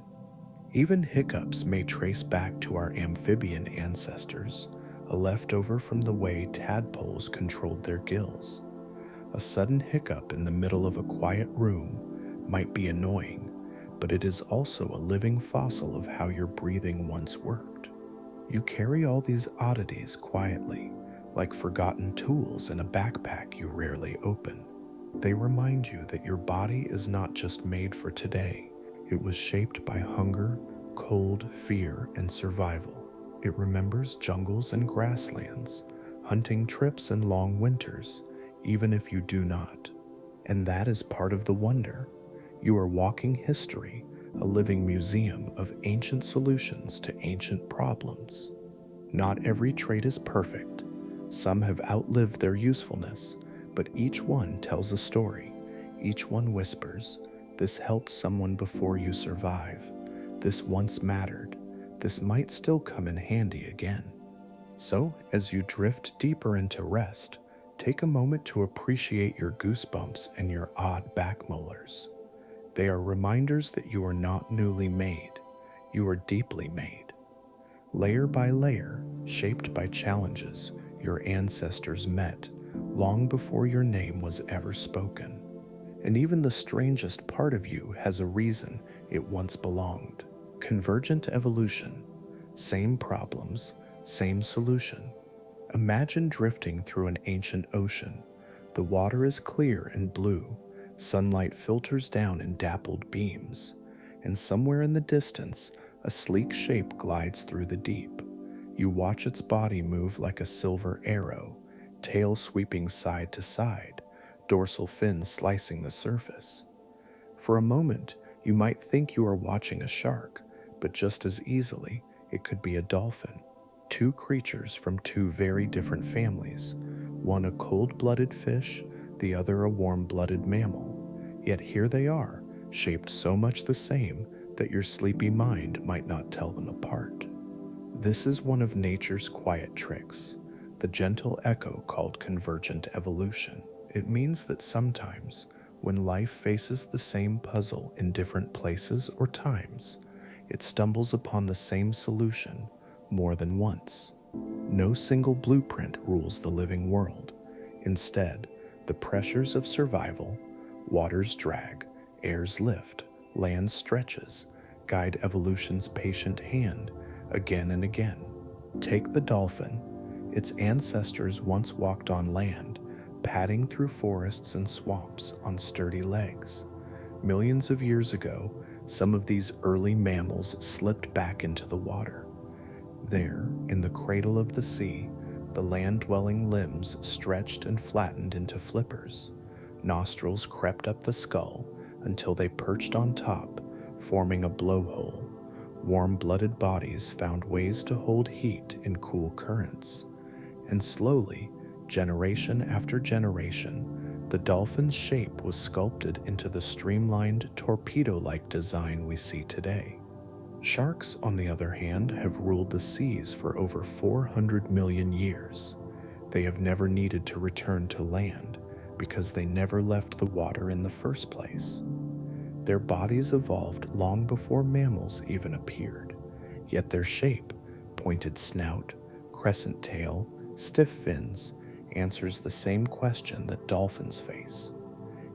Even hiccups may trace back to our amphibian ancestors, a leftover from the way tadpoles controlled their gills. A sudden hiccup in the middle of a quiet room might be annoying, but it is also a living fossil of how your breathing once worked. You carry all these oddities quietly, like forgotten tools in a backpack you rarely open. They remind you that your body is not just made for today. It was shaped by hunger, cold, fear, and survival. It remembers jungles and grasslands, hunting trips and long winters, even if you do not. And that is part of the wonder. You are walking history, a living museum of ancient solutions to ancient problems. Not every trait is perfect. Some have outlived their usefulness, but each one tells a story. Each one whispers, "This helped someone before you survive. This once mattered. This might still come in handy again." So, as you drift deeper into rest, take a moment to appreciate your goosebumps and your odd back molars. They are reminders that you are not newly made. You are deeply made. Layer by layer, shaped by challenges your ancestors met long before your name was ever spoken. And even the strangest part of you has a reason it once belonged. Convergent evolution. Same problems, same solution. Imagine drifting through an ancient ocean. The water is clear and blue. Sunlight filters down in dappled beams. And somewhere in the distance, a sleek shape glides through the deep. You watch its body move like a silver arrow, tail sweeping side to side, dorsal fins slicing the surface. For a moment, you might think you are watching a shark, but just as easily, it could be a dolphin. Two creatures from two very different families, one a cold-blooded fish, the other a warm-blooded mammal. Yet here they are, shaped so much the same that your sleepy mind might not tell them apart. This is one of nature's quiet tricks, the gentle echo called convergent evolution. It means that sometimes, when life faces the same puzzle in different places or times, it stumbles upon the same solution more than once. No single blueprint rules the living world. Instead, the pressures of survival, waters drag, airs lift, land stretches, guide evolution's patient hand again and again. Take the dolphin. Its ancestors once walked on land, padding through forests and swamps on sturdy legs. Millions of years ago, some of these early mammals slipped back into the water. There, in the cradle of the sea, the land-dwelling limbs stretched and flattened into flippers. Nostrils crept up the skull until they perched on top, forming a blowhole. Warm-blooded bodies found ways to hold heat in cool currents. And slowly, generation after generation, the dolphin's shape was sculpted into the streamlined, torpedo-like design we see today. Sharks, on the other hand, have ruled the seas for over 400 million years. They have never needed to return to land because they never left the water in the first place. Their bodies evolved long before mammals even appeared, yet their shape, pointed snout, crescent tail, stiff fins, answers the same question that dolphins face.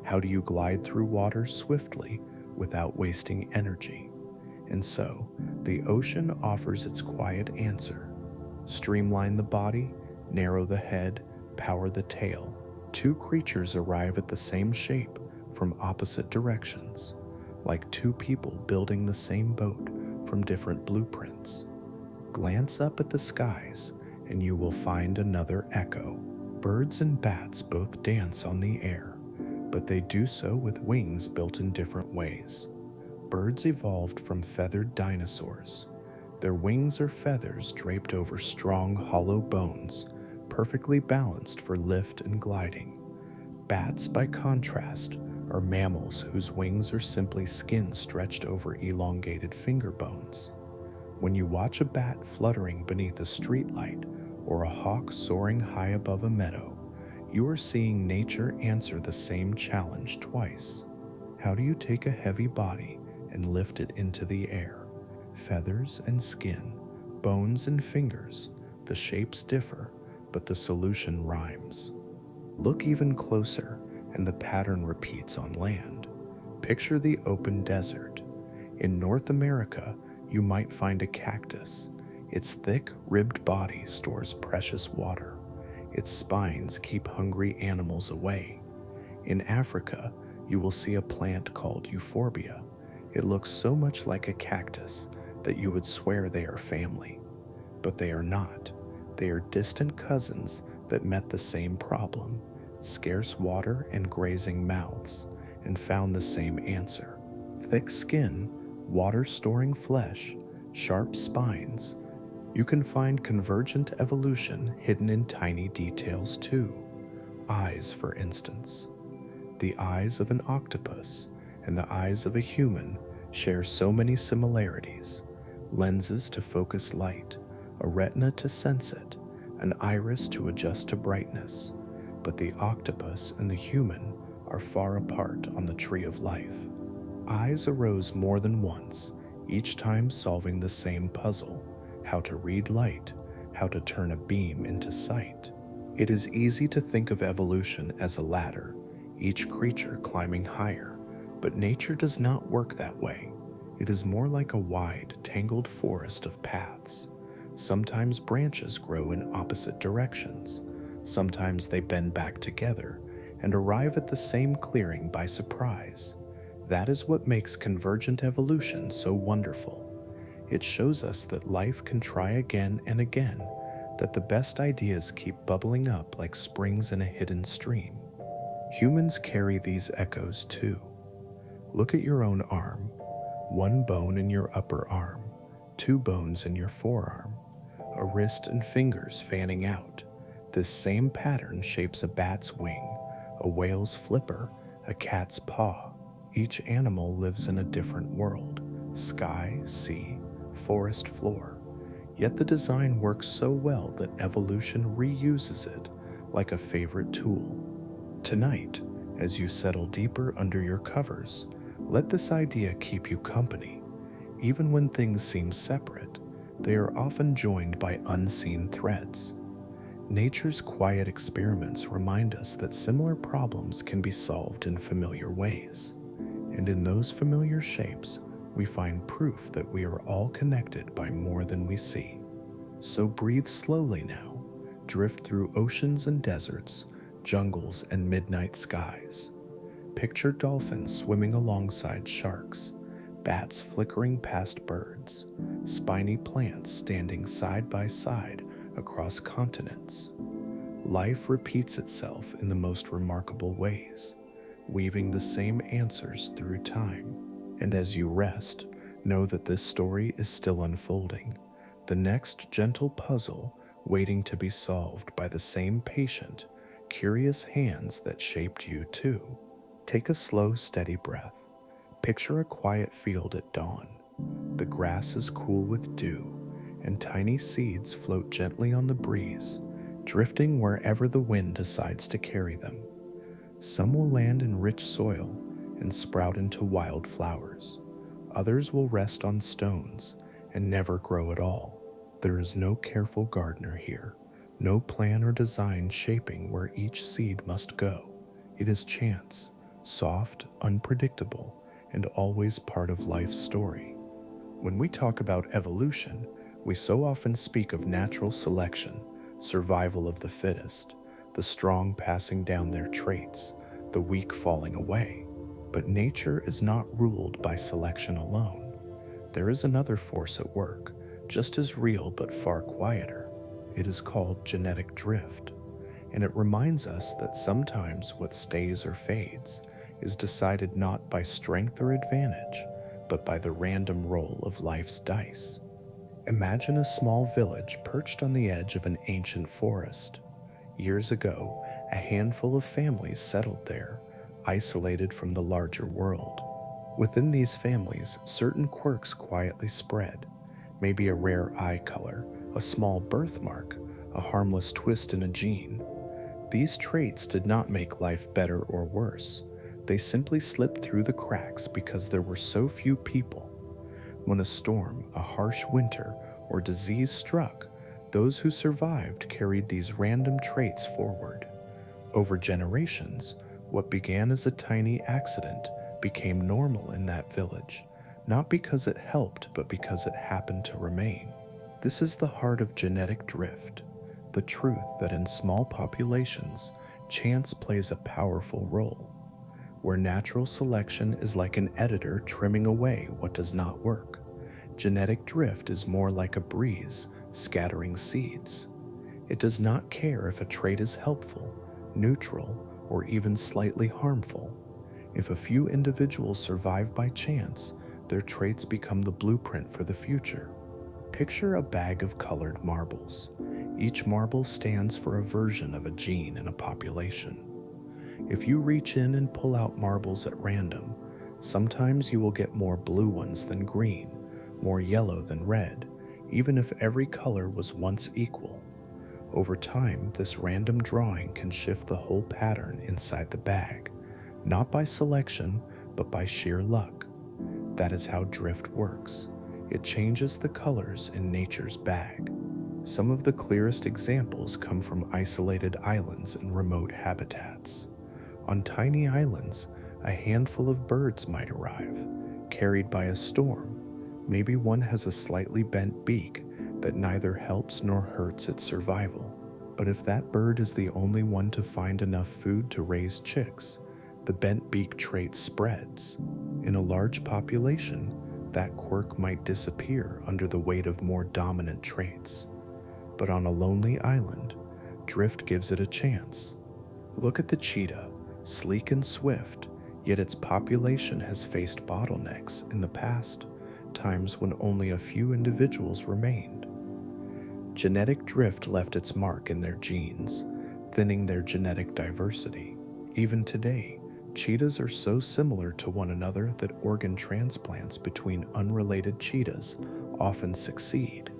How do you glide through water swiftly without wasting energy? And so, the ocean offers its quiet answer. Streamline the body, narrow the head, power the tail. Two creatures arrive at the same shape from opposite directions, like two people building the same boat from different blueprints. Glance up at the skies, and you will find another echo. Birds and bats both dance on the air, but they do so with wings built in different ways. Birds evolved from feathered dinosaurs. Their wings are feathers draped over strong, hollow bones, perfectly balanced for lift and gliding. Bats, by contrast, are mammals whose wings are simply skin stretched over elongated finger bones. When you watch a bat fluttering beneath a streetlight or a hawk soaring high above a meadow, you are seeing nature answer the same challenge twice. How do you take a heavy body and lift it into the air? Feathers and skin, bones and fingers, the shapes differ, but the solution rhymes. Look even closer, and the pattern repeats on land. Picture the open desert. In North America, you might find a cactus. Its thick, ribbed body stores precious water. Its spines keep hungry animals away. In Africa, you will see a plant called euphorbia. It looks so much like a cactus that you would swear they are family. But they are not. They are distant cousins that met the same problem, scarce water and grazing mouths, and found the same answer. Thick skin, water-storing flesh, sharp spines. You can find convergent evolution hidden in tiny details too. Eyes, for instance. The eyes of an octopus and the eyes of a human share so many similarities. Lenses to focus light, a retina to sense it, an iris to adjust to brightness. But the octopus and the human are far apart on the tree of life. Eyes arose more than once, each time solving the same puzzle: how to read light, how to turn a beam into sight. It is easy to think of evolution as a ladder, each creature climbing higher, but nature does not work that way. It is more like a wide, tangled forest of paths. Sometimes branches grow in opposite directions. Sometimes they bend back together and arrive at the same clearing by surprise. That is what makes convergent evolution so wonderful. It shows us that life can try again and again, that the best ideas keep bubbling up like springs in a hidden stream. Humans carry these echoes too. Look at your own arm. One bone in your upper arm, two bones in your forearm, a wrist and fingers fanning out. This same pattern shapes a bat's wing, a whale's flipper, a cat's paw. Each animal lives in a different world: sky, sea, forest floor. Yet the design works so well that evolution reuses it like a favorite tool. Tonight, as you settle deeper under your covers, let this idea keep you company. Even when things seem separate, they are often joined by unseen threads. Nature's quiet experiments remind us that similar problems can be solved in familiar ways. And in those familiar shapes, we find proof that we are all connected by more than we see. So breathe slowly now, drift through oceans and deserts, jungles and midnight skies. Picture dolphins swimming alongside sharks, bats flickering past birds, spiny plants standing side by side across continents. Life repeats itself in the most remarkable ways, weaving the same answers through time. And as you rest, know that this story is still unfolding, the next gentle puzzle waiting to be solved by the same patient, curious hands that shaped you too. Take a slow, steady breath. Picture a quiet field at dawn. The grass is cool with dew, and tiny seeds float gently on the breeze, drifting wherever the wind decides to carry them. Some will land in rich soil and sprout into wild flowers. Others will rest on stones and never grow at all. There is no careful gardener here, no plan or design shaping where each seed must go. It is chance, soft, unpredictable, and always part of life's story. When we talk about evolution, we so often speak of natural selection, survival of the fittest, the strong passing down their traits, the weak falling away. But nature is not ruled by selection alone. There is another force at work, just as real but far quieter. It is called genetic drift, and it reminds us that sometimes what stays or fades is decided not by strength or advantage, but by the random roll of life's dice. Imagine a small village perched on the edge of an ancient forest. Years ago, a handful of families settled there, isolated from the larger world. Within these families, certain quirks quietly spread. Maybe a rare eye color, a small birthmark, a harmless twist in a gene. These traits did not make life better or worse. They simply slipped through the cracks because there were so few people. When a storm, a harsh winter, or disease struck, those who survived carried these random traits forward. Over generations, what began as a tiny accident became normal in that village, not because it helped, but because it happened to remain. This is the heart of genetic drift, the truth that in small populations, chance plays a powerful role. Where natural selection is like an editor trimming away what does not work, genetic drift is more like a breeze scattering seeds. It does not care if a trait is helpful, neutral, or even slightly harmful. If a few individuals survive by chance, their traits become the blueprint for the future. Picture a bag of colored marbles. Each marble stands for a version of a gene in a population. If you reach in and pull out marbles at random, sometimes you will get more blue ones than green, more yellow than red, even if every color was once equal. Over time, this random drawing can shift the whole pattern inside the bag, not by selection, but by sheer luck. That is how drift works. It changes the colors in nature's bag. Some of the clearest examples come from isolated islands and remote habitats. On tiny islands, a handful of birds might arrive, carried by a storm. Maybe one has a slightly bent beak that neither helps nor hurts its survival. But if that bird is the only one to find enough food to raise chicks, the bent beak trait spreads. In a large population, that quirk might disappear under the weight of more dominant traits. But on a lonely island, drift gives it a chance. Look at the cheetah, sleek and swift, yet its population has faced bottlenecks in the past, times when only a few individuals remained. Genetic drift left its mark in their genes, thinning their genetic diversity. Even today, Cheetahs are so similar to one another that organ transplants between unrelated cheetahs often succeed.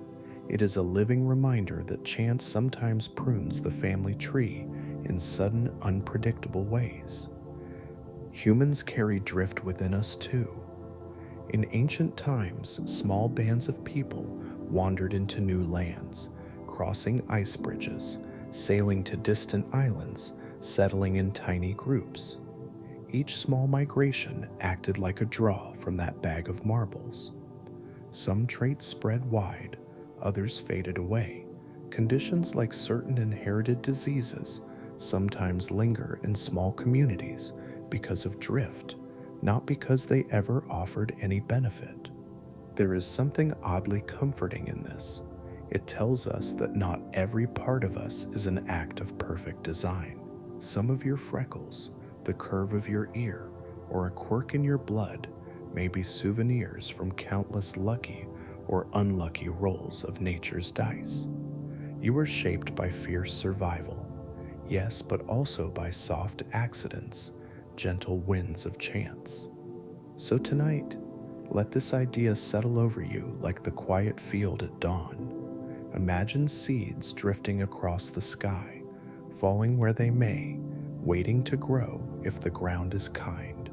It is a living reminder that chance sometimes prunes the family tree in sudden, unpredictable ways. Humans carry drift within us too. In ancient times, small bands of people wandered into new lands, crossing ice bridges, sailing to distant islands, settling in tiny groups. Each small migration acted like a draw from that bag of marbles. Some traits spread wide, others faded away. Conditions like certain inherited diseases sometimes linger in small communities because of drift, not because they ever offered any benefit. There is something oddly comforting in this. It tells us that not every part of us is an act of perfect design. Some of your freckles, the curve of your ear, or a quirk in your blood may be souvenirs from countless lucky or unlucky rolls of nature's dice. You are shaped by fierce survival, yes, but also by soft accidents, gentle winds of chance. So tonight, let this idea settle over you like the quiet field at dawn. Imagine seeds drifting across the sky, falling where they may, waiting to grow if the ground is kind.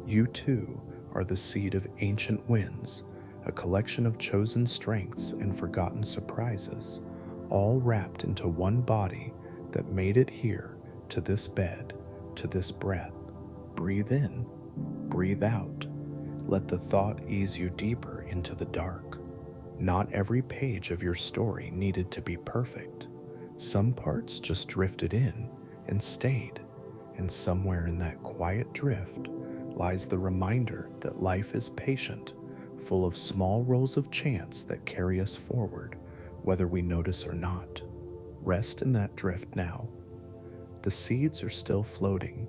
You too are the seed of ancient winds, a collection of chosen strengths and forgotten surprises, all wrapped into one body that made it here, to this bed, to this breath. Breathe in, breathe out. Let the thought ease you deeper into the dark. Not every page of your story needed to be perfect. Some parts just drifted in and stayed, and somewhere in that quiet drift lies the reminder that life is patient, full of small rolls of chance that carry us forward, whether we notice or not. Rest in that drift now. The seeds are still floating,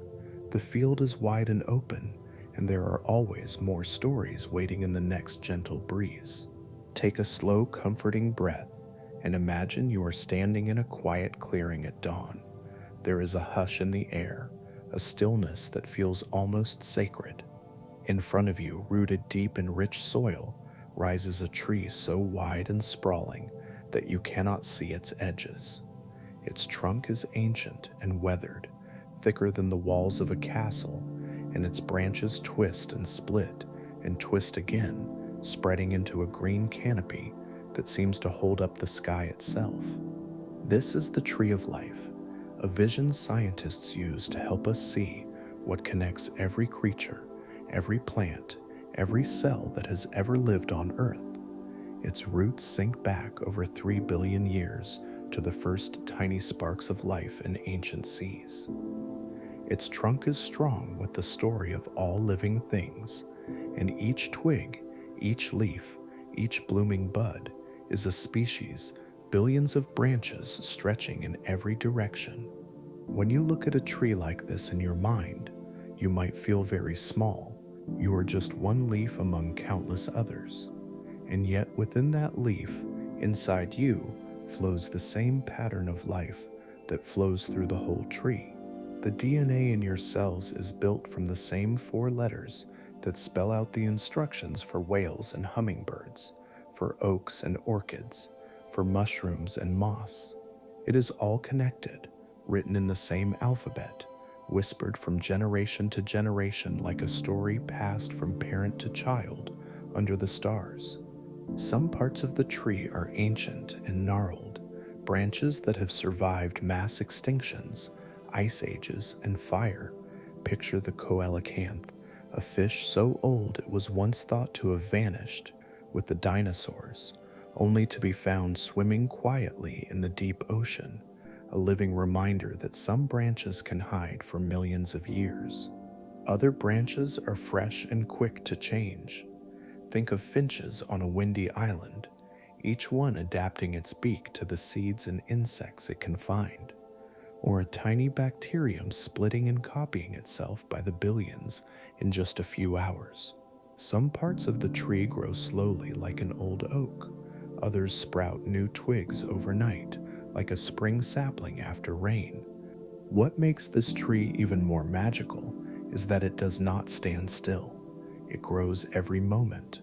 the field is wide and open, and there are always more stories waiting in the next gentle breeze. Take a slow, comforting breath and imagine you are standing in a quiet clearing at dawn. There is a hush in the air, a stillness that feels almost sacred. In front of you, rooted deep in rich soil, rises a tree so wide and sprawling that you cannot see its edges. Its trunk is ancient and weathered, thicker than the walls of a castle, and its branches twist and twist again, spreading into a green canopy that seems to hold up the sky itself. This is the tree of life, a vision scientists use to help us see what connects every creature, every plant, every cell that has ever lived on Earth. Its roots sink back over 3 billion years to the first tiny sparks of life in ancient seas. Its trunk is strong with the story of all living things, and each twig, each leaf, each blooming bud is a species, billions of branches stretching in every direction. When you look at a tree like this in your mind, you might feel very small. You are just one leaf among countless others. And yet within that leaf, inside you, flows the same pattern of life that flows through the whole tree. The DNA in your cells is built from the same 4 letters that spell out the instructions for whales and hummingbirds, for oaks and orchids, for mushrooms and moss. It is all connected, written in the same alphabet, whispered from generation to generation like a story passed from parent to child under the stars. Some parts of the tree are ancient and gnarled, branches that have survived mass extinctions, ice ages, and fire. Picture the coelacanth, a fish so old it was once thought to have vanished with the dinosaurs, only to be found swimming quietly in the deep ocean, a living reminder that some branches can hide for millions of years. Other branches are fresh and quick to change. Think of finches on a windy island, each one adapting its beak to the seeds and insects it can find, or a tiny bacterium splitting and copying itself by the billions in just a few hours. Some parts of the tree grow slowly like an old oak, others sprout new twigs overnight like a spring sapling after rain. What makes this tree even more magical is that it does not stand still. It grows every moment.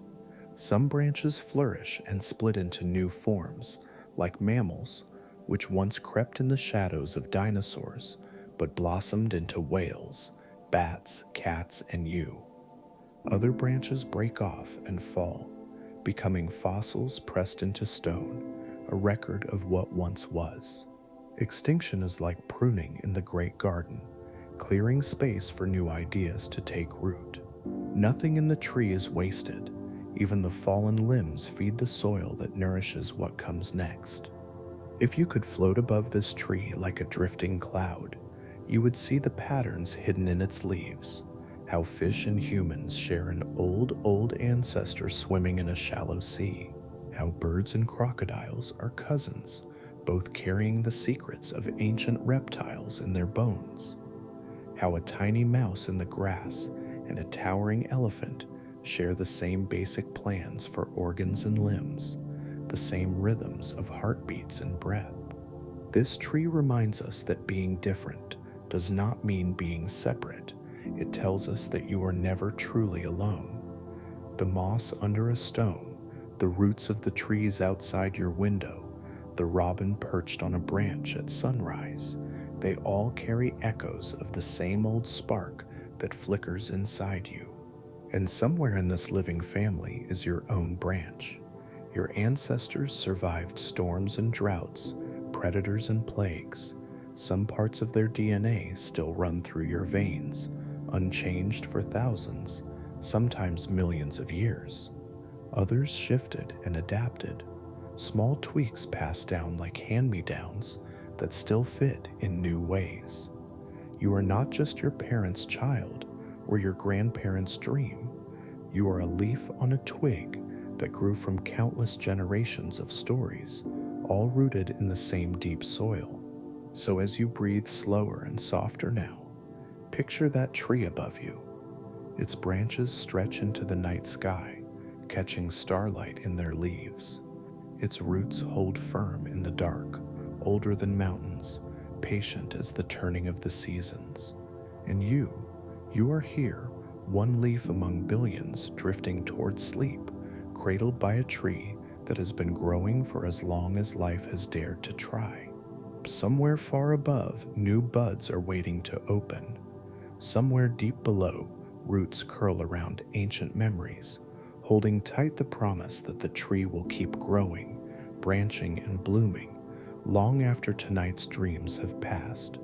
Some branches flourish and split into new forms, like mammals, which once crept in the shadows of dinosaurs, but blossomed into whales, bats, cats, and you. Other branches break off and fall, becoming fossils pressed into stone, a record of what once was. Extinction is like pruning in the great garden, clearing space for new ideas to take root. Nothing in the tree is wasted. Even the fallen limbs feed the soil that nourishes what comes next. If you could float above this tree like a drifting cloud, you would see the patterns hidden in its leaves, how fish and humans share an old ancestor swimming in a shallow sea, how birds and crocodiles are cousins, both carrying the secrets of ancient reptiles in their bones, how a tiny mouse in the grass and a towering elephant share the same basic plans for organs and limbs, the same rhythms of heartbeats and breath. This tree reminds us that being different does not mean being separate. It tells us that you are never truly alone. The moss under a stone, the roots of the trees outside your window, the robin perched on a branch at sunrise, they all carry echoes of the same old spark that flickers inside you. And somewhere in this living family is your own branch. Your ancestors survived storms and droughts, predators and plagues. Some parts of their DNA still run through your veins, unchanged for thousands, sometimes millions of years. Others shifted and adapted. Small tweaks passed down like hand-me-downs that still fit in new ways. You are not just your parents' child or your grandparents' dream. You are a leaf on a twig that grew from countless generations of stories, all rooted in the same deep soil. So as you breathe slower and softer now, picture that tree above you. Its branches stretch into the night sky, catching starlight in their leaves. Its roots hold firm in the dark, older than mountains, patient as the turning of the seasons. And you are here, one leaf among billions drifting toward sleep, cradled by a tree that has been growing for as long as life has dared to try. Somewhere far above, new buds are waiting to open. Somewhere deep below, roots curl around ancient memories, holding tight the promise that the tree will keep growing, branching and blooming, long after tonight's dreams have passed.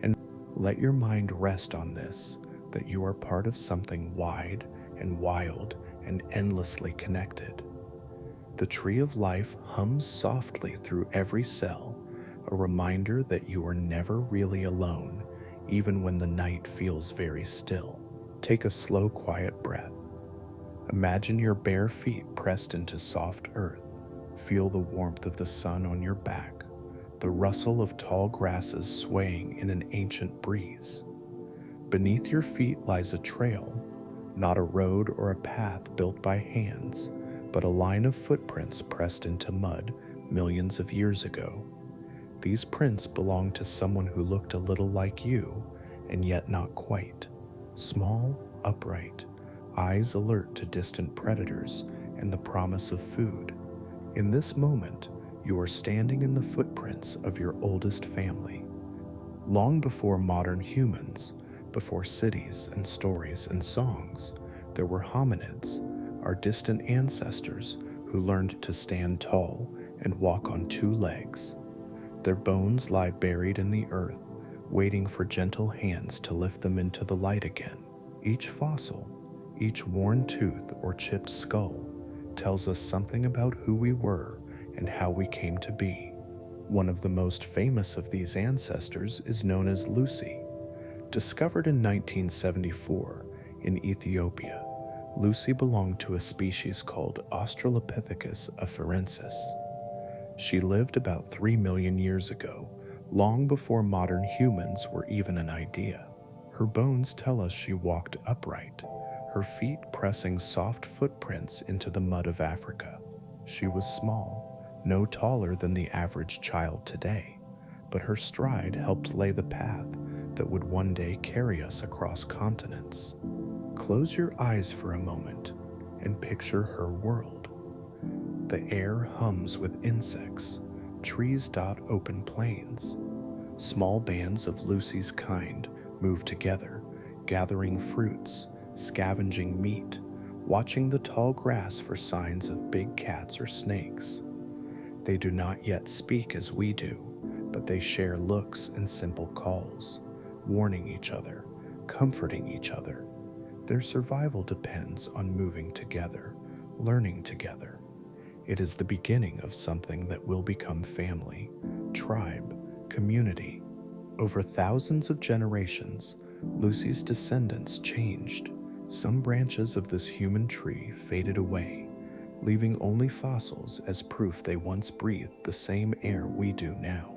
And let your mind rest on this, that you are part of something wide and wild and endlessly connected. The tree of life hums softly through every cell, a reminder that you are never really alone, even when the night feels very still. Take a slow, quiet breath. Imagine your bare feet pressed into soft earth. Feel the warmth of the sun on your back, the rustle of tall grasses swaying in an ancient breeze. Beneath your feet lies a trail, not a road or a path built by hands, but a line of footprints pressed into mud millions of years ago. These prints belong to someone who looked a little like you, and yet not quite. Small, upright, eyes alert to distant predators and the promise of food. In this moment, you are standing in the footprints of your oldest family. Long before modern humans, before cities and stories and songs, there were hominids, our distant ancestors who learned to stand tall and walk on two legs. Their bones lie buried in the earth, waiting for gentle hands to lift them into the light again. Each fossil, each worn tooth or chipped skull, tells us something about who we were and how we came to be. One of the most famous of these ancestors is known as Lucy. Discovered in 1974 in Ethiopia, Lucy belonged to a species called Australopithecus afarensis. She lived about 3 million years ago, long before modern humans were even an idea. Her bones tell us she walked upright, her feet pressing soft footprints into the mud of Africa. She was small, no taller than the average child today, but her stride helped lay the path that would one day carry us across continents. Close your eyes for a moment and picture her world. The air hums with insects, trees dot open plains. Small bands of Lucy's kind move together, gathering fruits, scavenging meat, watching the tall grass for signs of big cats or snakes. They do not yet speak as we do, but they share looks and simple calls, warning each other, comforting each other. Their survival depends on moving together, learning together. It is the beginning of something that will become family, tribe, community. Over thousands of generations, Lucy's descendants changed. Some branches of this human tree faded away, leaving only fossils as proof they once breathed the same air we do now.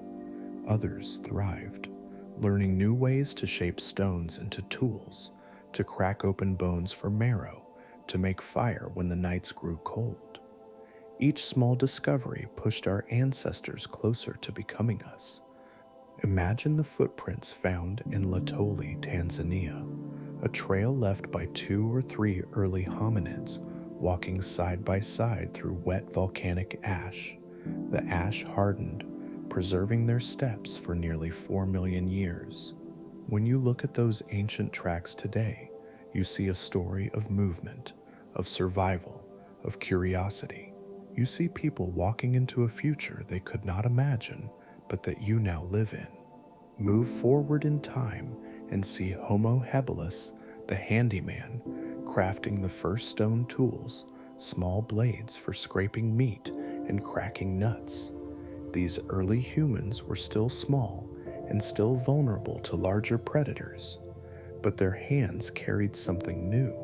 Others thrived, learning new ways to shape stones into tools, to crack open bones for marrow, to make fire when the nights grew cold. Each small discovery pushed our ancestors closer to becoming us. Imagine the footprints found in Latoli, Tanzania, a trail left by 2 or 3 early hominids walking side by side through wet volcanic ash. The ash hardened, preserving their steps for nearly 4 million years. When you look at those ancient tracks today, you see a story of movement, of survival, of curiosity. You see people walking into a future they could not imagine, but that you now live in. Move forward in time and see Homo habilis, the handyman, crafting the first stone tools, small blades for scraping meat and cracking nuts. These early humans were still small and still vulnerable to larger predators, but their hands carried something new,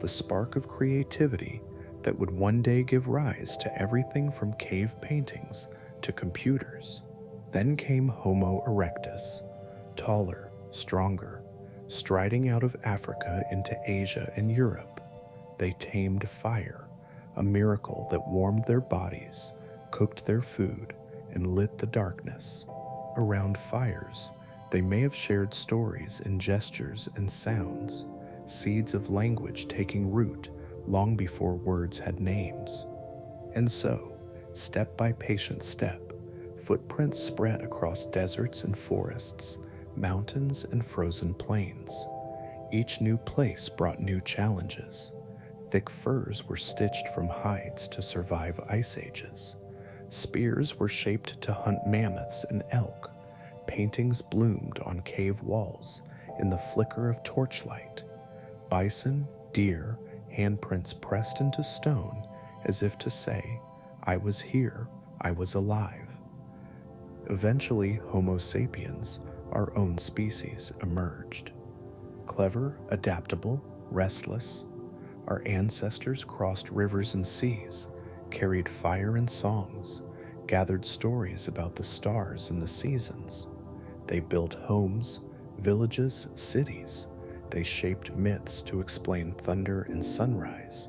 the spark of creativity that would one day give rise to everything from cave paintings to computers. Then came Homo erectus, taller, stronger, striding out of Africa into Asia and Europe. They tamed fire, a miracle that warmed their bodies, cooked their food, and lit the darkness. Around fires, they may have shared stories and gestures and sounds, seeds of language taking root long before words had names. And so, step by patient step, footprints spread across deserts and forests, mountains and frozen plains. Each new place brought new challenges. Thick furs were stitched from hides to survive ice ages. Spears were shaped to hunt mammoths and elk. Paintings bloomed on cave walls in the flicker of torchlight. Bison, deer, handprints pressed into stone as if to say, "I was here, I was alive." Eventually, Homo sapiens, our own species, emerged. Clever, adaptable, restless, our ancestors crossed rivers and seas, carried fire and songs, gathered stories about the stars and the seasons. They built homes, villages, cities. They shaped myths to explain thunder and sunrise.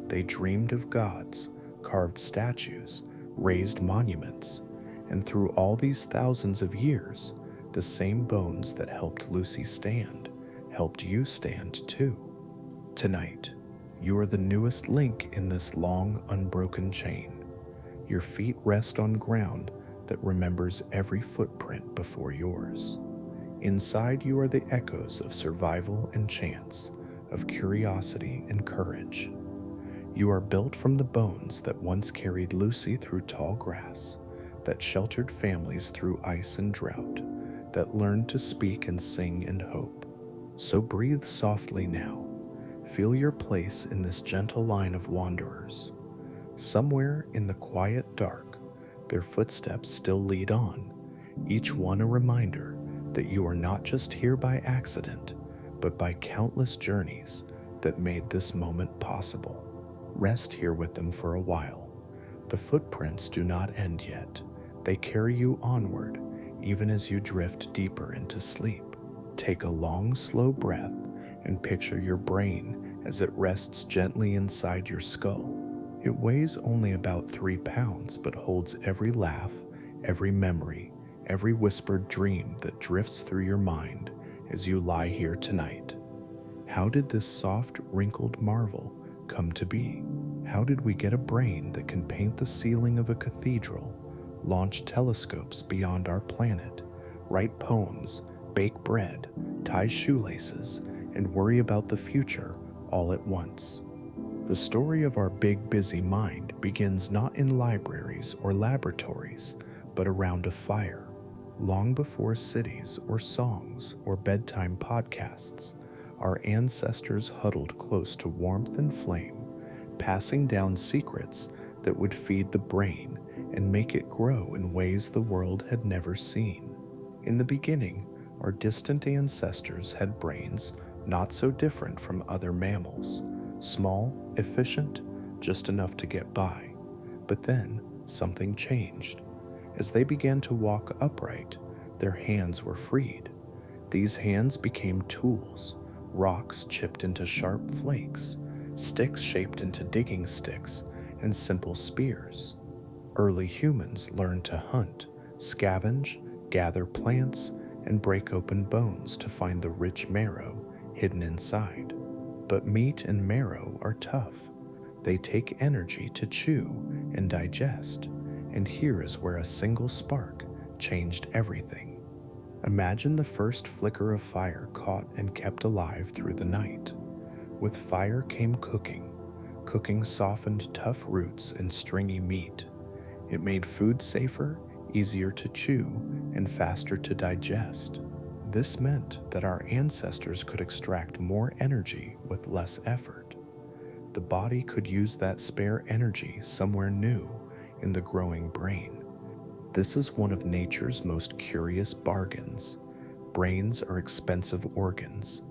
They dreamed of gods, carved statues, raised monuments, and through all these thousands of years, the same bones that helped Lucy stand helped you stand too. Tonight, you are the newest link in this long, unbroken chain. Your feet rest on ground that remembers every footprint before yours. Inside you are the echoes of survival and chance, of curiosity and courage. You are built from the bones that once carried Lucy through tall grass, that sheltered families through ice and drought, that learned to speak and sing and hope. So breathe softly now. Feel your place in this gentle line of wanderers. Somewhere in the quiet dark, their footsteps still lead on, each one a reminder that you are not just here by accident, but by countless journeys that made this moment possible. Rest here with them for a while. The footprints do not end yet. They carry you onward, even as you drift deeper into sleep. Take a long, slow breath and picture your brain as it rests gently inside your skull. It weighs only about 3 pounds, but holds every laugh, every memory, every whispered dream that drifts through your mind as you lie here tonight. How did this soft, wrinkled marvel come to be? How did we get a brain that can paint the ceiling of a cathedral, launch telescopes beyond our planet, write poems, bake bread, tie shoelaces, and worry about the future all at once? The story of our big, busy mind begins not in libraries or laboratories, but around a fire. Long before cities or songs or bedtime podcasts, our ancestors huddled close to warmth and flame, passing down secrets that would feed the brain and make it grow in ways the world had never seen. In the beginning, our distant ancestors had brains not so different from other mammals, small, efficient, just enough to get by. But then something changed. As they began to walk upright, their hands were freed. These hands became tools, rocks chipped into sharp flakes, sticks shaped into digging sticks, and simple spears. Early humans learned to hunt, scavenge, gather plants, and break open bones to find the rich marrow hidden inside. But meat and marrow are tough. They take energy to chew and digest, and here is where a single spark changed everything. Imagine the first flicker of fire caught and kept alive through the night. With fire came cooking. Cooking softened tough roots and stringy meat. It made food safer, easier to chew, and faster to digest. This meant that our ancestors could extract more energy with less effort. The body could use that spare energy somewhere new in the growing brain. This is one of nature's most curious bargains. Brains are expensive organs.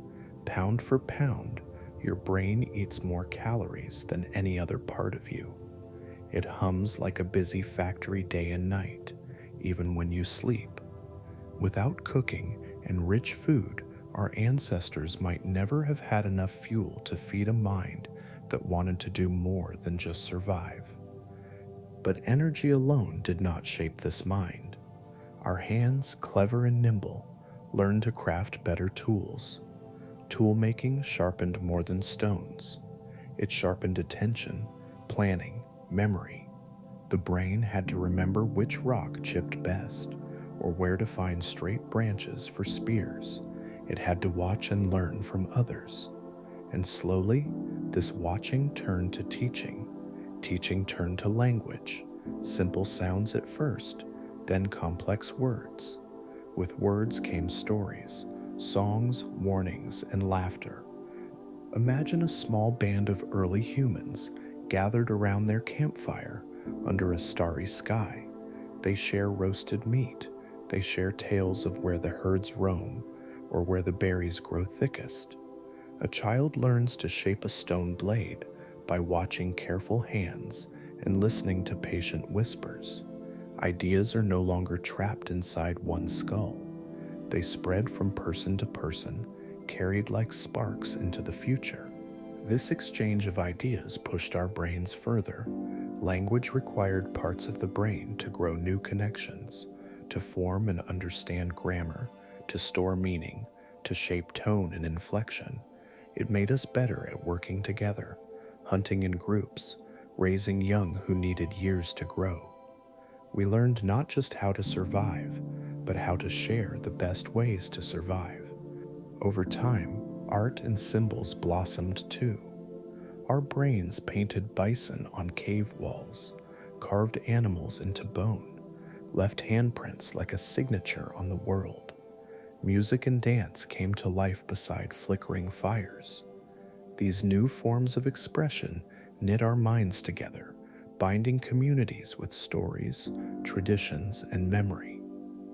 Pound for pound, your brain eats more calories than any other part of you. It hums like a busy factory day and night, even when you sleep. Without cooking and rich food, our ancestors might never have had enough fuel to feed a mind that wanted to do more than just survive. But energy alone did not shape this mind. Our hands, clever and nimble, learned to craft better tools. Tool-making sharpened more than stones. It sharpened attention, planning, memory. The brain had to remember which rock chipped best, or where to find straight branches for spears. It had to watch and learn from others. And slowly, this watching turned to teaching. Teaching turned to language. Simple sounds at first, then complex words. With words came stories, songs, warnings, and laughter. Imagine a small band of early humans gathered around their campfire under a starry sky. They share roasted meat. They share tales of where the herds roam or where the berries grow thickest. A child learns to shape a stone blade by watching careful hands and listening to patient whispers. Ideas are no longer trapped inside one skull. They spread from person to person, carried like sparks into the future. This exchange of ideas pushed our brains further. Language required parts of the brain to grow new connections, to form and understand grammar, to store meaning, to shape tone and inflection. It made us better at working together, hunting in groups, raising young who needed years to grow. We learned not just how to survive, but how to share the best ways to survive. Over time, art and symbols blossomed too. Our brains painted bison on cave walls, carved animals into bone, left handprints like a signature on the world. Music and dance came to life beside flickering fires. These new forms of expression knit our minds together, binding communities with stories, traditions, and memory.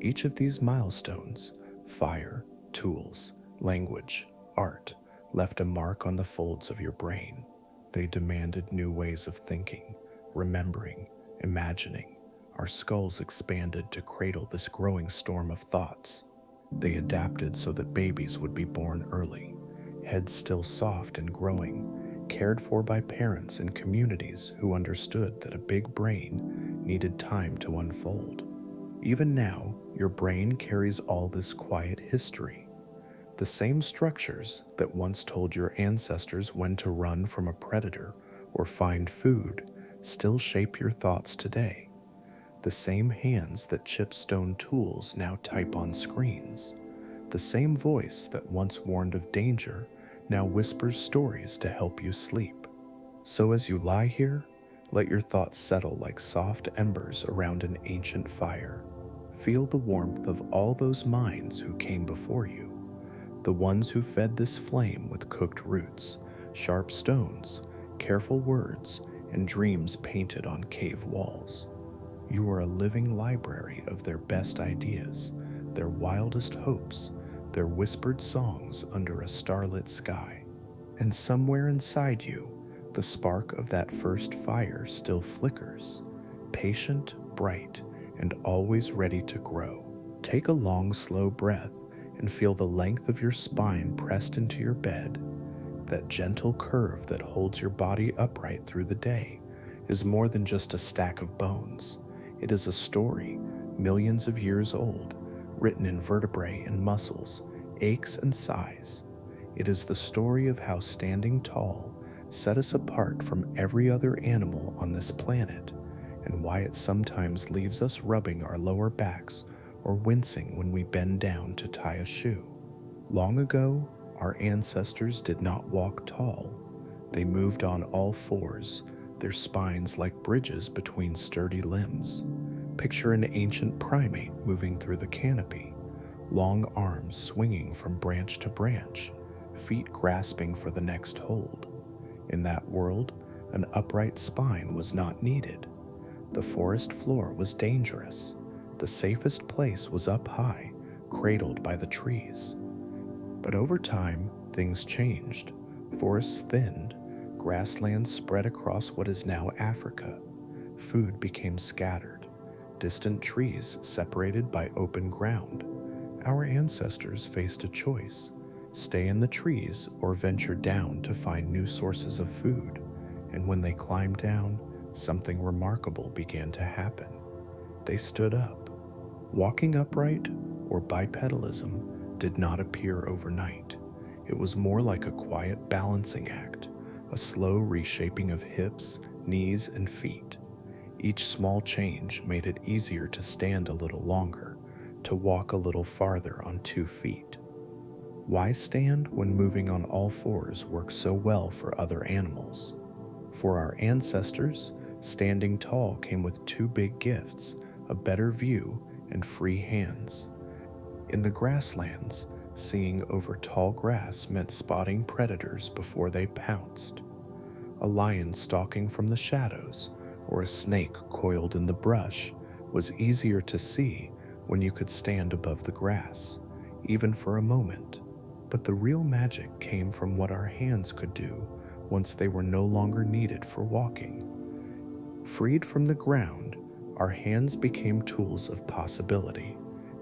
Each of these milestones, fire, tools, language, art, left a mark on the folds of your brain. They demanded new ways of thinking, remembering, imagining. Our skulls expanded to cradle this growing storm of thoughts. They adapted so that babies would be born early, heads still soft and growing, cared for by parents and communities who understood that a big brain needed time to unfold. Even now, your brain carries all this quiet history. The same structures that once told your ancestors when to run from a predator or find food still shape your thoughts today. The same hands that chip stone tools now type on screens. The same voice that once warned of danger now whispers stories to help you sleep. So as you lie here, let your thoughts settle like soft embers around an ancient fire. Feel the warmth of all those minds who came before you, the ones who fed this flame with cooked roots, sharp stones, careful words, and dreams painted on cave walls. You are a living library of their best ideas, their wildest hopes, their whispered songs under a starlit sky. And somewhere inside you, the spark of that first fire still flickers, patient, bright, and always ready to grow. Take a long, slow breath and feel the length of your spine pressed into your bed. That gentle curve that holds your body upright through the day is more than just a stack of bones. It is a story, millions of years old, written in vertebrae and muscles, aches and sighs. It is the story of how standing tall set us apart from every other animal on this planet, and why it sometimes leaves us rubbing our lower backs or wincing when we bend down to tie a shoe. Long ago, our ancestors did not walk tall. They moved on all fours, their spines like bridges between sturdy limbs. Picture an ancient primate moving through the canopy, long arms swinging from branch to branch, feet grasping for the next hold. In that world, an upright spine was not needed. The forest floor was dangerous. The safest place was up high, cradled by the trees. But over time, things changed. Forests thinned, grasslands spread across what is now Africa. Food became scattered, distant trees separated by open ground. Our ancestors faced a choice: stay in the trees or venture down to find new sources of food. And when they climbed down, something remarkable began to happen. They stood up. Walking upright, or bipedalism, did not appear overnight. It was more like a quiet balancing act, a slow reshaping of hips, knees, and feet. Each small change made it easier to stand a little longer, to walk a little farther on 2 feet. Why stand when moving on all fours works so well for other animals? For our ancestors, standing tall came with 2 big gifts: a better view and free hands. In the grasslands, seeing over tall grass meant spotting predators before they pounced. A lion stalking from the shadows or a snake coiled in the brush was easier to see when you could stand above the grass, even for a moment. But the real magic came from what our hands could do once they were no longer needed for walking. Freed from the ground, our hands became tools of possibility.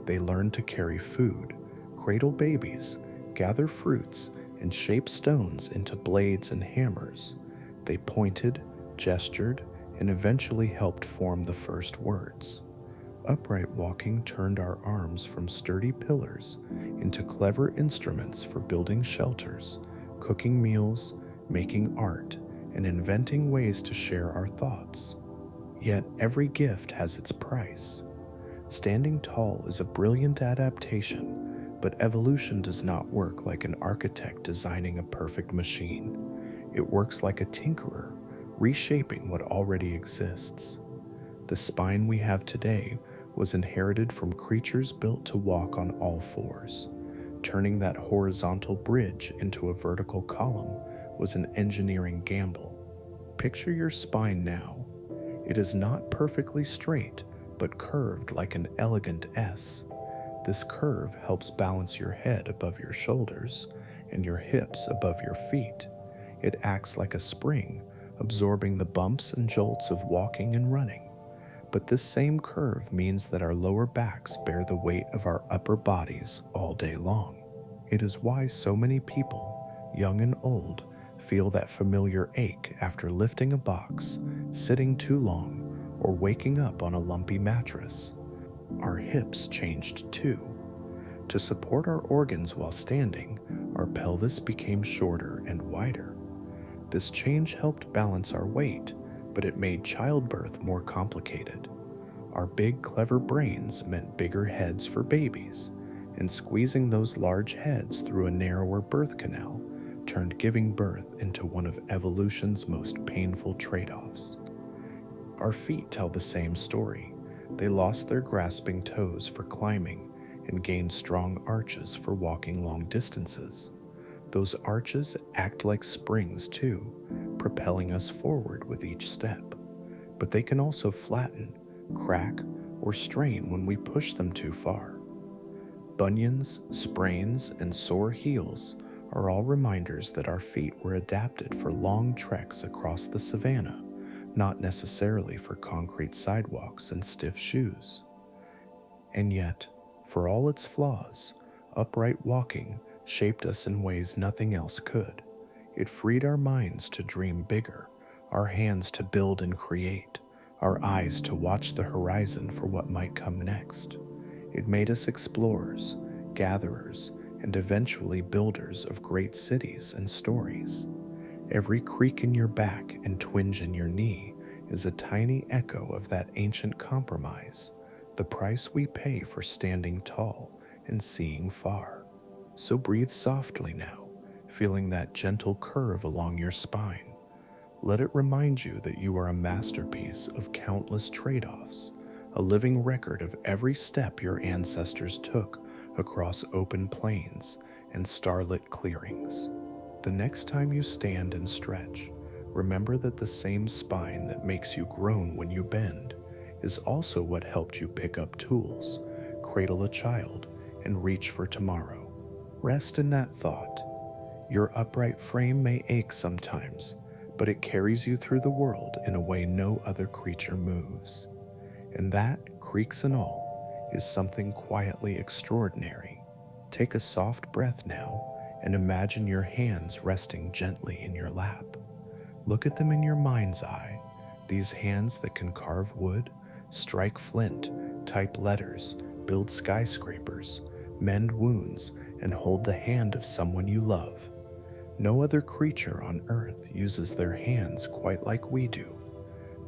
They learned to carry food, cradle babies, gather fruits, and shape stones into blades and hammers. They pointed, gestured, and eventually helped form the first words. Upright walking turned our arms from sturdy pillars into clever instruments for building shelters, cooking meals, making art, and inventing ways to share our thoughts. Yet every gift has its price. Standing tall is a brilliant adaptation, but evolution does not work like an architect designing a perfect machine. It works like a tinkerer, reshaping what already exists. The spine we have today was inherited from creatures built to walk on all fours. Turning that horizontal bridge into a vertical column was an engineering gamble. Picture your spine now. It is not perfectly straight, but curved like an elegant S. This curve helps balance your head above your shoulders and your hips above your feet. It acts like a spring, absorbing the bumps and jolts of walking and running. But this same curve means that our lower backs bear the weight of our upper bodies all day long. It is why so many people, young and old, feel that familiar ache after lifting a box, sitting too long, or waking up on a lumpy mattress. Our hips changed too. To support our organs while standing, our pelvis became shorter and wider. This change helped balance our weight, but it made childbirth more complicated. Our big, clever brains meant bigger heads for babies, and squeezing those large heads through a narrower birth canal turned giving birth into one of evolution's most painful trade-offs. Our feet tell the same story. They lost their grasping toes for climbing and gained strong arches for walking long distances. Those arches act like springs too, propelling us forward with each step. But they can also flatten, crack, or strain when we push them too far. Bunions, sprains, and sore heels are all reminders that our feet were adapted for long treks across the savannah, not necessarily for concrete sidewalks and stiff shoes. And yet, for all its flaws, upright walking shaped us in ways nothing else could. It freed our minds to dream bigger, our hands to build and create, our eyes to watch the horizon for what might come next. It made us explorers, gatherers, and eventually builders of great cities and stories. Every creak in your back and twinge in your knee is a tiny echo of that ancient compromise, the price we pay for standing tall and seeing far. So breathe softly now, feeling that gentle curve along your spine. Let it remind you that you are a masterpiece of countless trade-offs, a living record of every step your ancestors took across open plains and starlit clearings. The next time you stand and stretch, remember that the same spine that makes you groan when you bend is also what helped you pick up tools, cradle a child, and reach for tomorrow. Rest in that thought. Your upright frame may ache sometimes, but it carries you through the world in a way no other creature moves. And that, creaks and all, is something quietly extraordinary. Take a soft breath now and imagine your hands resting gently in your lap. Look at them in your mind's eye, these hands that can carve wood, strike flint, type letters, build skyscrapers, mend wounds, and hold the hand of someone you love. No other creature on Earth uses their hands quite like we do.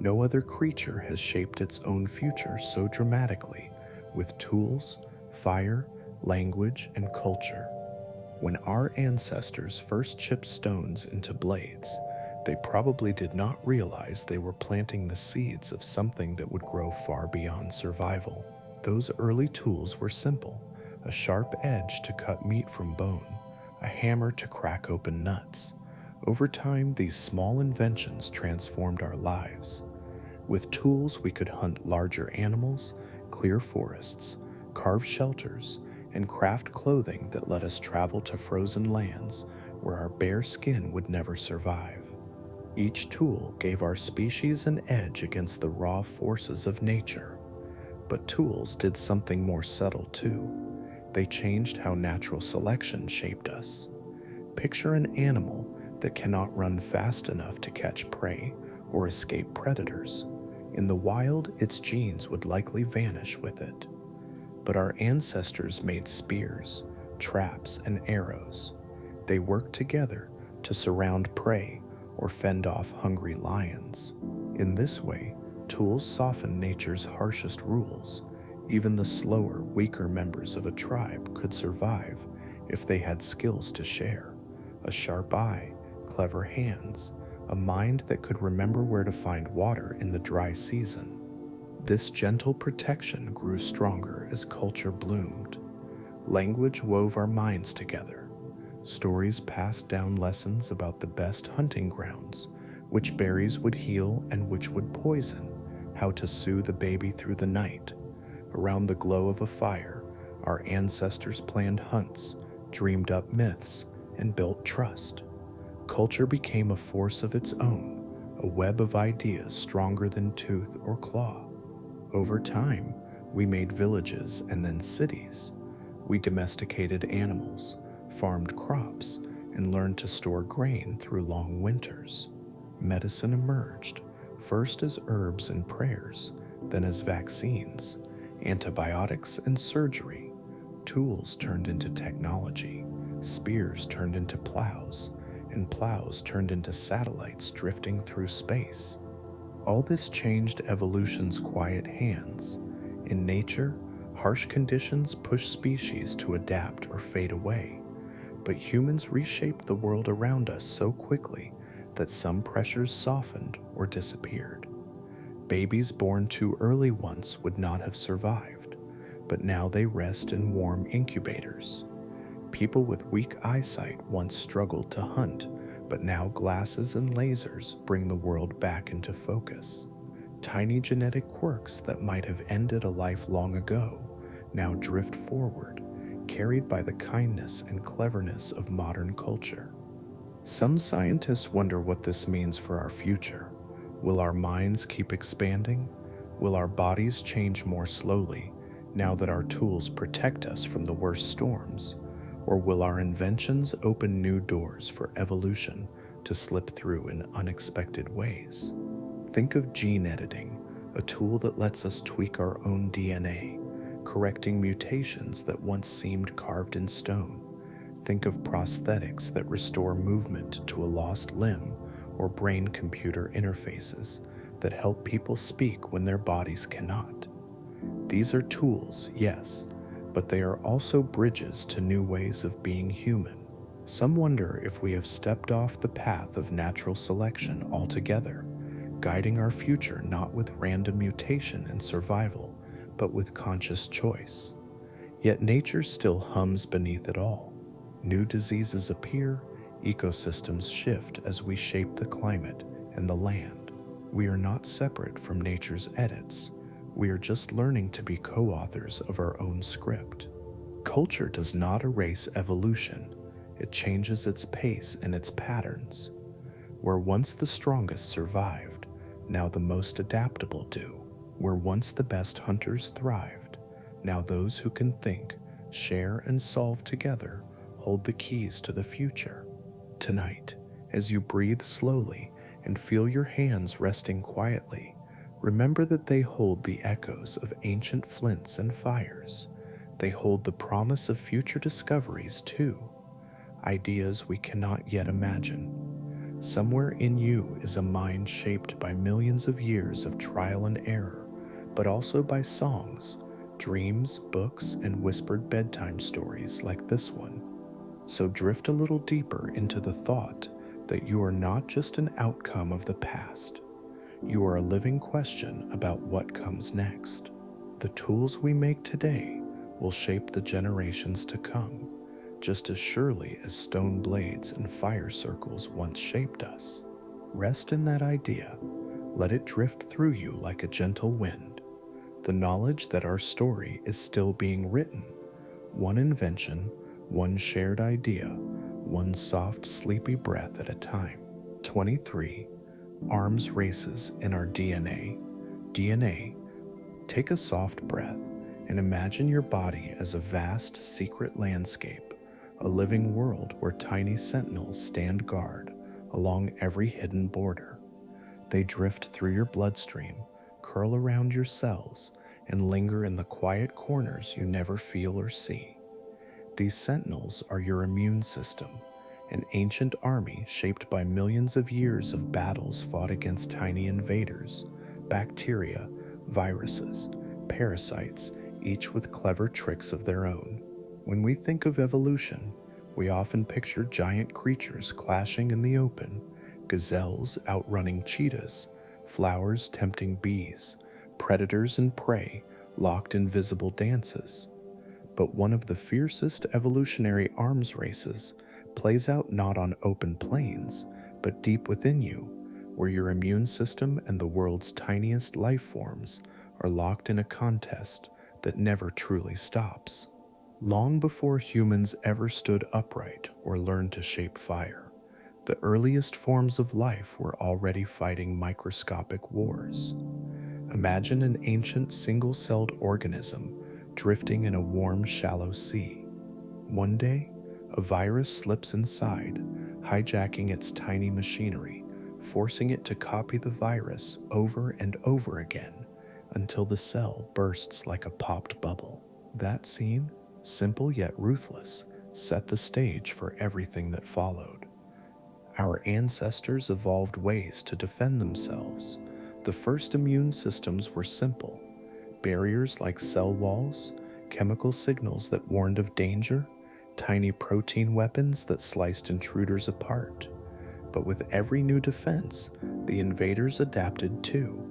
No other creature has shaped its own future so dramatically, with tools, fire, language, and culture. When our ancestors first chipped stones into blades, they probably did not realize they were planting the seeds of something that would grow far beyond survival. Those early tools were simple: a sharp edge to cut meat from bone, a hammer to crack open nuts. Over time, these small inventions transformed our lives. With tools, we could hunt larger animals, clear forests, carve shelters, and craft clothing that let us travel to frozen lands where our bare skin would never survive. Each tool gave our species an edge against the raw forces of nature. But tools did something more subtle too. They changed how natural selection shaped us. Picture an animal that cannot run fast enough to catch prey or escape predators. In the wild, its genes would likely vanish with it. But our ancestors made spears, traps, and arrows. They worked together to surround prey or fend off hungry lions. In this way, tools softened nature's harshest rules. Even the slower, weaker members of a tribe could survive if they had skills to share: a sharp eye, clever hands, a mind that could remember where to find water in the dry season. This gentle protection grew stronger as culture bloomed. Language wove our minds together. Stories passed down lessons about the best hunting grounds, which berries would heal and which would poison, how to soothe a baby through the night. Around the glow of a fire, our ancestors planned hunts, dreamed up myths, and built trust. Culture became a force of its own, a web of ideas stronger than tooth or claw. Over time, we made villages and then cities. We domesticated animals, farmed crops, and learned to store grain through long winters. Medicine emerged, first as herbs and prayers, then as vaccines, antibiotics and surgery. tools turned into technology, spears turned into plows, and plows turned into satellites drifting through space. All this changed evolution's quiet hands. In nature, harsh conditions push species to adapt or fade away, but humans reshaped the world around us so quickly that some pressures softened or disappeared. Babies born too early once would not have survived, but now they rest in warm incubators. People with weak eyesight once struggled to hunt, but now glasses and lasers bring the world back into focus. Tiny genetic quirks that might have ended a life long ago now drift forward, carried by the kindness and cleverness of modern culture. Some scientists wonder what this means for our future. Will our minds keep expanding? Will our bodies change more slowly now that our tools protect us from the worst storms? Or will our inventions open new doors for evolution to slip through in unexpected ways? Think of gene editing, a tool that lets us tweak our own DNA, correcting mutations that once seemed carved in stone. Think of prosthetics that restore movement to a lost limb, or brain-computer interfaces that help people speak when their bodies cannot. These are tools, yes, but they are also bridges to new ways of being human. Some wonder if we have stepped off the path of natural selection altogether, guiding our future not with random mutation and survival, but with conscious choice. Yet nature still hums beneath it all. New diseases appear, ecosystems shift as we shape the climate and the land. We are not separate from nature's edits. We are just learning to be co-authors of our own script. Culture does not erase evolution. It changes its pace and its patterns. Where once the strongest survived, now the most adaptable do. Where once the best hunters thrived, now those who can think, share, and solve together hold the keys to the future. Tonight, as you breathe slowly and feel your hands resting quietly, remember that they hold the echoes of ancient flints and fires. They hold the promise of future discoveries too, ideas we cannot yet imagine. Somewhere in you is a mind shaped by millions of years of trial and error, but also by songs, dreams, books, and whispered bedtime stories like this one. So drift a little deeper into the thought that you are not just an outcome of the past. You are a living question about what comes next. The tools we make today will shape the generations to come, just as surely as stone blades and fire circles once shaped us. Rest in that idea. Let it drift through you like a gentle wind. The knowledge that our story is still being written, one invention, one shared idea, one soft, sleepy breath at a time. 23. Arms races in our DNA. DNA. Take a soft breath and imagine your body as a vast, secret landscape, a living world where tiny sentinels stand guard along every hidden border. They drift through your bloodstream, curl around your cells, and linger in the quiet corners you never feel or see. These sentinels are your immune system, an ancient army shaped by millions of years of battles fought against tiny invaders, bacteria, viruses, parasites, each with clever tricks of their own. When we think of evolution, we often picture giant creatures clashing in the open, gazelles outrunning cheetahs, flowers tempting bees, predators and prey locked in visible dances. But one of the fiercest evolutionary arms races plays out not on open plains, but deep within you, where your immune system and the world's tiniest life forms are locked in a contest that never truly stops. Long before humans ever stood upright or learned to shape fire, the earliest forms of life were already fighting microscopic wars. Imagine an ancient single-celled organism drifting in a warm, shallow sea. One day, a virus slips inside, hijacking its tiny machinery, forcing it to copy the virus over and over again until the cell bursts like a popped bubble. That scene, simple yet ruthless, set the stage for everything that followed. Our ancestors evolved ways to defend themselves. The first immune systems were simple: barriers like cell walls, chemical signals that warned of danger, tiny protein weapons that sliced intruders apart. But with every new defense, the invaders adapted too.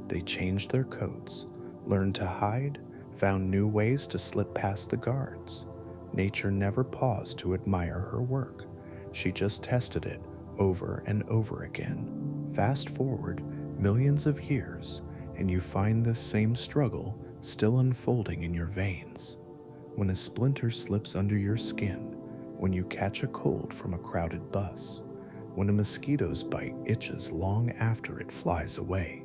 They changed their coats, learned to hide, found new ways to slip past the guards. Nature never paused to admire her work. She just tested it over and over again. Fast forward millions of years, and you find this same struggle still unfolding in your veins. When a splinter slips under your skin, when you catch a cold from a crowded bus, when a mosquito's bite itches long after it flies away,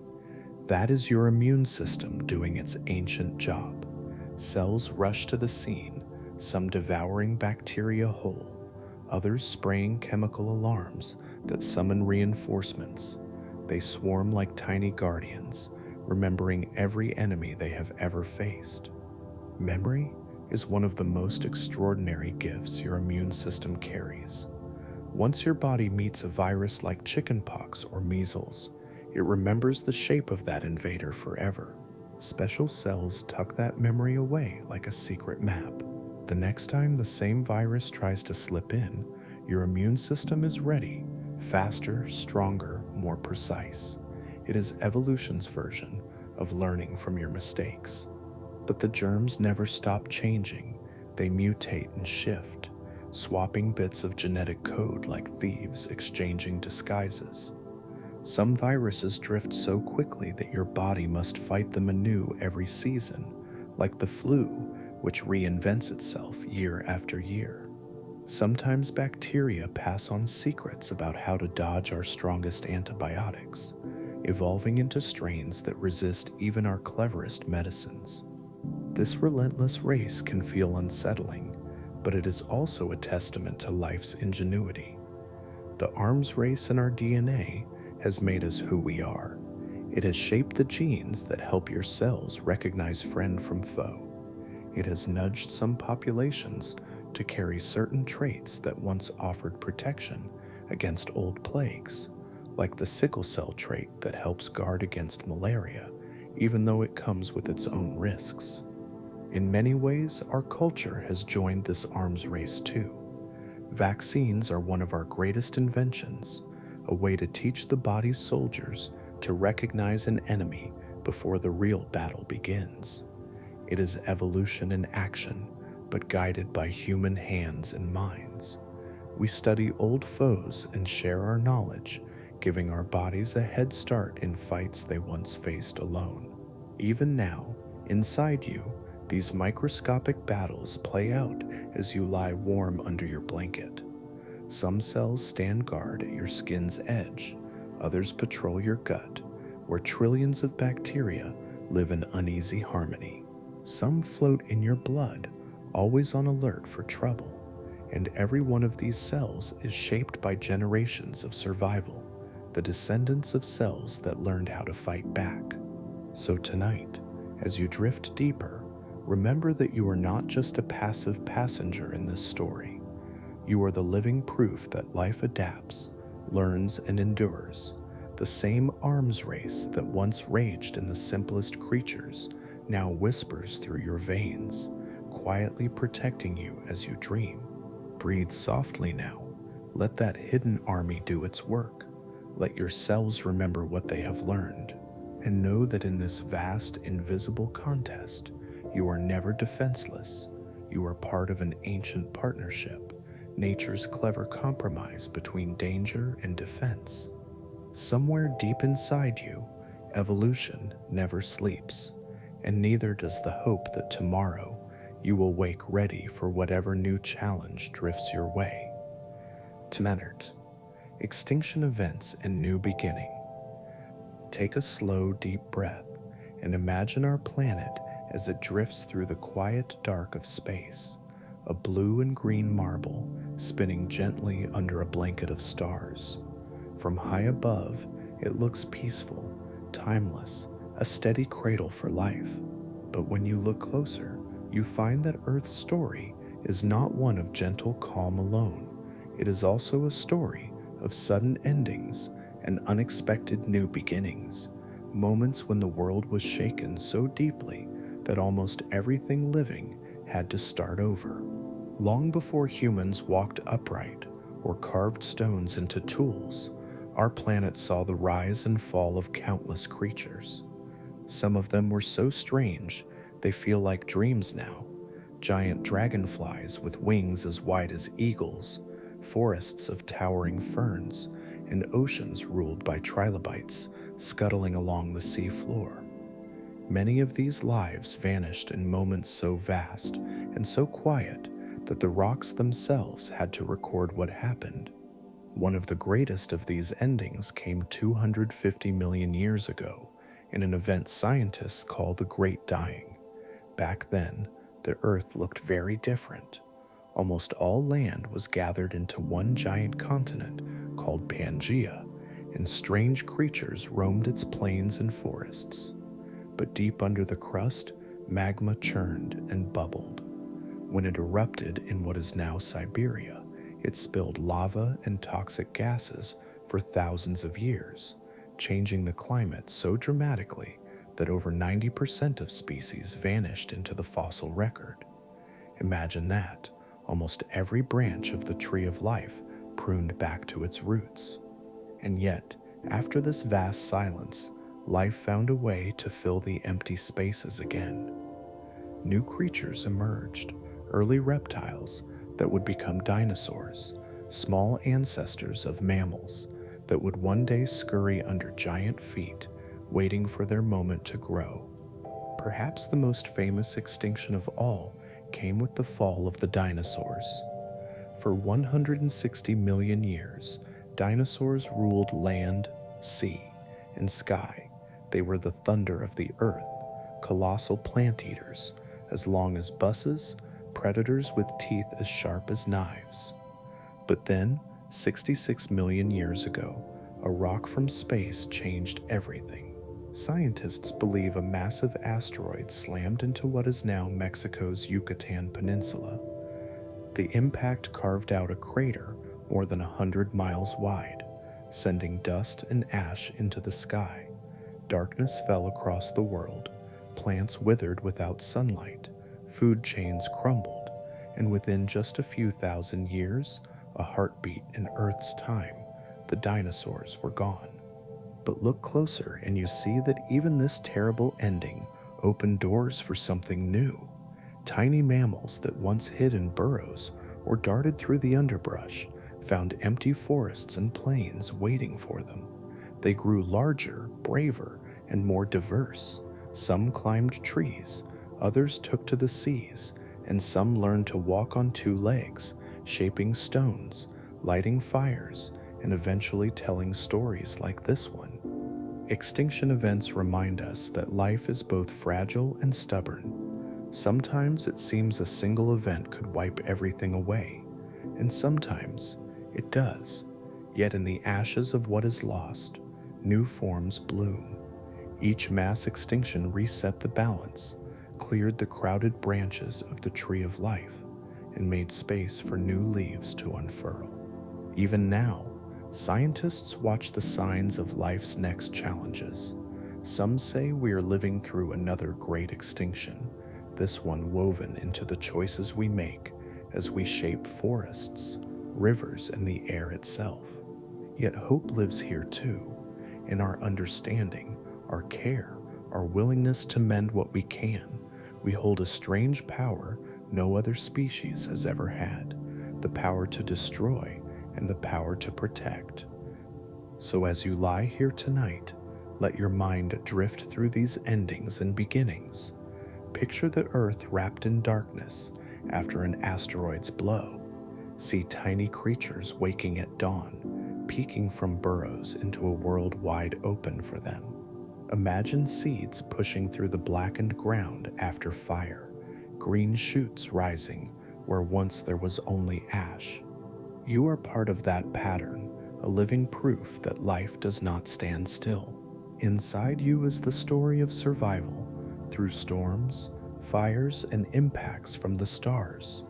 that is your immune system doing its ancient job. Cells rush to the scene, some devouring bacteria whole, others spraying chemical alarms that summon reinforcements. They swarm like tiny guardians, remembering every enemy they have ever faced. Memory is one of the most extraordinary gifts your immune system carries. Once your body meets a virus like chickenpox or measles, it remembers the shape of that invader forever. Special cells tuck that memory away like a secret map. The next time the same virus tries to slip in, your immune system is ready, faster, stronger, more precise. It is evolution's version of learning from your mistakes. But the germs never stop changing. They mutate and shift, swapping bits of genetic code like thieves exchanging disguises. Some viruses drift so quickly that your body must fight them anew every season, like the flu, which reinvents itself year after year. Sometimes bacteria pass on secrets about how to dodge our strongest antibiotics, evolving into strains that resist even our cleverest medicines. This relentless race can feel unsettling, but it is also a testament to life's ingenuity. The arms race in our DNA has made us who we are. It has shaped the genes that help your cells recognize friend from foe. It has nudged some populations to carry certain traits that once offered protection against old plagues, like the sickle cell trait that helps guard against malaria, even though it comes with its own risks. In many ways, our culture has joined this arms race too. Vaccines are one of our greatest inventions, a way to teach the body's soldiers to recognize an enemy before the real battle begins. It is evolution in action, but guided by human hands and minds. We study old foes and share our knowledge, giving our bodies a head start in fights they once faced alone. Even now, inside you, these microscopic battles play out as you lie warm under your blanket. Some cells stand guard at your skin's edge, others patrol your gut, where trillions of bacteria live in uneasy harmony. Some float in your blood, always on alert for trouble, and every one of these cells is shaped by generations of survival, the descendants of cells that learned how to fight back. So tonight, as you drift deeper, remember that you are not just a passive passenger in this story. You are the living proof that life adapts, learns, and endures. The same arms race that once raged in the simplest creatures now whispers through your veins, quietly protecting you as you dream. Breathe softly now. Let that hidden army do its work. Let your cells remember what they have learned. And know that in this vast, invisible contest, you are never defenseless. You are part of an ancient partnership, nature's clever compromise between danger and defense. Somewhere deep inside you, evolution never sleeps, and neither does the hope that tomorrow you will wake ready for whatever new challenge drifts your way. Tmenert, extinction events and new beginning. Take a slow, deep breath and imagine our planet as it drifts through the quiet dark of space, a blue and green marble spinning gently under a blanket of stars. From high above, it looks peaceful, timeless, a steady cradle for life. But when you look closer, you find that Earth's story is not one of gentle calm alone. It is also a story of sudden endings and unexpected new beginnings, moments when the world was shaken so deeply that almost everything living had to start over. Long before humans walked upright or carved stones into tools, our planet saw the rise and fall of countless creatures. Some of them were so strange they feel like dreams now. Giant dragonflies with wings as wide as eagles, forests of towering ferns, and oceans ruled by trilobites scuttling along the sea floor. Many of these lives vanished in moments so vast and so quiet that the rocks themselves had to record what happened. One of the greatest of these endings came 250 million years ago in an event scientists call the Great Dying. Back then, the Earth looked very different. Almost all land was gathered into one giant continent called Pangaea, and strange creatures roamed its plains and forests. But deep under the crust, magma churned and bubbled. When it erupted in what is now Siberia, it spilled lava and toxic gases for thousands of years, changing the climate so dramatically that over 90% of species vanished into the fossil record. Imagine that, almost every branch of the tree of life pruned back to its roots. And yet, after this vast silence, life found a way to fill the empty spaces again. New creatures emerged, early reptiles that would become dinosaurs, small ancestors of mammals that would one day scurry under giant feet, waiting for their moment to grow. Perhaps the most famous extinction of all came with the fall of the dinosaurs. For 160 million years, dinosaurs ruled land, sea, and sky. They were the thunder of the earth, colossal plant eaters, as long as buses, predators with teeth as sharp as knives. But then, 66 million years ago, a rock from space changed everything. Scientists believe a massive asteroid slammed into what is now Mexico's Yucatan Peninsula. The impact carved out a crater more than 100 miles wide, sending dust and ash into the sky. Darkness fell across the world, plants withered without sunlight, food chains crumbled, and within just a few thousand years, a heartbeat in Earth's time, the dinosaurs were gone. But look closer and you see that even this terrible ending opened doors for something new. Tiny mammals that once hid in burrows or darted through the underbrush found empty forests and plains waiting for them. They grew larger, braver, and more diverse. Some climbed trees, others took to the seas, and some learned to walk on two legs, shaping stones, lighting fires, and eventually telling stories like this one. Extinction events remind us that life is both fragile and stubborn. Sometimes it seems a single event could wipe everything away, and sometimes it does. Yet in the ashes of what is lost, new forms bloom. Each mass extinction reset the balance, cleared the crowded branches of the tree of life, and made space for new leaves to unfurl. Even now, scientists watch the signs of life's next challenges. Some say we are living through another great extinction, this one woven into the choices we make as we shape forests, rivers, and the air itself. Yet hope lives here too, in our understanding, our care, our willingness to mend what we can. We hold a strange power no other species has ever had, the power to destroy and the power to protect. So as you lie here tonight, let your mind drift through these endings and beginnings. Picture the Earth wrapped in darkness after an asteroid's blow. See tiny creatures waking at dawn, peeking from burrows into a world wide open for them. Imagine seeds pushing through the blackened ground after fire, green shoots rising where once there was only ash. You are part of that pattern, a living proof that life does not stand still. Inside you is the story of survival, through storms, fires and impacts from the stars.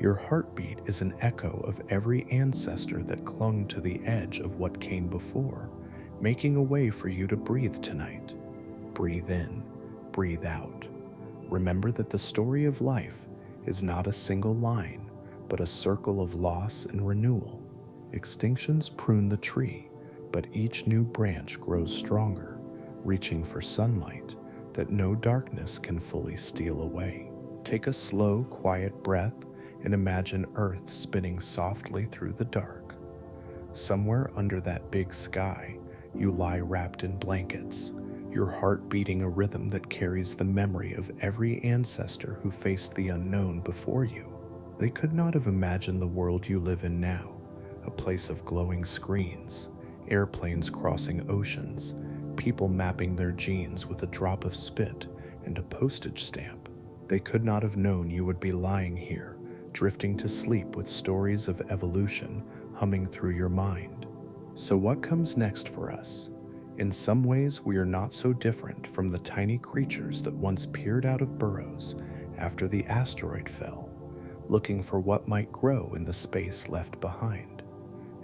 Your heartbeat is an echo of every ancestor that clung to the edge of what came before, making a way for you to breathe tonight. Breathe in, breathe out. Remember that the story of life is not a single line, but a circle of loss and renewal. Extinctions prune the tree, but each new branch grows stronger, reaching for sunlight that no darkness can fully steal away. Take a slow, quiet breath and imagine Earth spinning softly through the dark. Somewhere under that big sky, you lie wrapped in blankets, your heart beating a rhythm that carries the memory of every ancestor who faced the unknown before you. They could not have imagined the world you live in now, a place of glowing screens, airplanes crossing oceans, people mapping their genes with a drop of spit and a postage stamp. They could not have known you would be lying here, drifting to sleep with stories of evolution humming through your mind. So what comes next for us? In some ways, we are not so different from the tiny creatures that once peered out of burrows after the asteroid fell, looking for what might grow in the space left behind.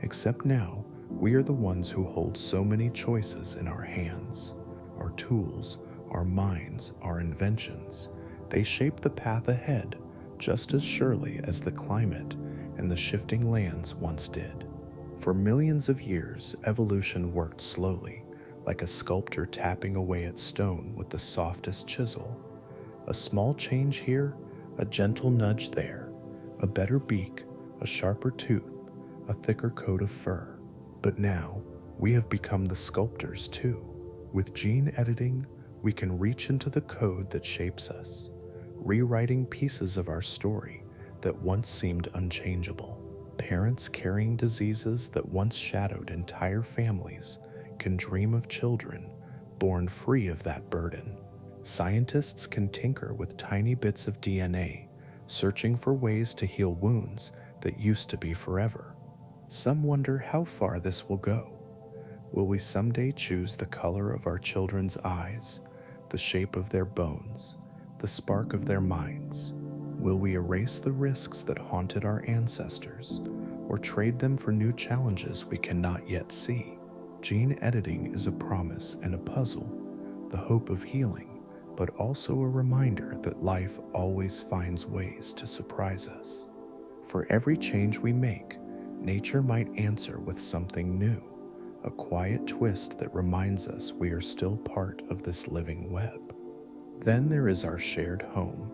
Except now, we are the ones who hold so many choices in our hands. Our tools, our minds, our inventions, they shape the path ahead just as surely as the climate and the shifting lands once did. For millions of years, evolution worked slowly, like a sculptor tapping away at stone with the softest chisel. A small change here, a gentle nudge there, a better beak, a sharper tooth, a thicker coat of fur. But now, we have become the sculptors too. With gene editing, we can reach into the code that shapes us, rewriting pieces of our story that once seemed unchangeable. Parents carrying diseases that once shadowed entire families can dream of children born free of that burden. Scientists can tinker with tiny bits of DNA, searching for ways to heal wounds that used to be forever. Some wonder how far this will go. Will we someday choose the color of our children's eyes, the shape of their bones, the spark of their minds? Will we erase the risks that haunted our ancestors, or trade them for new challenges we cannot yet see? Gene editing is a promise and a puzzle, the hope of healing, but also a reminder that life always finds ways to surprise us. For every change we make, nature might answer with something new, a quiet twist that reminds us we are still part of this living web. Then there is our shared home,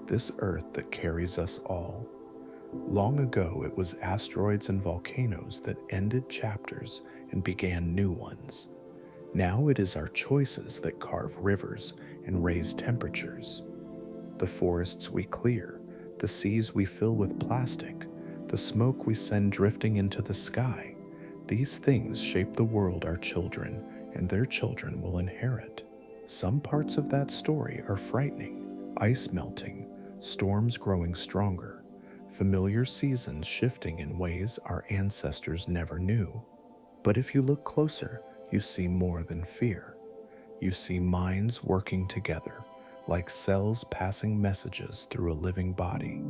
this earth that carries us all. Long ago, it was asteroids and volcanoes that ended chapters and began new ones. Now it is our choices that carve rivers and raise temperatures. The forests we clear, the seas we fill with plastic, the smoke we send drifting into the sky, these things shape the world our children and their children will inherit. Some parts of that story are frightening: ice melting, storms growing stronger, familiar seasons shifting in ways our ancestors never knew. But if you look closer, you see more than fear. You see minds working together, like cells passing messages through a living body.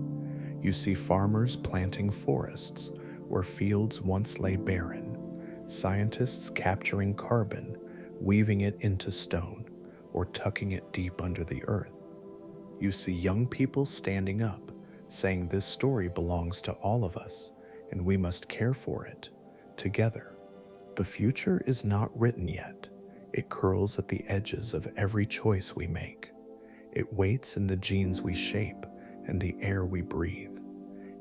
You see farmers planting forests where fields once lay barren, scientists capturing carbon, weaving it into stone, or tucking it deep under the earth. You see young people standing up, saying this story belongs to all of us, and we must care for it, together. The future is not written yet. It curls at the edges of every choice we make. It waits in the genes we shape and the air we breathe.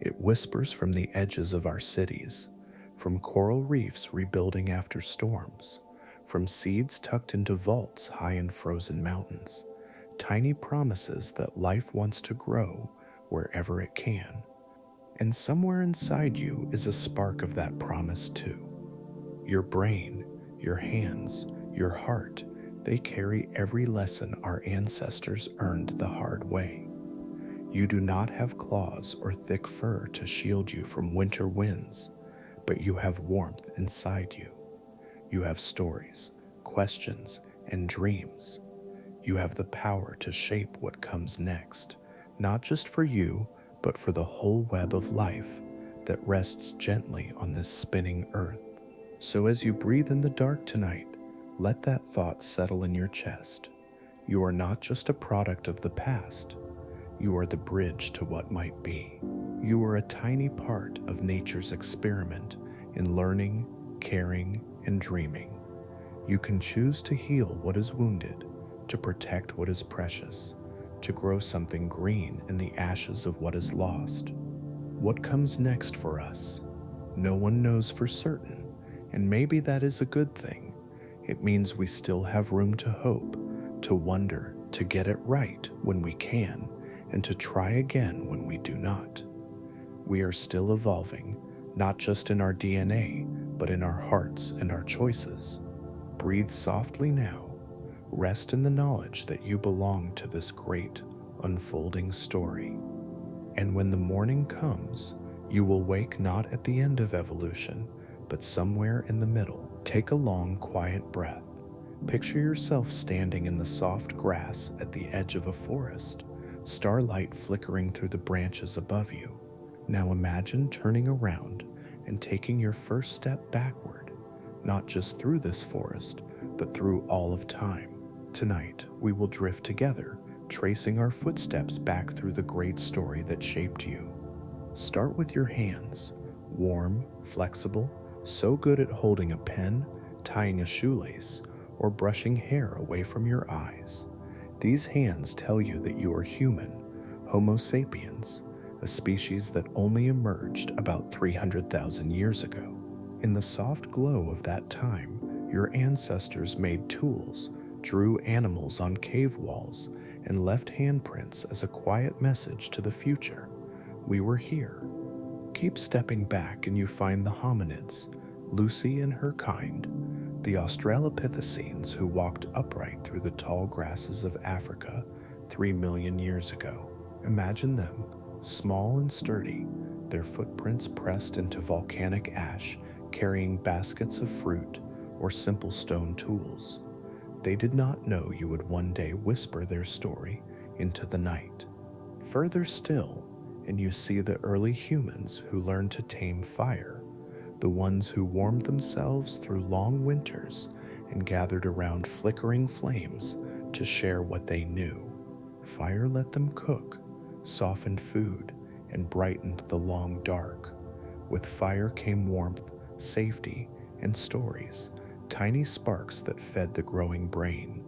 It whispers from the edges of our cities, from coral reefs rebuilding after storms, from seeds tucked into vaults high in frozen mountains, tiny promises that life wants to grow wherever it can. And somewhere inside you is a spark of that promise too. Your brain, your hands, your heart, they carry every lesson our ancestors earned the hard way. You do not have claws or thick fur to shield you from winter winds, but you have warmth inside you. You have stories, questions, and dreams. You have the power to shape what comes next, not just for you, but for the whole web of life that rests gently on this spinning earth. So as you breathe in the dark tonight, let that thought settle in your chest. You are not just a product of the past, you are the bridge to what might be. You are a tiny part of nature's experiment in learning, caring, and dreaming. You can choose to heal what is wounded, to protect what is precious, to grow something green in the ashes of what is lost. What comes next for us? No one knows for certain, and maybe that is a good thing. It means we still have room to hope, to wonder, to get it right when we can, and to try again when we do not. We are still evolving, not just in our DNA, but in our hearts and our choices. Breathe softly now. Rest in the knowledge that you belong to this great, unfolding story. And when the morning comes, you will wake not at the end of evolution, but somewhere in the middle. Take a long, quiet breath. Picture yourself standing in the soft grass at the edge of a forest, starlight flickering through the branches above you. Now imagine turning around and taking your first step backward, not just through this forest, but through all of time. Tonight, we will drift together, tracing our footsteps back through the great story that shaped you. Start with your hands, warm, flexible, so good at holding a pen, tying a shoelace, or brushing hair away from your eyes. These hands tell you that you are human, Homo sapiens, a species that only emerged about 300,000 years ago. In the soft glow of that time, your ancestors made tools, drew animals on cave walls, and left handprints as a quiet message to the future. We were here. Keep stepping back and you find the hominids, Lucy and her kind, the Australopithecines who walked upright through the tall grasses of Africa 3 million years ago. Imagine them, small and sturdy, their footprints pressed into volcanic ash, carrying baskets of fruit or simple stone tools. They did not know you would one day whisper their story into the night. Further still, and you see the early humans who learned to tame fire, the ones who warmed themselves through long winters and gathered around flickering flames to share what they knew. Fire let them cook, softened food, and brightened the long dark. With fire came warmth, safety, and stories, tiny sparks that fed the growing brain.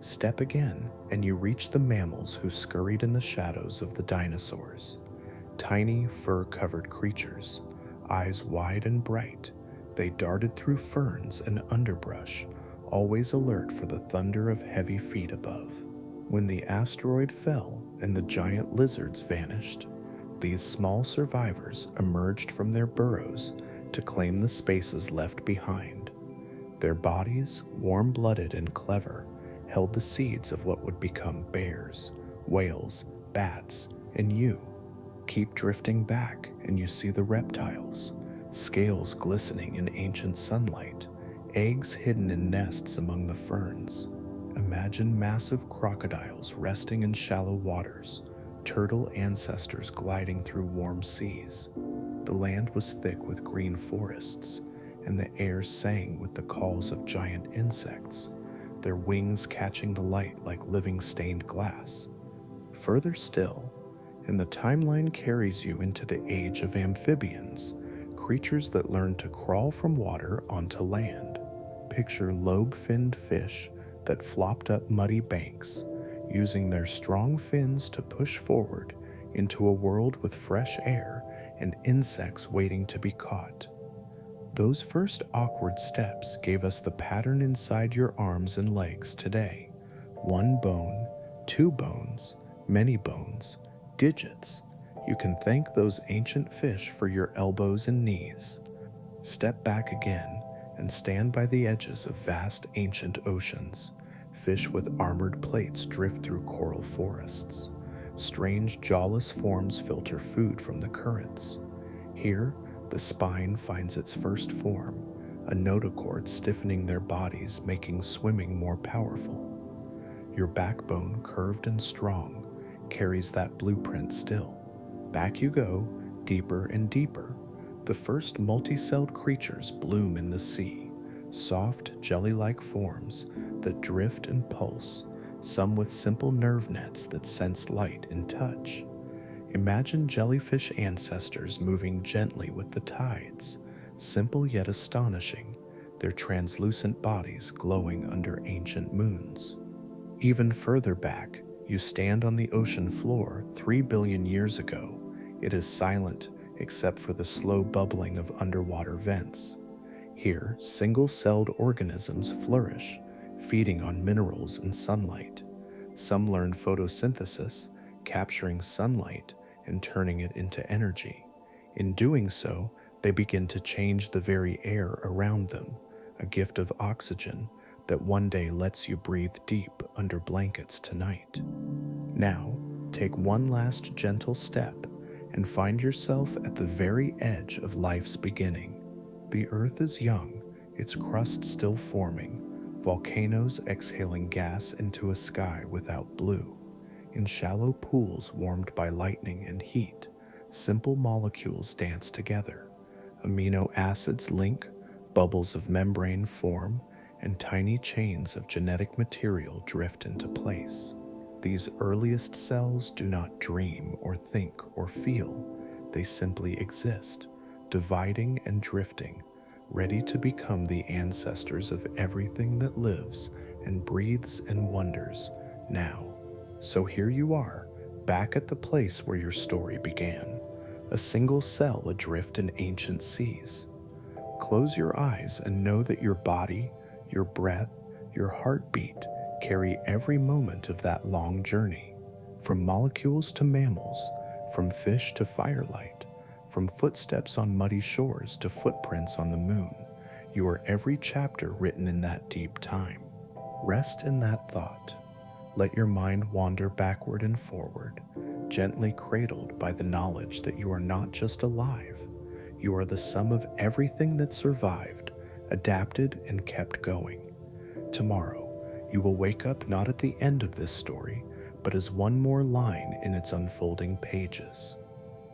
Step again, and you reach the mammals who scurried in the shadows of the dinosaurs. Tiny, fur-covered creatures, eyes wide and bright, they darted through ferns and underbrush, always alert for the thunder of heavy feet above. When the asteroid fell and the giant lizards vanished, these small survivors emerged from their burrows to claim the spaces left behind. Their bodies, warm-blooded and clever, held the seeds of what would become bears, whales, bats, and you. Keep drifting back and you see the reptiles, scales glistening in ancient sunlight, eggs hidden in nests among the ferns. Imagine massive crocodiles resting in shallow waters, turtle ancestors gliding through warm seas. The land was thick with green forests, and the air sang with the calls of giant insects, their wings catching the light like living stained glass. Further still, and the timeline carries you into the age of amphibians, creatures that learned to crawl from water onto land. Picture lobe-finned fish that flopped up muddy banks, using their strong fins to push forward into a world with fresh air and insects waiting to be caught. Those first awkward steps gave us the pattern inside your arms and legs today. One bone, two bones, many bones, digits. You can thank those ancient fish for your elbows and knees. Step back again and stand by the edges of vast ancient oceans. Fish with armored plates drift through coral forests. Strange jawless forms filter food from the currents. Here, the spine finds its first form, a notochord stiffening their bodies, making swimming more powerful. Your backbone, curved and strong, carries that blueprint still. Back you go, deeper and deeper. The first multi-celled creatures bloom in the sea, soft, jelly-like forms that drift and pulse, some with simple nerve nets that sense light and touch. Imagine jellyfish ancestors moving gently with the tides, simple yet astonishing, their translucent bodies glowing under ancient moons. Even further back, you stand on the ocean floor 3 billion years ago. It is silent except for the slow bubbling of underwater vents. Here, single-celled organisms flourish, feeding on minerals and sunlight. Some learn photosynthesis, capturing sunlight and turning it into energy. In doing so, they begin to change the very air around them, a gift of oxygen that one day lets you breathe deep under blankets tonight. Now, take one last gentle step and find yourself at the very edge of life's beginning. The earth is young, its crust still forming, volcanoes exhaling gas into a sky without blue. In shallow pools warmed by lightning and heat, simple molecules dance together. Amino acids link, bubbles of membrane form, and tiny chains of genetic material drift into place. These earliest cells do not dream or think or feel, they simply exist, dividing and drifting, ready to become the ancestors of everything that lives and breathes and wonders now. So here you are, back at the place where your story began, a single cell adrift in ancient seas. Close your eyes and know that your body, your breath, your heartbeat carry every moment of that long journey, from molecules to mammals, from fish to firelight, from footsteps on muddy shores to footprints on the moon. You are every chapter written in that deep time. Rest in that thought. Let your mind wander backward and forward, gently cradled by the knowledge that you are not just alive, you are the sum of everything that survived, adapted, and kept going. Tomorrow, you will wake up not at the end of this story, but as one more line in its unfolding pages.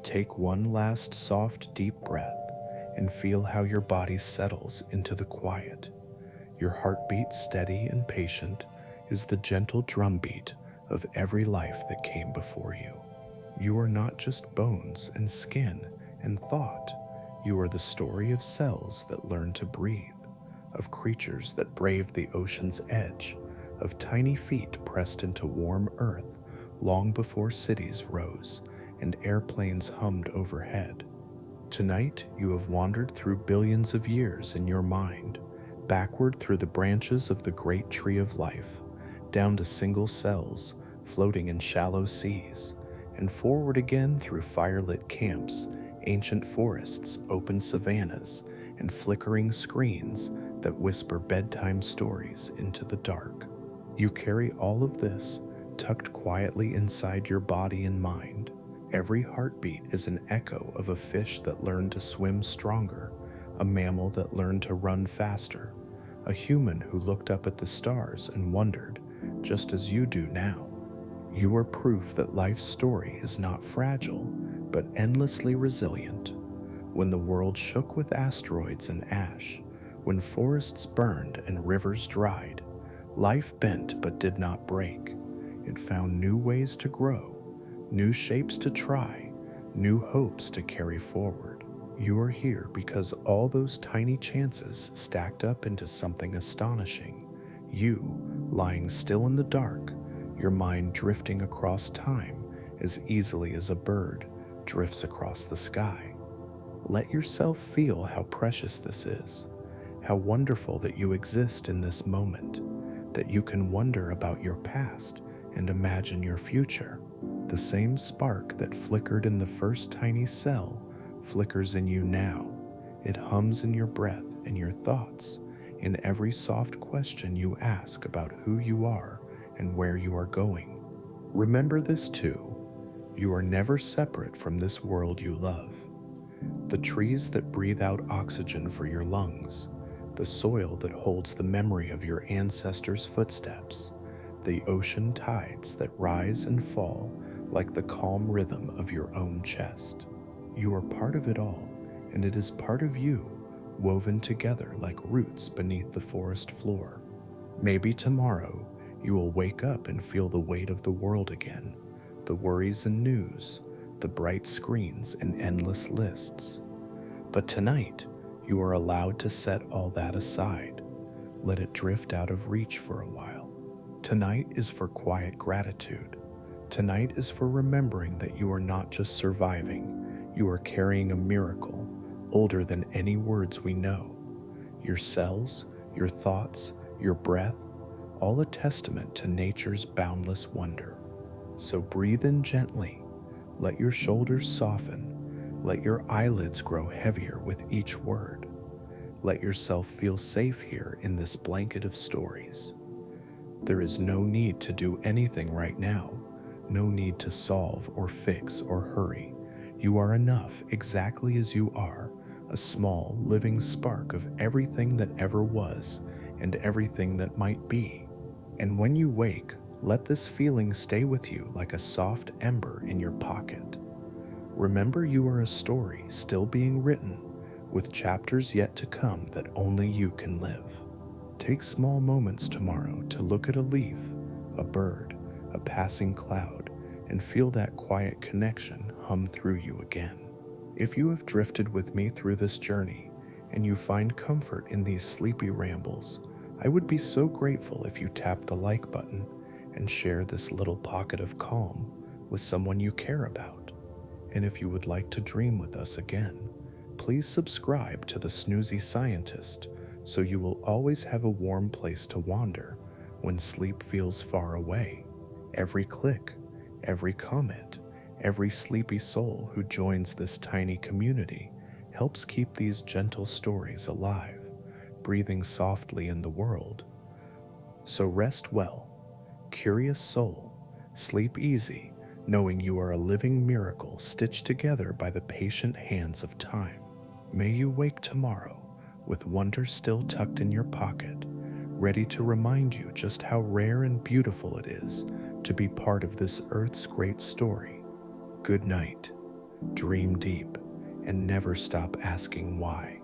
Take one last soft, deep breath and feel how your body settles into the quiet. Your heartbeat, steady and patient, is the gentle drumbeat of every life that came before you. You are not just bones and skin and thought. You are the story of cells that learn to breathe, of creatures that brave the ocean's edge, of tiny feet pressed into warm earth long before cities rose and airplanes hummed overhead. Tonight, you have wandered through billions of years in your mind, backward through the branches of the great tree of life, down to single cells floating in shallow seas, and forward again through firelit camps, ancient forests, open savannas, and flickering screens that whisper bedtime stories into the dark. You carry all of this tucked quietly inside your body and mind. Every heartbeat is an echo of a fish that learned to swim stronger, a mammal that learned to run faster, a human who looked up at the stars and wondered, just as you do now. You are proof that life's story is not fragile, but endlessly resilient. When the world shook with asteroids and ash, when forests burned and rivers dried, life bent but did not break. It found new ways to grow, new shapes to try, new hopes to carry forward. You are here because all those tiny chances stacked up into something astonishing. You, lying still in the dark, your mind drifting across time as easily as a bird drifts across the sky. Let yourself feel how precious this is, how wonderful that you exist in this moment, that you can wonder about your past and imagine your future. The same spark that flickered in the first tiny cell flickers in you now. It hums in your breath and your thoughts, in every soft question you ask about who you are and where you are going. Remember this too. You are never separate from this world you love. The trees that breathe out oxygen for your lungs, the soil that holds the memory of your ancestors' footsteps, the ocean tides that rise and fall like the calm rhythm of your own chest. You are part of it all, and it is part of you, woven together like roots beneath the forest floor. Maybe tomorrow you will wake up and feel the weight of the world again, the worries and news, the bright screens and endless lists. But tonight, you are allowed to set all that aside. Let it drift out of reach for a while. Tonight is for quiet gratitude. Tonight is for remembering that you are not just surviving, you are carrying a miracle older than any words we know. Your cells, your thoughts, your breath, all a testament to nature's boundless wonder. So breathe in gently, let your shoulders soften, let your eyelids grow heavier with each word. Let yourself feel safe here in this blanket of stories. There is no need to do anything right now, no need to solve or fix or hurry. You are enough exactly as you are, a small, living spark of everything that ever was and everything that might be. And when you wake, let this feeling stay with you like a soft ember in your pocket. Remember, you are a story still being written, with chapters yet to come that only you can live. Take small moments tomorrow to look at a leaf, a bird, a passing cloud, and feel that quiet connection hum through you again. If you have drifted with me through this journey, and you find comfort in these sleepy rambles, I would be so grateful if you tap the like button and share this little pocket of calm with someone you care about. And if you would like to dream with us again, please subscribe to the Snoozy Scientist so you will always have a warm place to wander when sleep feels far away. Every click, every comment, every sleepy soul who joins this tiny community helps keep these gentle stories alive, breathing softly in the world. So rest well, curious soul, sleep easy, knowing you are a living miracle stitched together by the patient hands of time. May you wake tomorrow with wonder still tucked in your pocket, ready to remind you just how rare and beautiful it is to be part of this Earth's great story. Good night, dream deep, and never stop asking why.